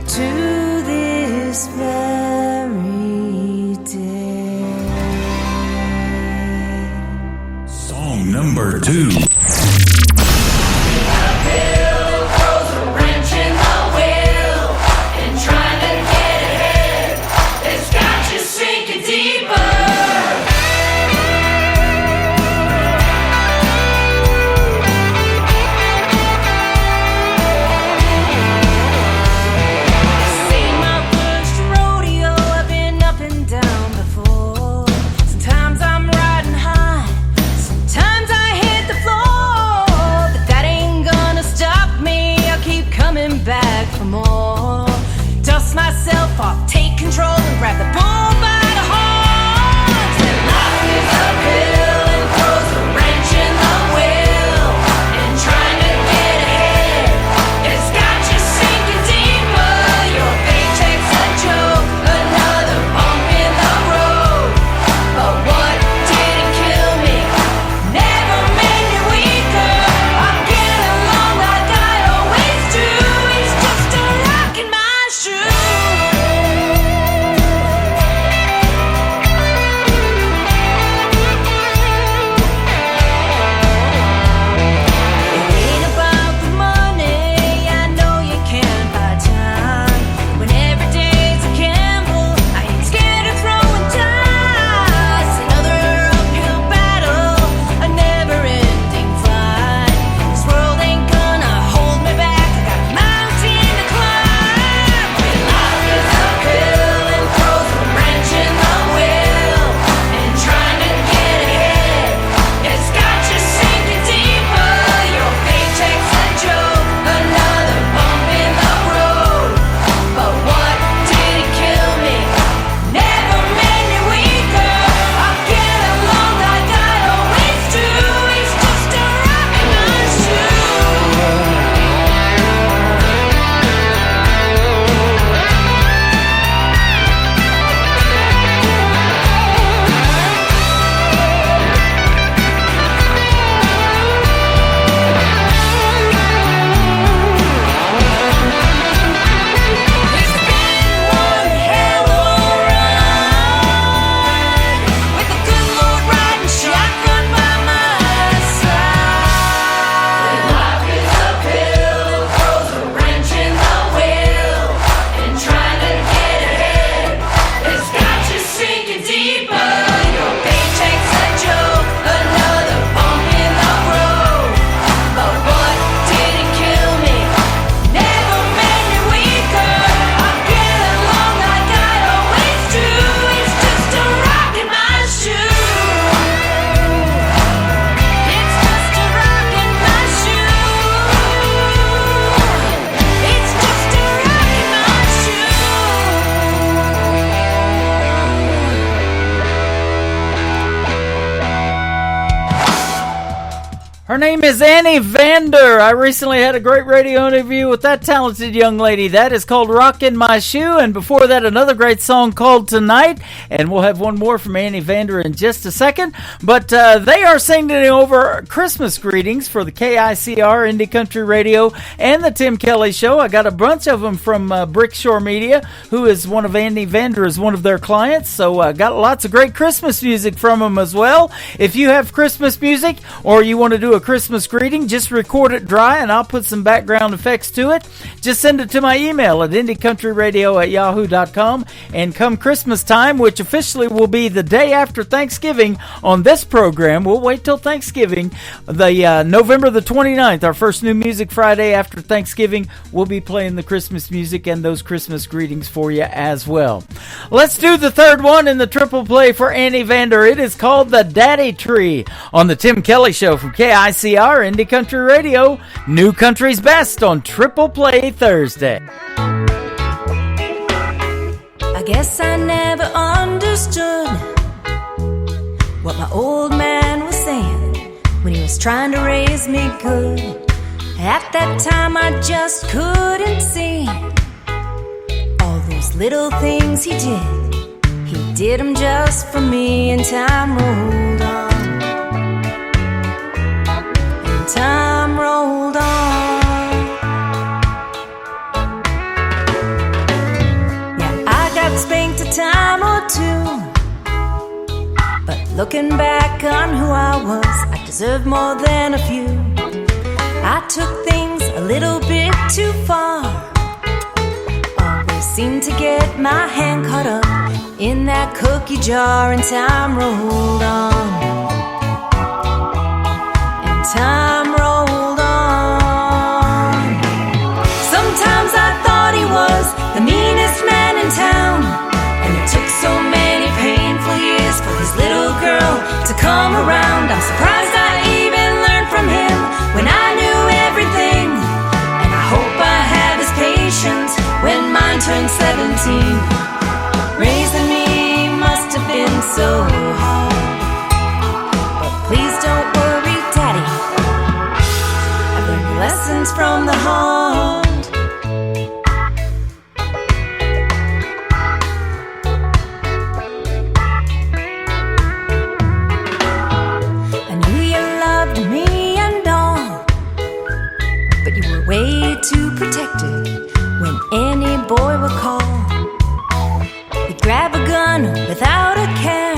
to this very day. Song number 2. Sometimes I'm riding high, sometimes I hit the floor. Her name is Annie Vander. I recently had a great radio interview with that talented young lady. That is called Rockin' My Shoe. And before that, another great song called Tonight. And we'll have one more from Annie Vander in just a second. But they are singing over Christmas greetings for the KICR Indie Country Radio and the Tim Kelly Show. I got a bunch of them from Brickshore Media, who is one of Annie Vander, is one of their clients. So I got lots of great Christmas music from them as well. If you have Christmas music or you want to do a Christmas greeting, just record it dry and I'll put some background effects to it. Just send it to my email at indiecountryradio@yahoo.com. And come Christmas time, which officially will be the day after Thanksgiving on this program, we'll wait till Thanksgiving, the November the 29th, our first New Music Friday after Thanksgiving, we'll be playing the Christmas music and those Christmas greetings for you as well. Let's do the third one in the triple play for Annie Vander. It is called The Daddy Tree on the Tim Kelly Show from KICR Indie Country Radio, New Country's Best on Triple Play Thursday. I guess I never understood what my old man was saying when he was trying to raise me good. At that time I just couldn't see all those little things he did. He did them just for me, and time rolled on. And time rolled on. Looking back on who I was, I deserve more than a few. I took things a little bit too far. Always seemed to get my hand caught up in that cookie jar, and time rolled on. And time rolled on. Sometimes I thought he was the meanest man in town, and it took so many painful years for his little girl to come around. I'm surprised I even learned from him when I knew everything, and I hope I have his patience when mine turned 17. Raising me must have been so hard, but please don't worry, Daddy, I've learned lessons from the heart. Way too protected when any boy would call. You'd grab a gun without a care,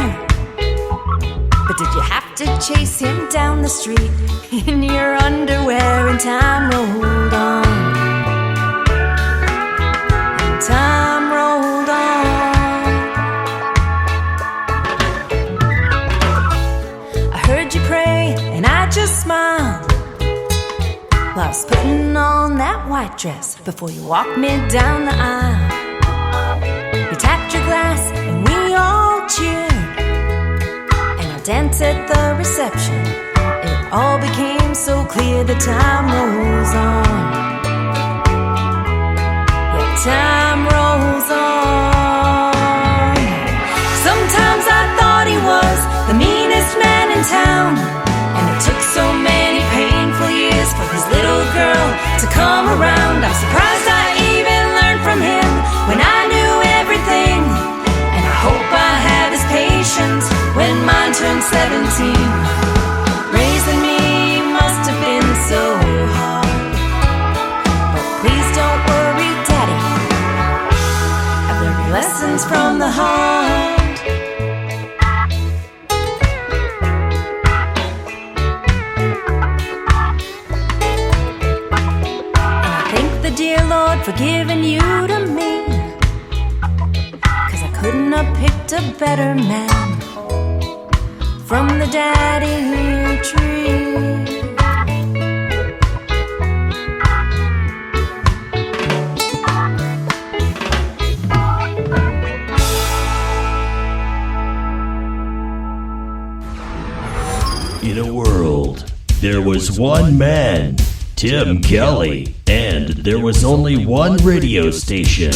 but did you have to chase him down the street in your underwear? And time rolled on. And time rolled on. I heard you pray and I just smiled while I was putting on that white dress before you walked me down the aisle. You tapped your glass and we all cheered, and I danced at the reception. It all became so clear that time rolls on. Yeah, time rolls on. Sometimes I thought he was the meanest man in town, and it took so many painful years for his little girl to come around. I'm surprised I even learned from him when I knew everything, and I hope I have his patience when mine turned 17. Raising me must have been so hard, but please don't worry, Daddy, I've learned lessons from the heart. Dear Lord, for giving you to me, 'cause I couldn't have picked a better man from the daddy tree. In a world, there was one man, Tim Kelly, and there was only one radio station,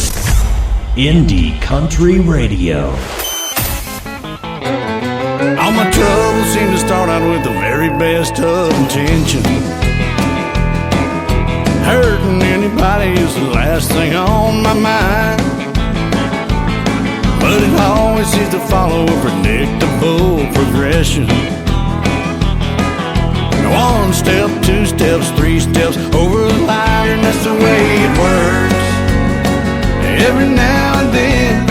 Indie Country Radio. All my troubles seem to start out with the very best of intention. Hurting anybody is the last thing on my mind, but it always seems to follow a predictable progression. One step, two steps, three steps over the line, and that's the way it works. Every now and then,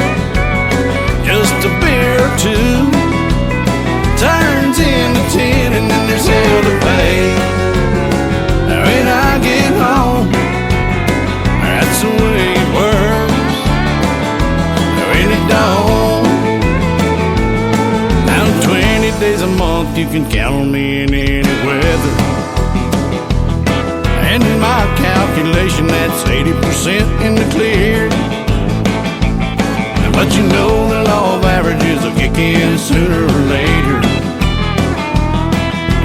just a beer or two turns into 10, and then there's hell to pay. When I get home, that's the way it works. When it don't, now 20 days a month you can count on me in any weather. And in my calculation, that's 80% in the clear. But you know the law of averages will kick in sooner or later.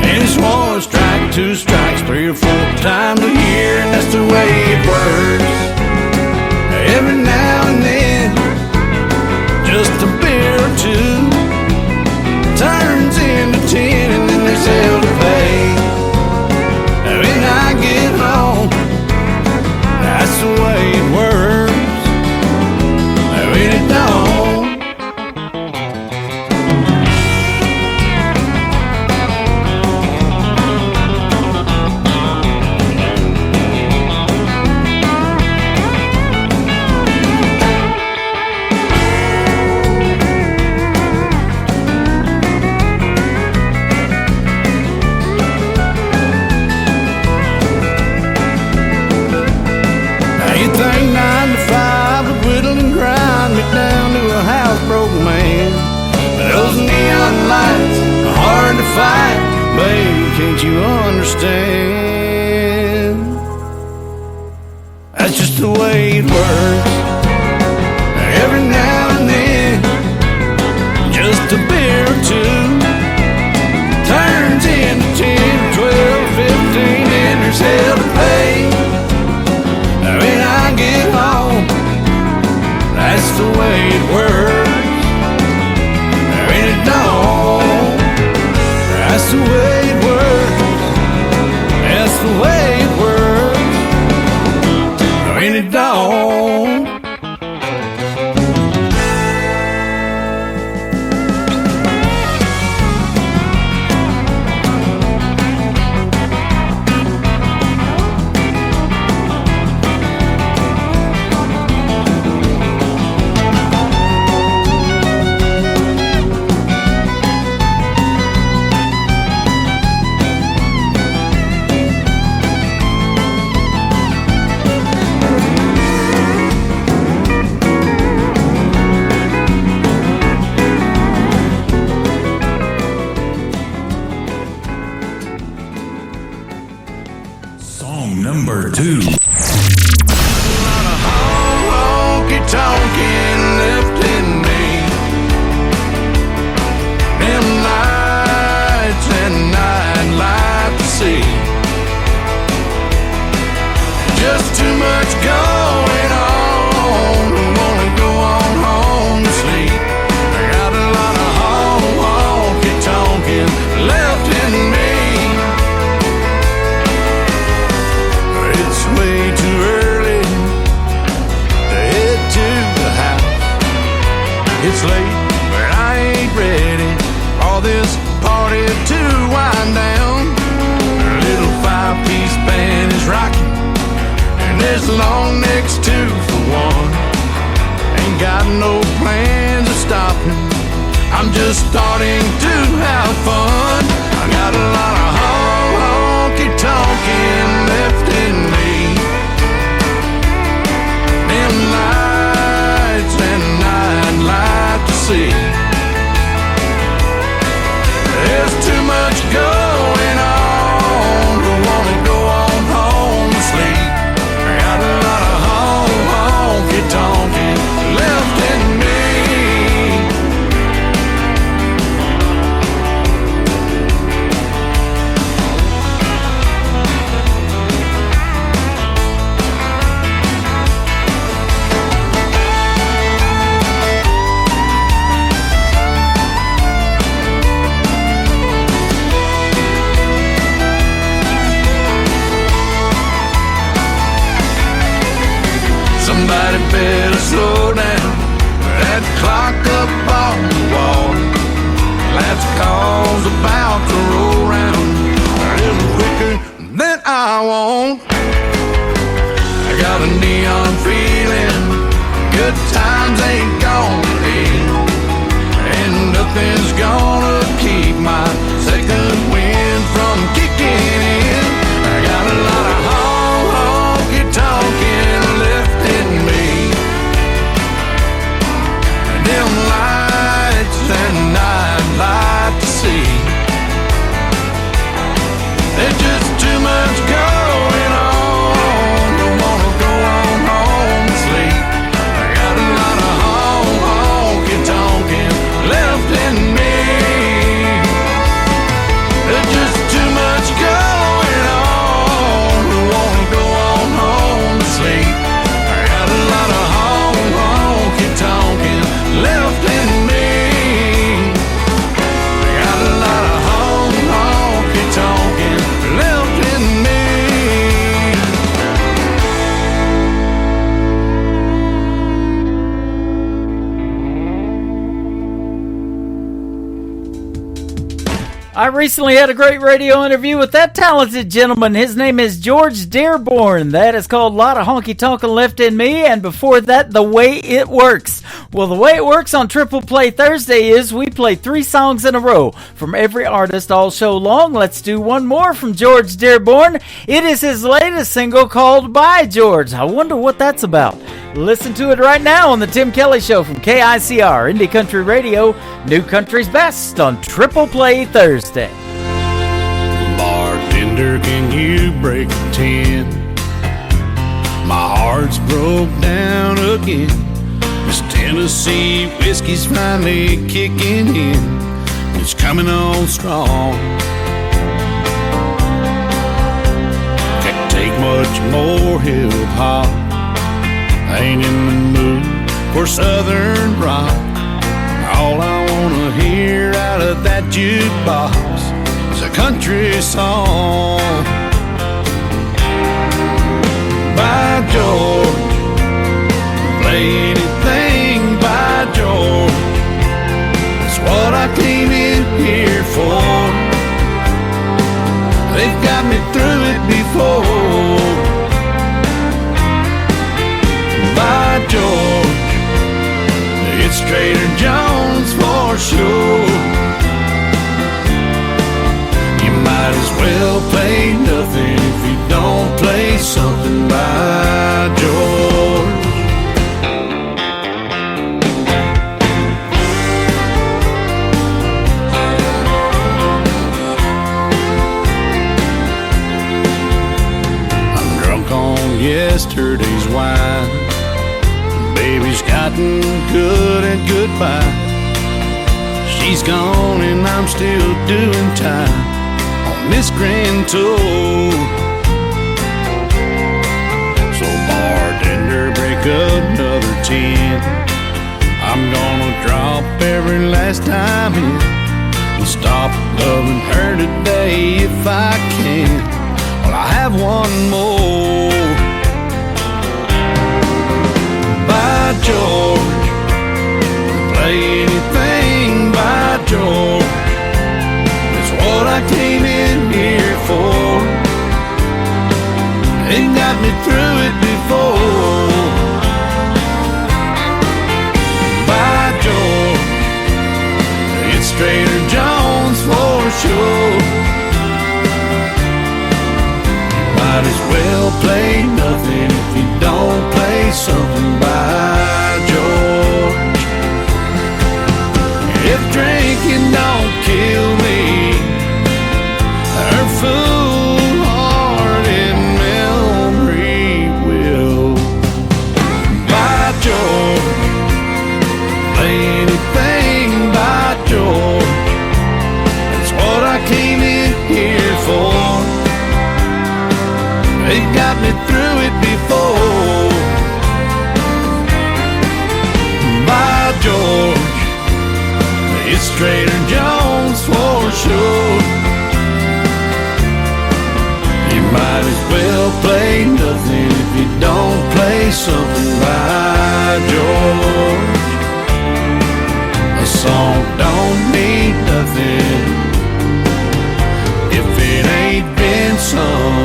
And it's one strike, two strikes, 3 or 4 times a year, and that's the way it works. Every now and then, just a beer or two turns into 10, and then there's hell to pay. When I get home, that's the way it works. When it don't, fight, baby, can't you understand? That's just the way it works. Every now and then, just a beer or two turns into 10, 12, 15, and there's hell to pay. When I get home, that's the way it works. When it don't, that's the way it works. That's the way it works. When it don't. Number 2. Honky-tonkin' left in me. Them nights and I'd like to see. Just too much going on. Wanna go on home to sleep. I got a lot of honky-tonkin' left in me. Way too early to head to the house. It's late, but I ain't ready for this party to wind down. A little 5-piece band is rocking, and there's long necks 2 for 1. Ain't got no plans of stopping, I'm just starting to have fun. I got a lot of honky-tonkin' left in me. Them nights and I'd like to see. There's too much going on. Don't wanna go on home to sleep. I got a lot of honky-tonkin' left in me. Somebody better slow down that clock up on the wall. That's cause about to roll round a little quicker than I want. I got a neon feeling, good times ain't gonna end, and nothing's gonna keep my second wind from kicking in. I got a lot of honky-tonkin' left in me. Them lights and I'd like to see. There's just too much going on. Don't wanna go on home to sleep. I got a lot of honky-tonkin' left in me. There's just too much going on. Don't wanna go on home to sleep. I got a lot of honky-tonkin' left in me. I got a lot of honky-tonkin' left in me. I recently had a great radio interview with that talented gentleman. His name is George Dearborn. That is called Lot of Honky Tonkin' Left in Me. And before that, The Way It Works. Well, the way it works on Triple Play Thursday is we play 3 songs in a row from every artist all show long. Let's do one more from George Dearborn. It is his latest single called Bye George. I wonder what that's about. Listen to it right now on the Tim Kelly Show from KICR, Indie Country Radio, New Country's Best on Triple Play Thursday. Wednesday. Bartender, can you break a 10? My heart's broke down again. This Tennessee whiskey's finally kicking in. It's coming on strong. Can't take much more hip-hop. Ain't in the mood for southern rock. All I wanna hear out of that jukebox is a country song. By George, play anything by George. That's what I came in here for. They've got me through it before. By George, it's Trader Joe's for sure. You might as well play nothing if you don't play something by George. I'm drunk on yesterday's wine. Baby's gotten good at goodbye. She's gone and I'm still doing time on this grand tour. So bartender, break another 10. I'm gonna drop every last time in and stop loving her today if I can. Well, I have one more. By George, play anything by George. That's what I came in here for. They got me through it before. By George, it's Trader Joe's for sure. Might as well play nothing if you don't play something by George. If drinking don't kill me, her foolhardy memory will. By George, play anything by George. That's what I came in here for. They got me through it before. By George, it's Trader Joe's for sure. You might as well play nothing if you don't play something by George. A song don't mean nothing if it ain't been sung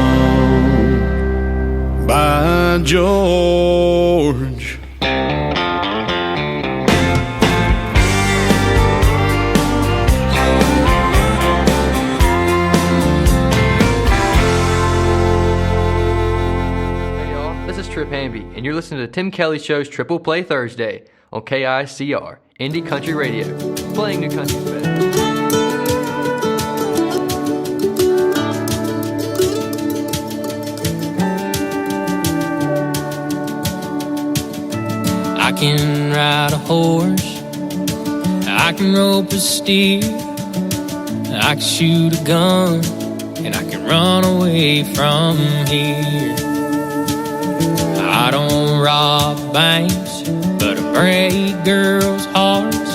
by George. Hey y'all, this is Trip Hamby, and you're listening to Tim Kelly Show's Triple Play Thursday on KICR, Indie Country Radio, playing new country better. I can ride a horse, I can rope a steer, I can shoot a gun, and I can run away from here. I don't rob banks, but I break girls' hearts,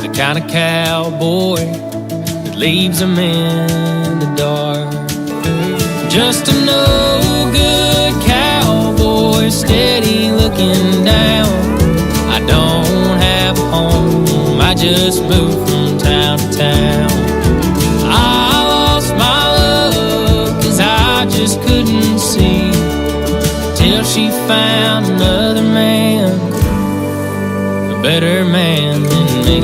the kind of cowboy that leaves them in the dark. Just a no-good cowboy, steady looking down. I don't have a home, I just moved from town to town. I lost my love, 'cause I just couldn't see, till she found another man, a better man than me.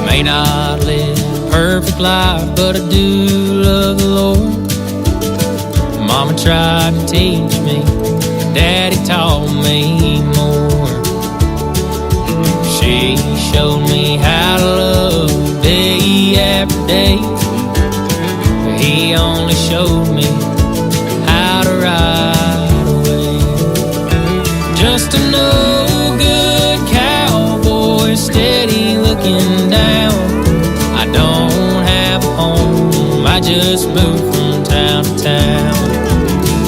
May not live a perfect life, but I do love the Lord. Mama tried to teach me, Daddy taught me more. She showed me how to love day after day. He only showed me how to ride away. Just a no good cowboy, steady looking down. I don't have a home, I just moved from town to town.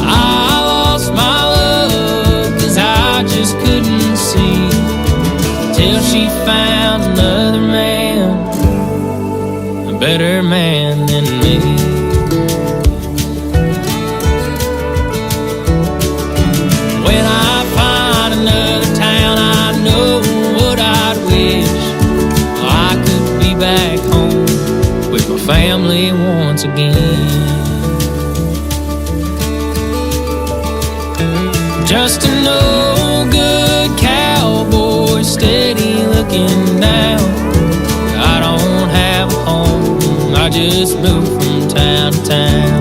I lost my love 'cause I just couldn't see, till she found another man, a better man than me. When I find another town, I know what I'd wish. I could be back home with my family once again. Just a no good cowboy, steady looking down. I don't have a home, I just moved from town to town.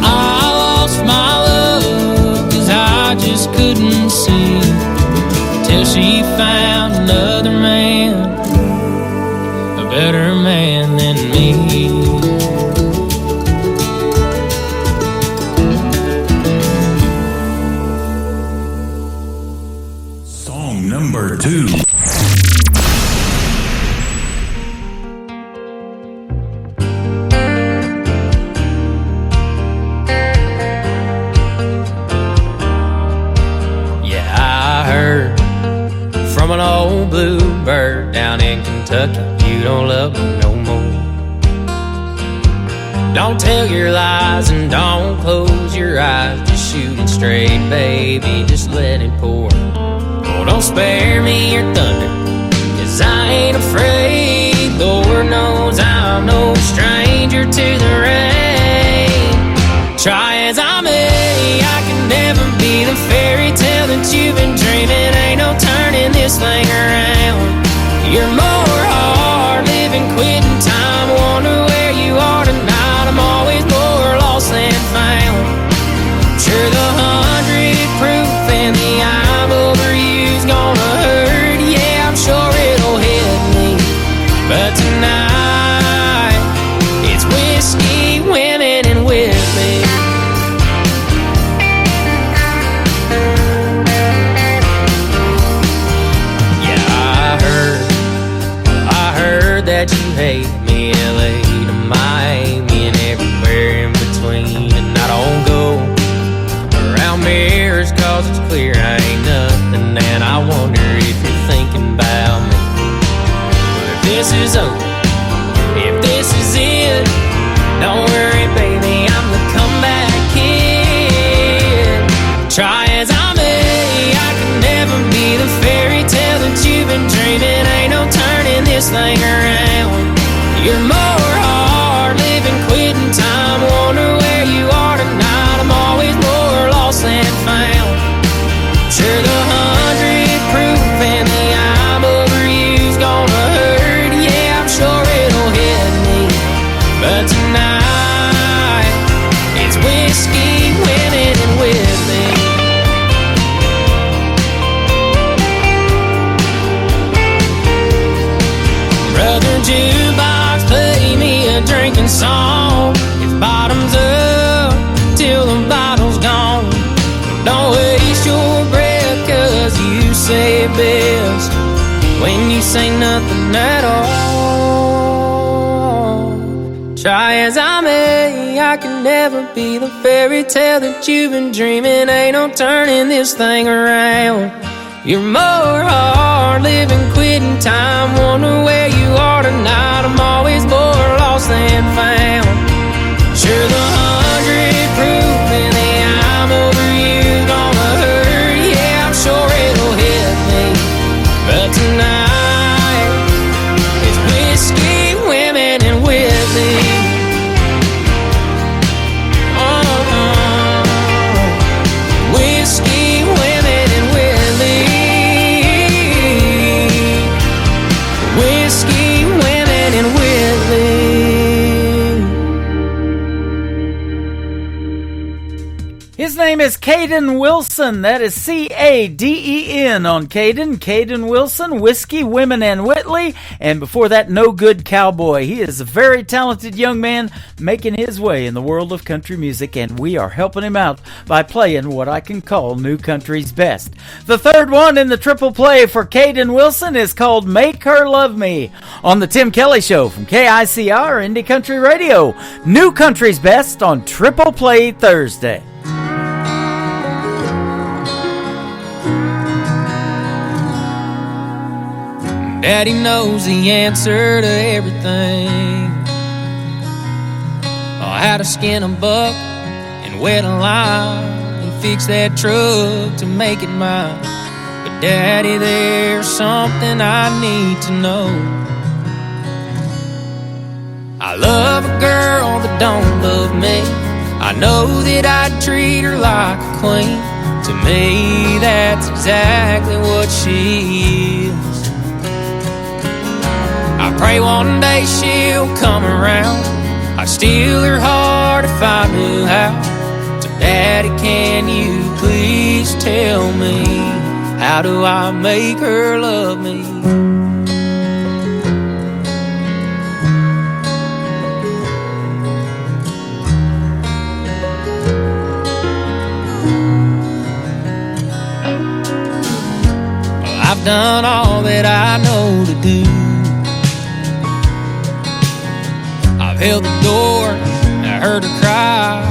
I lost my love 'cause I just couldn't see, till she found another man, a better man than me. Song number 2. Yeah, I heard from an old bluebird down in Kentucky, you don't love me no more. Don't tell your lies and don't close your eyes, just shoot it straight, baby, just let it pour. Oh, don't spare me your thunder, 'cause I ain't afraid. Lord knows I'm no stranger to the rain. Try as I may, I can never be the fairy tale that you've been dreaming. Ain't no turning this thing around. You're more hard living, quitting time. Wonder where you are tonight. I'm always more lost than found. Sure, the 100 proof and the I'm over you's gonna hurt. Yeah, I'm sure it'll hit me, but tonight it's whiskey, women, and with me. That you hate me, LA to Miami and everywhere in between. And I don't go around mirrors 'cause it's clear I ain't nothing. And I wonder if you're thinking about me. But if this is over, if this is it, don't worry baby, I'm the comeback kid. Try as I may, I can never be the fairy tale that you've been dreaming. Ain't no turning this thing around. You're more hard living, quitting time. Wonder where you are tonight. I'm always more lost than found. Sure, the 100 proof and the I'm over you's gonna hurt. Yeah, I'm sure it'll hit me, but tonight it's whiskey, women, and with me. Brother jukebox, play me a drinking song. It's bottoms up till the bottle's gone. Don't waste your breath, 'cause you say it best when you say nothing at all. Try as I may, I can never be the fairy tale that you've been dreaming. Ain't no turning this thing around. You're more hard living, quitting time. Wonder where you are tonight. I'm always more lost than found. Sure, the 100 proof and the I'm over you gonna hurt. Yeah, I'm sure it'll hit me, but tonight it's whiskey, women, and with me. Whiskey, women, and with me. Whiskey, women, and with me. His name is Caden Wilson. That is C-A-D-E-N on Caden. Caden Wilson, Whiskey, Women, and Whitley. And before that, No Good Cowboy. He is a very talented young man making his way in the world of country music, and we are helping him out by playing what I can call New Country's best. The third one in the triple play for Caden Wilson is called Make Her Love Me on the Tim Kelly Show from KICR Indie Country Radio. New Country's best on Triple Play Thursday. Daddy knows the answer to everything. Oh, how to skin a buck and wet a lime and fix that truck to make it mine. But Daddy, there's something I need to know. I love a girl that don't love me. I know that I'd treat her like a queen. To me, that's exactly what she is. I pray one day she'll come around. I'd steal her heart if I knew how. So Daddy, can you please tell me, how do I make her love me? I've done all that I know to do. I've held the door, I heard her cry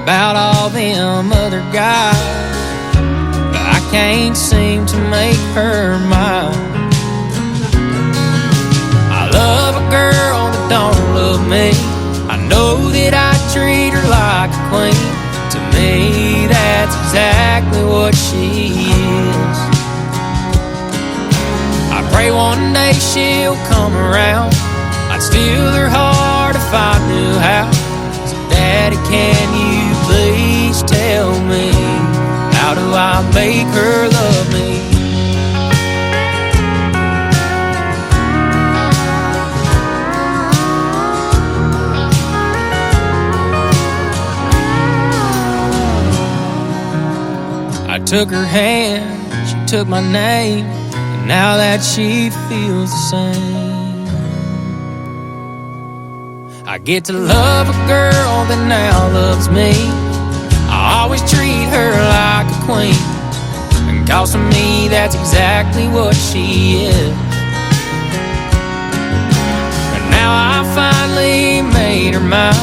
about all them other guys, but I can't seem to make her mine. I love a girl that don't love me. I know that I treat her like a queen. To me, that's exactly what she is. I pray one day she'll come around. I'd steal her heart if I knew how. So Daddy, can you please tell me, how do I make her love me? I took her hand, she took my name, and now that she feels the same. I get to love a girl that now loves me. I always treat her like a queen, and cause to me that's exactly what she is. But now I finally made her mine.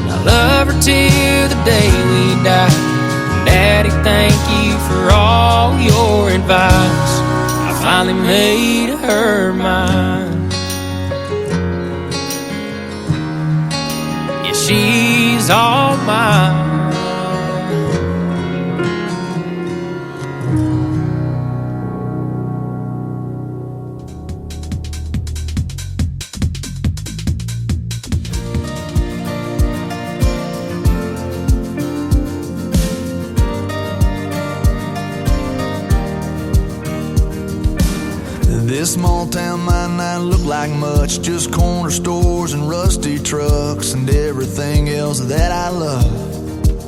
I love her till the day we die. Daddy, thank you for all your advice. I finally made her mine. Yeah, she's all mine. This small town might not look like much, just corner stores and rusty trucks and everything else that I love.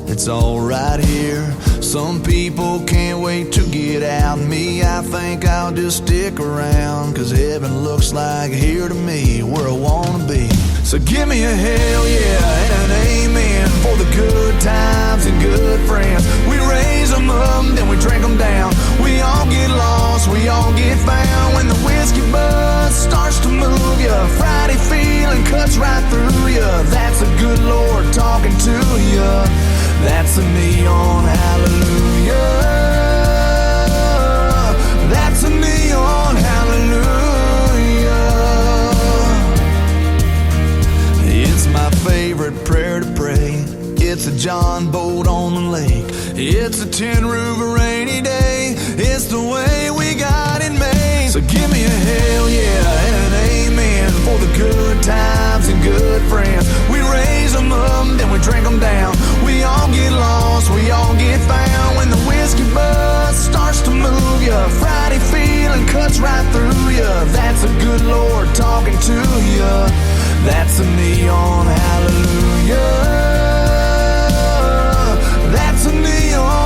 It's all right here. Some people can't wait to get out. Me, I think I'll just stick around, 'cause heaven looks like here to me, where I wanna be. So give me a hell yeah and an amen for the good times and good friends. We raise them up, then we drink them down. We all get lost, we all get found. When the whiskey buzz starts to move ya, Friday feeling cuts right through ya. That's a good Lord talking to ya. That's a neon hallelujah. That's a neon hallelujah. It's my favorite prayer to pray. It's a John boat on the lake. It's a tin roof a rainy day. It's the way we got it made. So give me a hell yeah and an amen for the good times and good friends. We raise them up, then we drink them down. We all get lost, we all get found. When the whiskey buzz starts to move ya, Friday feeling cuts right through ya. That's a good Lord talking to ya. That's a neon hallelujah. That's a neon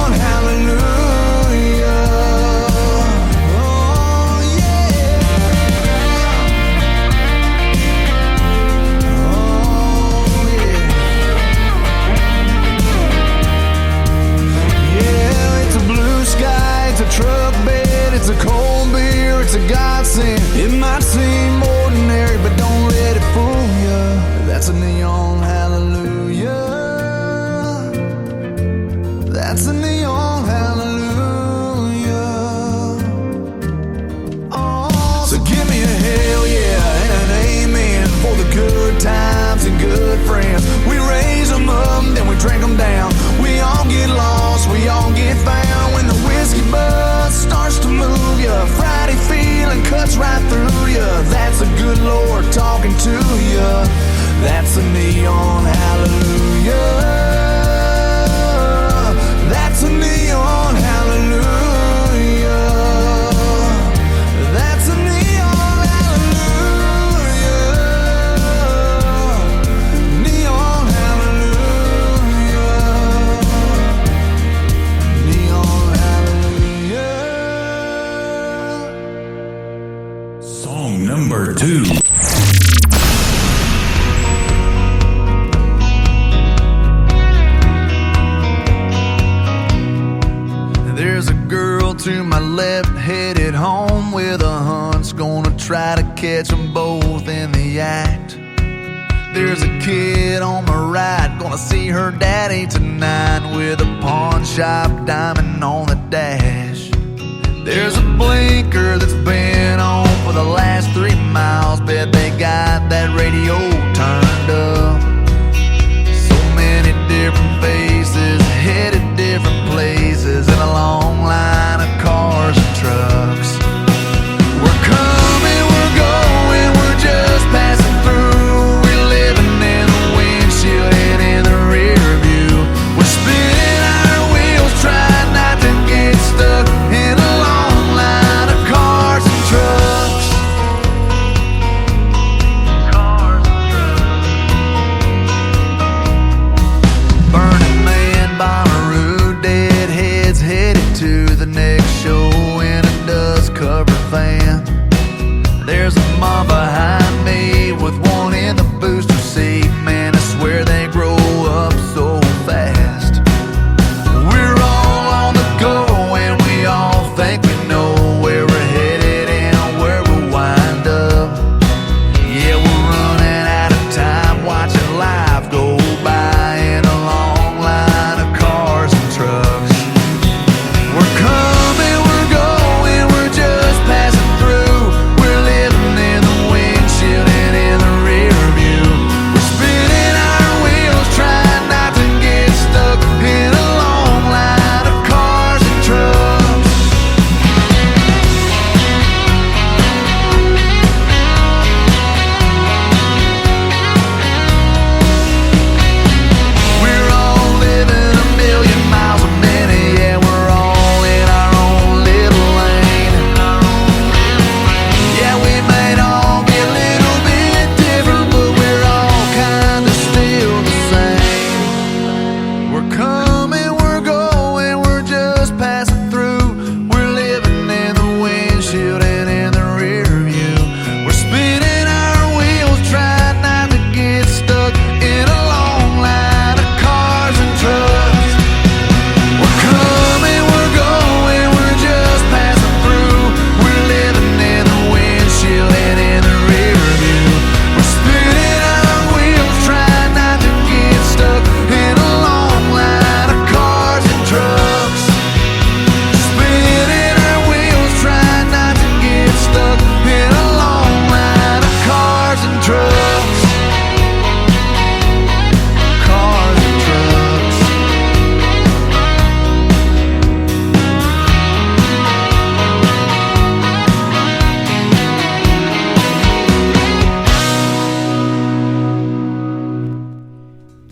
to my left, headed home with a hunch. Gonna try to catch them both in the act. There's a kid on my right, gonna see her daddy tonight with a pawn shop diamond on the dash. There's a blinker that's been on for the last 3 miles. Bet they got that radio turned up. So many different faces, headed different places, in a long line of cars and trucks. We're coming, we're going, we're just passing through. We're living in the windshield and in the rear view. We're spinning our wheels, trying not to get stuck in a long line of cars and trucks. Burning Man, Bonnaroo, deadheads headed to the next show in a dust-covered van. There's a mom behind me with one in the booster seat. Man, I swear they grow up so fast. We're all on the go and we all think we know where we're headed and where we'll wind up. Yeah, we're running out of time watching life go by in a long line of cars and trucks. We're coming, we're going, we're just passing through. We're living in the windshield and in the rear view. We're spinning our wheels, trying not to get stuck in a long line of cars and trucks. We're all living a million miles a minute, yeah, we're all in our own little lane. Yeah, we may all be a little bit different, but we're all kinda still the same. We're coming, we're going, we're just passing through. We're living in the windshield and in the rear view. We're spinning our wheels, trying not to get stuck in a long line of cars and trucks. We're coming, we're going, we're just passing through. We're living in the windshield and in the rear view. We're spinning our wheels, trying not to get stuck in a long line of cars and trucks. Spinning our wheels, trying not to get stuck in a long line of cars and trucks. Cars and trucks.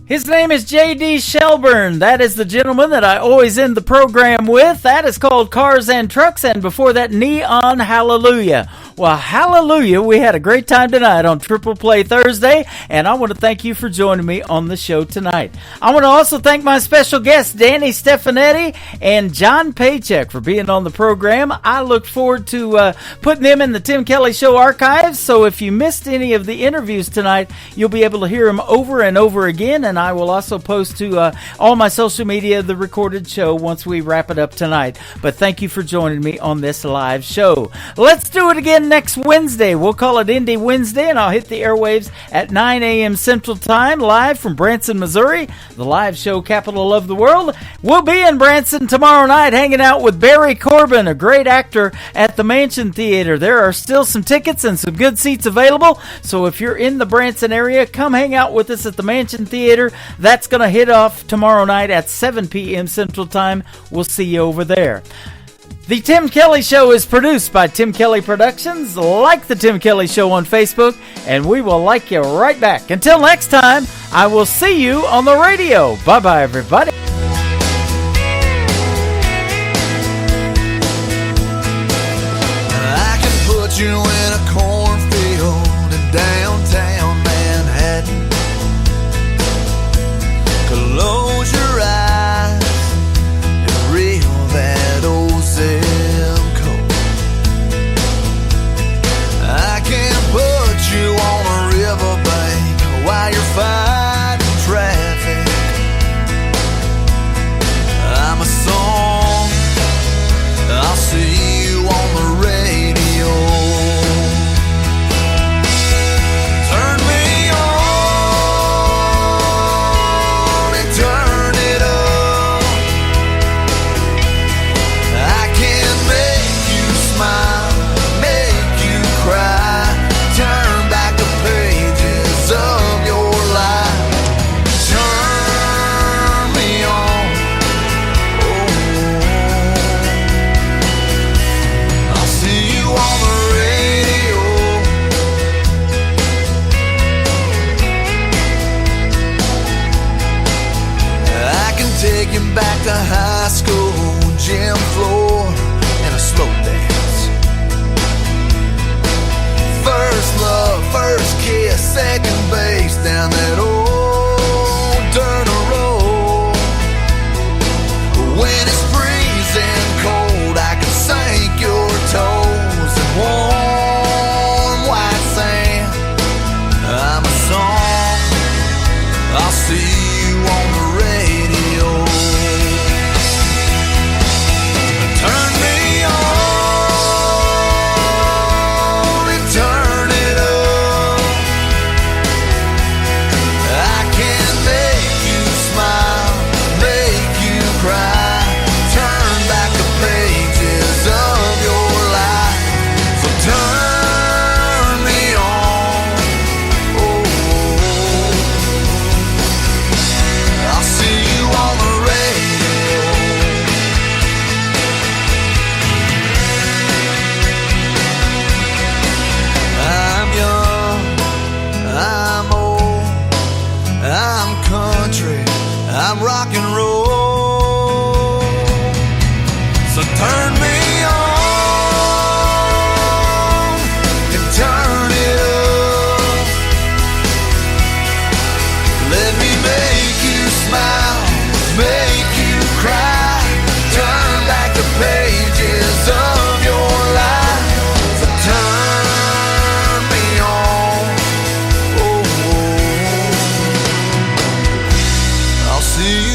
His name is J.D. Shelburne. That is the gentleman that I always end the program with. That is called Cars and Trucks, and before that, Neon Hallelujah. Well, hallelujah, we had a great time tonight on Triple Play Thursday, and I want to thank you for joining me on the show tonight. I want to also thank my special guests, Danny Stefanetti and John Paycheck, for being on the program. I look forward to putting them in the Tim Kelly Show archives, so if you missed any of the interviews tonight, you'll be able to hear them over and over again, and I will also post to all my social media the recorded show once we wrap it up tonight. But thank you for joining me on this live show. Let's do it again next Wednesday. We'll call it Indie Wednesday, and I'll hit the airwaves at 9 a.m. Central Time, live from Branson, Missouri, the live show capital of the world. We'll be in Branson tomorrow night hanging out with Barry Corbin, a great actor, at the Mansion Theater. There are still some tickets and some good seats available, so if you're in the Branson area, come hang out with us at the Mansion Theater. That's going to hit off tomorrow night at 7 p.m. Central Time. We'll see you over there. The Tim Kelly Show is produced by Tim Kelly Productions. Like the Tim Kelly Show on Facebook, and we will like you right back. Until next time, I will see you on the radio. Bye-bye, everybody. I can put you in a cornfield in downtown Manhattan. Close your eyes and reel that old zip code. I can put you on a riverbank while you're fighting traffic. the high school gym floor and a slow dance. First love, first kiss, second base down that old dirt road. When it's freezing cold, I can sink your toes in warm white sand. I'm a song, I'll see you on the radio. Turn me on and turn it up. I can make you smile, make you cry, turn back the pages of your life. So turn me on. Oh, I'll see you on the radio. I'm young, I'm old, I'm country, I'm rock and roll. So turn me on and turn it up. Let me make you smile, make you cry, turn back the pages of your life. So turn me on. Oh, I'll see you